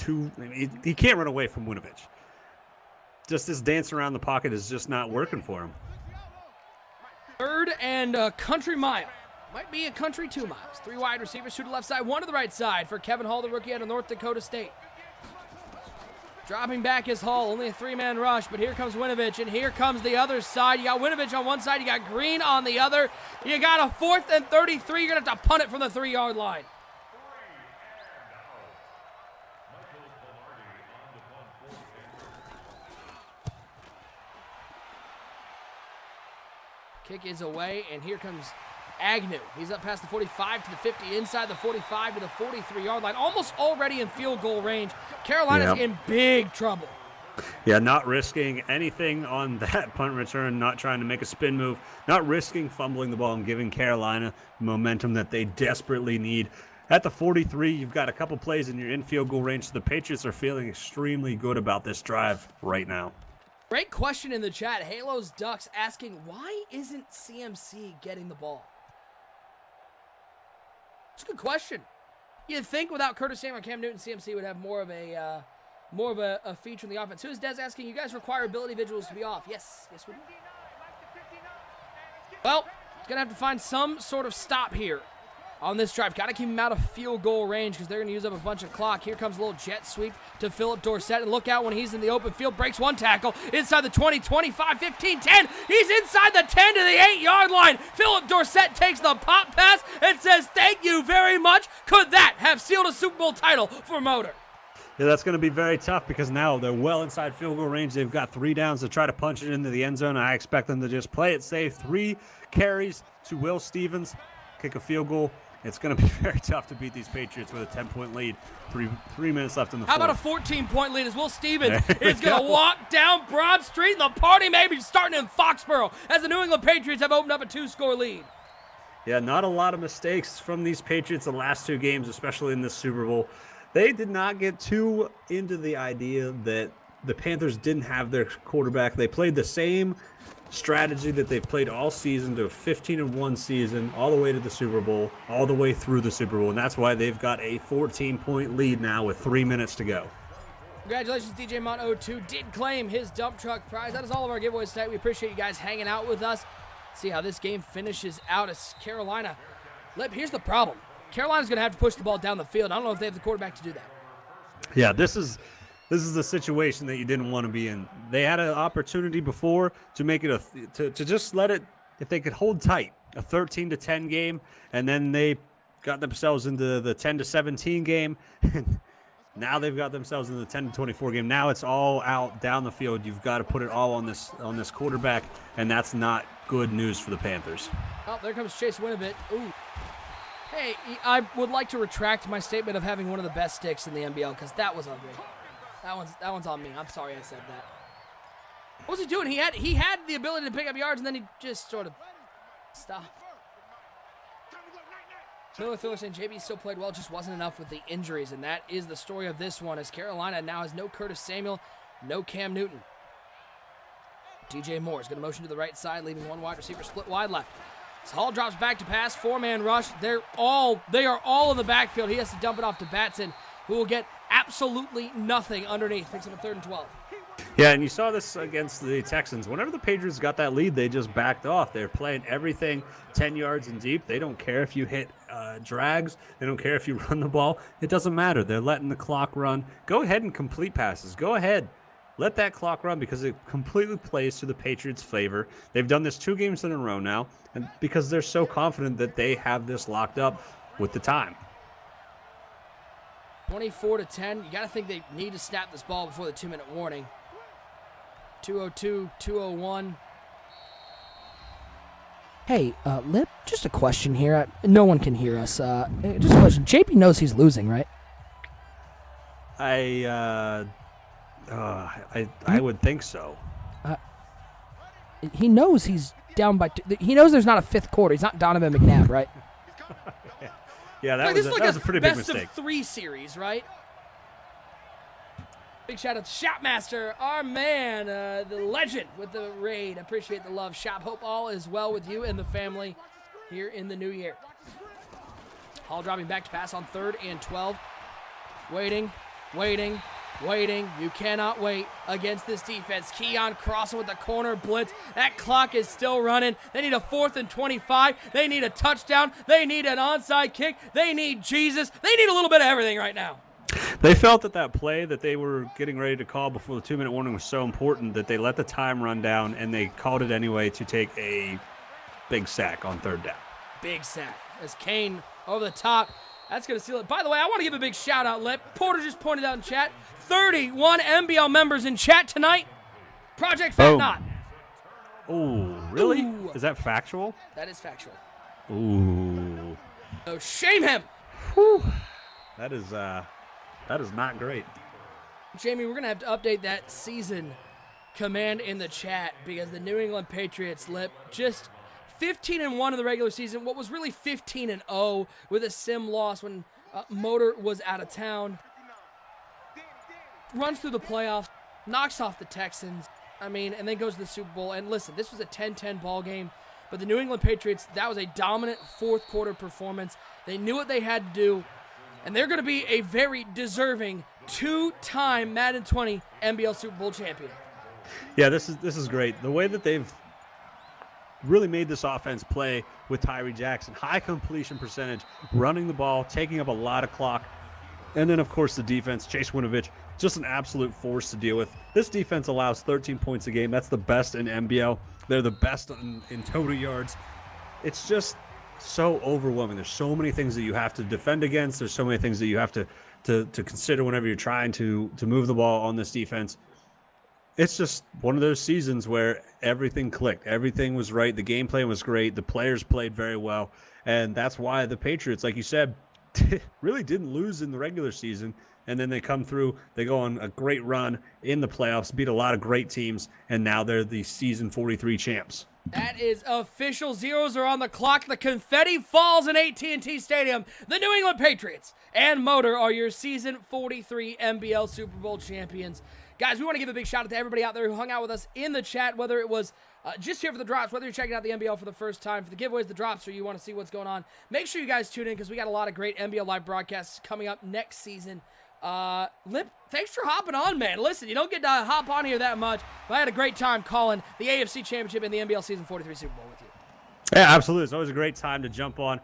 he can't run away from Winovich. Just this dance around the pocket is just not working for him. 3rd and country mile. Might be a country 2 miles. 3 wide receivers, 2 to the left side, 1 to the right side for Kevin Hall, the rookie out of North Dakota State. Dropping back is Hall, only a 3-man rush, but here comes Winovich, and here comes the other side. You got Winovich on one side, you got Green on the other. You got a 4th and 33. You're going to have to punt it from the 3-yard line. Kick is away, and here comes Agnew. He's up past the 45 to the 50, inside the 45 to the 43-yard line, almost already in field goal range. Carolina's in big trouble. Yeah, not risking anything on that punt return, not trying to make a spin move, not risking fumbling the ball and giving Carolina momentum that they desperately need. At the 43, you've got a couple plays and you're in field goal range, so the Patriots are feeling extremely good about this drive right now. Great question in the chat. Halo's Ducks asking, why isn't CMC getting the ball? It's a good question. You'd think without Curtis Samuel and Cam Newton, CMC would have more of a feature in the offense. Who's Des asking? You guys require ability visuals to be off. Yes, we do. Well, it's going to have to find some sort of stop here on this drive. Got to keep him out of field goal range because they're going to use up a bunch of clock. Here comes a little jet sweep to Philip Dorsett. And look out when he's in the open field. Breaks 1 tackle inside the 20, 25, 15, 10. He's inside the 10 to the 8-yard line. Philip Dorsett takes the pop pass and says, thank you very much. Could that have sealed a Super Bowl title for Motor? Yeah, that's going to be very tough because now they're well inside field goal range. They've got 3 downs to try to punch it into the end zone. I expect them to just play it safe. 3 carries to Will Stevens. Kick a field goal. It's going to be very tough to beat these Patriots with a 10-point lead. 3 minutes left in the fourth. How about a 14-point lead as Will Stevens is going to walk down Broad Street, and the party may be starting in Foxborough as the New England Patriots have opened up a 2-score lead. Yeah, not a lot of mistakes from these Patriots the last 2 games, especially in this Super Bowl. They did not get too into the idea that the Panthers didn't have their quarterback. They played the same strategy that they've played all season to a 15-1 season, all the way to the Super Bowl, all the way through the Super Bowl, and that's why they've got a 14-point lead now with 3 minutes to go. Congratulations, DJ Mont02 did claim his dump truck prize. That is all of our giveaways tonight. We appreciate you guys hanging out with us. See how this game finishes out as Carolina. Here's the problem. Carolina's going to have to push the ball down the field. I don't know if they have the quarterback to do that. Yeah, this is the situation that you didn't want to be in. They had an opportunity before to make it to just let it, if they could hold tight, a 13-10 game, and then they got themselves into the 10-17 game, and now they've got themselves in the 10-24 game. Now it's all out down the field. You've got to put it all on this quarterback, and that's not good news for the Panthers. Oh, there comes Chase Winovich. Ooh. Hey, I would like to retract my statement of having one of the best sticks in the MBL because that was ugly. That one's on me. I'm sorry I said that. What was he doing? He had the ability to pick up yards, and then he just sort of stopped. Miller Filler saying JB still played well, just wasn't enough with the injuries, and that is the story of this one, as Carolina now has no Curtis Samuel, no Cam Newton. DJ Moore is going to motion to the right side, leaving 1 wide receiver split wide left. As Hall drops back to pass, 4-man rush. They are all in the backfield. He has to dump it off to Batson, who will get absolutely nothing underneath. Picks up a 3rd and 12. Yeah, and you saw this against the Texans. Whenever the Patriots got that lead, they just backed off. They're playing everything 10 yards and deep. They don't care if you hit drags. They don't care if you run the ball. It doesn't matter. They're letting the clock run. Go ahead and complete passes. Go ahead. Let that clock run because it completely plays to the Patriots' favor. They've done this 2 games in a row now, and because they're so confident that they have this locked up with the time. 24-10. You got to think they need to snap this ball before the 2-minute warning. 2:02, 2:01. Hey, Lip, just a question here. No one can hear us. Just a question. JP knows he's losing, right? I would think so. He knows he's down by 2. He knows there's not a 5th quarter. He's not Donovan McNabb, right? Yeah, that this was is like a pretty big best mistake. of 3 series, right? Big shout out to Shopmaster, our man, the legend with the raid. Appreciate the love, Shop. Hope all is well with you and the family here in the new year. Hall dropping back to pass on 3rd and 12. Waiting. Waiting. You cannot wait against this defense. Keon crossing with the corner blitz. That clock is still running. They need a 4th and 25. They need a touchdown. They need an onside kick. They need Jesus. They need a little bit of everything right now. They felt that play that they were getting ready to call before the 2-minute warning was so important that they let the time run down, and they called it anyway to take a big sack on 3rd down. Big sack as Kane over the top. That's going to seal it. By the way, I want to give a big shout-out, Lip. Porter just pointed out in chat, 31 MBL members in chat tonight. Project Fat Knot. Oh, really? Ooh. Is that factual? That is factual. Ooh. So shame him. Whew. That is not great. Jamie, we're going to have to update that season command in the chat because the New England Patriots, Lip, just 15-1 in the regular season. What was really 15-0 with a sim loss when Motor was out of town. Runs through the playoffs, knocks off the Texans. And then goes to the Super Bowl. And listen, this was a 10-10 ball game. But the New England Patriots, that was a dominant fourth quarter performance. They knew what they had to do. And they're going to be a very deserving 2-time Madden 20 MBL Super Bowl champion. Yeah, this is great. The way that they've really made this offense play with Tyree Jackson. High completion percentage, running the ball, taking up a lot of clock. And then, of course, the defense, Chase Winovich, just an absolute force to deal with. This defense allows 13 points a game. That's the best in MBL. They're the best in total yards. It's just so overwhelming. There's so many things that you have to defend against. There's so many things that you have to consider whenever you're trying to move the ball on this defense. It's just one of those seasons where everything clicked. Everything was right. The game plan was great. The players played very well. And that's why the Patriots, like you said, really didn't lose in the regular season. And then they come through. They go on a great run in the playoffs, beat a lot of great teams, and now they're the season 43 champs. That is official. Zeros are on the clock. The confetti falls in AT&T Stadium. The New England Patriots and Motor are your season 43 MBL Super Bowl champions. Guys, we want to give a big shout out to everybody out there who hung out with us in the chat, whether it was just here for the drops, whether you're checking out the MBL for the first time, for the giveaways, the drops, or you want to see what's going on. Make sure you guys tune in because we got a lot of great MBL live broadcasts coming up next season. Lip, thanks for hopping on, man. Listen, you don't get to hop on here that much, but I had a great time calling the AFC Championship and the MBL Season 43 Super Bowl with you. Yeah, absolutely. It's always a great time to jump on.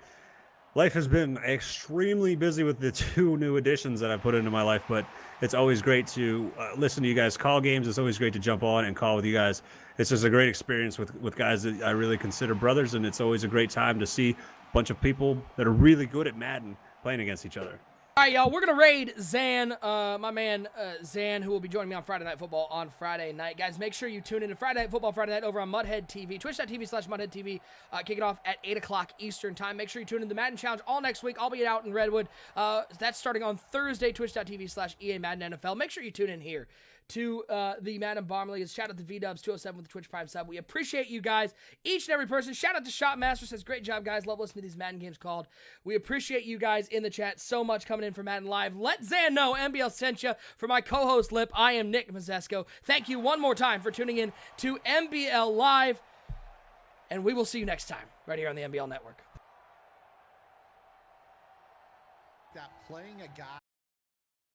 Life has been extremely busy with the 2 new additions that I put into my life, but it's always great to listen to you guys call games. It's always great to jump on and call with you guys. It's just a great experience with guys that I really consider brothers, and it's always a great time to see a bunch of people that are really good at Madden playing against each other. All right, y'all, we're going to raid Zan, my man Zan, who will be joining me on Friday Night Football on Friday night. Guys, make sure you tune in to Friday Night Football Friday night over on Mudhead TV, twitch.tv/Mudhead TV, kicking off at 8 o'clock Eastern time. Make sure you tune in to the Madden Challenge all next week. I'll be out in Redwood. That's starting on Thursday, twitch.tv/EA Madden NFL. Make sure you tune in here to the Madden Bomber League. Shout out to VDubs 207 with the Twitch Prime sub. We appreciate you guys, each and every person. Shout out to Shotmaster, says great job, guys. Love listening to these Madden games called. We appreciate you guys in the chat so much coming in for Madden Live. Let Zan know MBL sent you. For my co-host Lip, I am Nick Mazesco. Thank you one more time for tuning in to MBL Live, and we will see you next time right here on the MBL Network. That playing a guy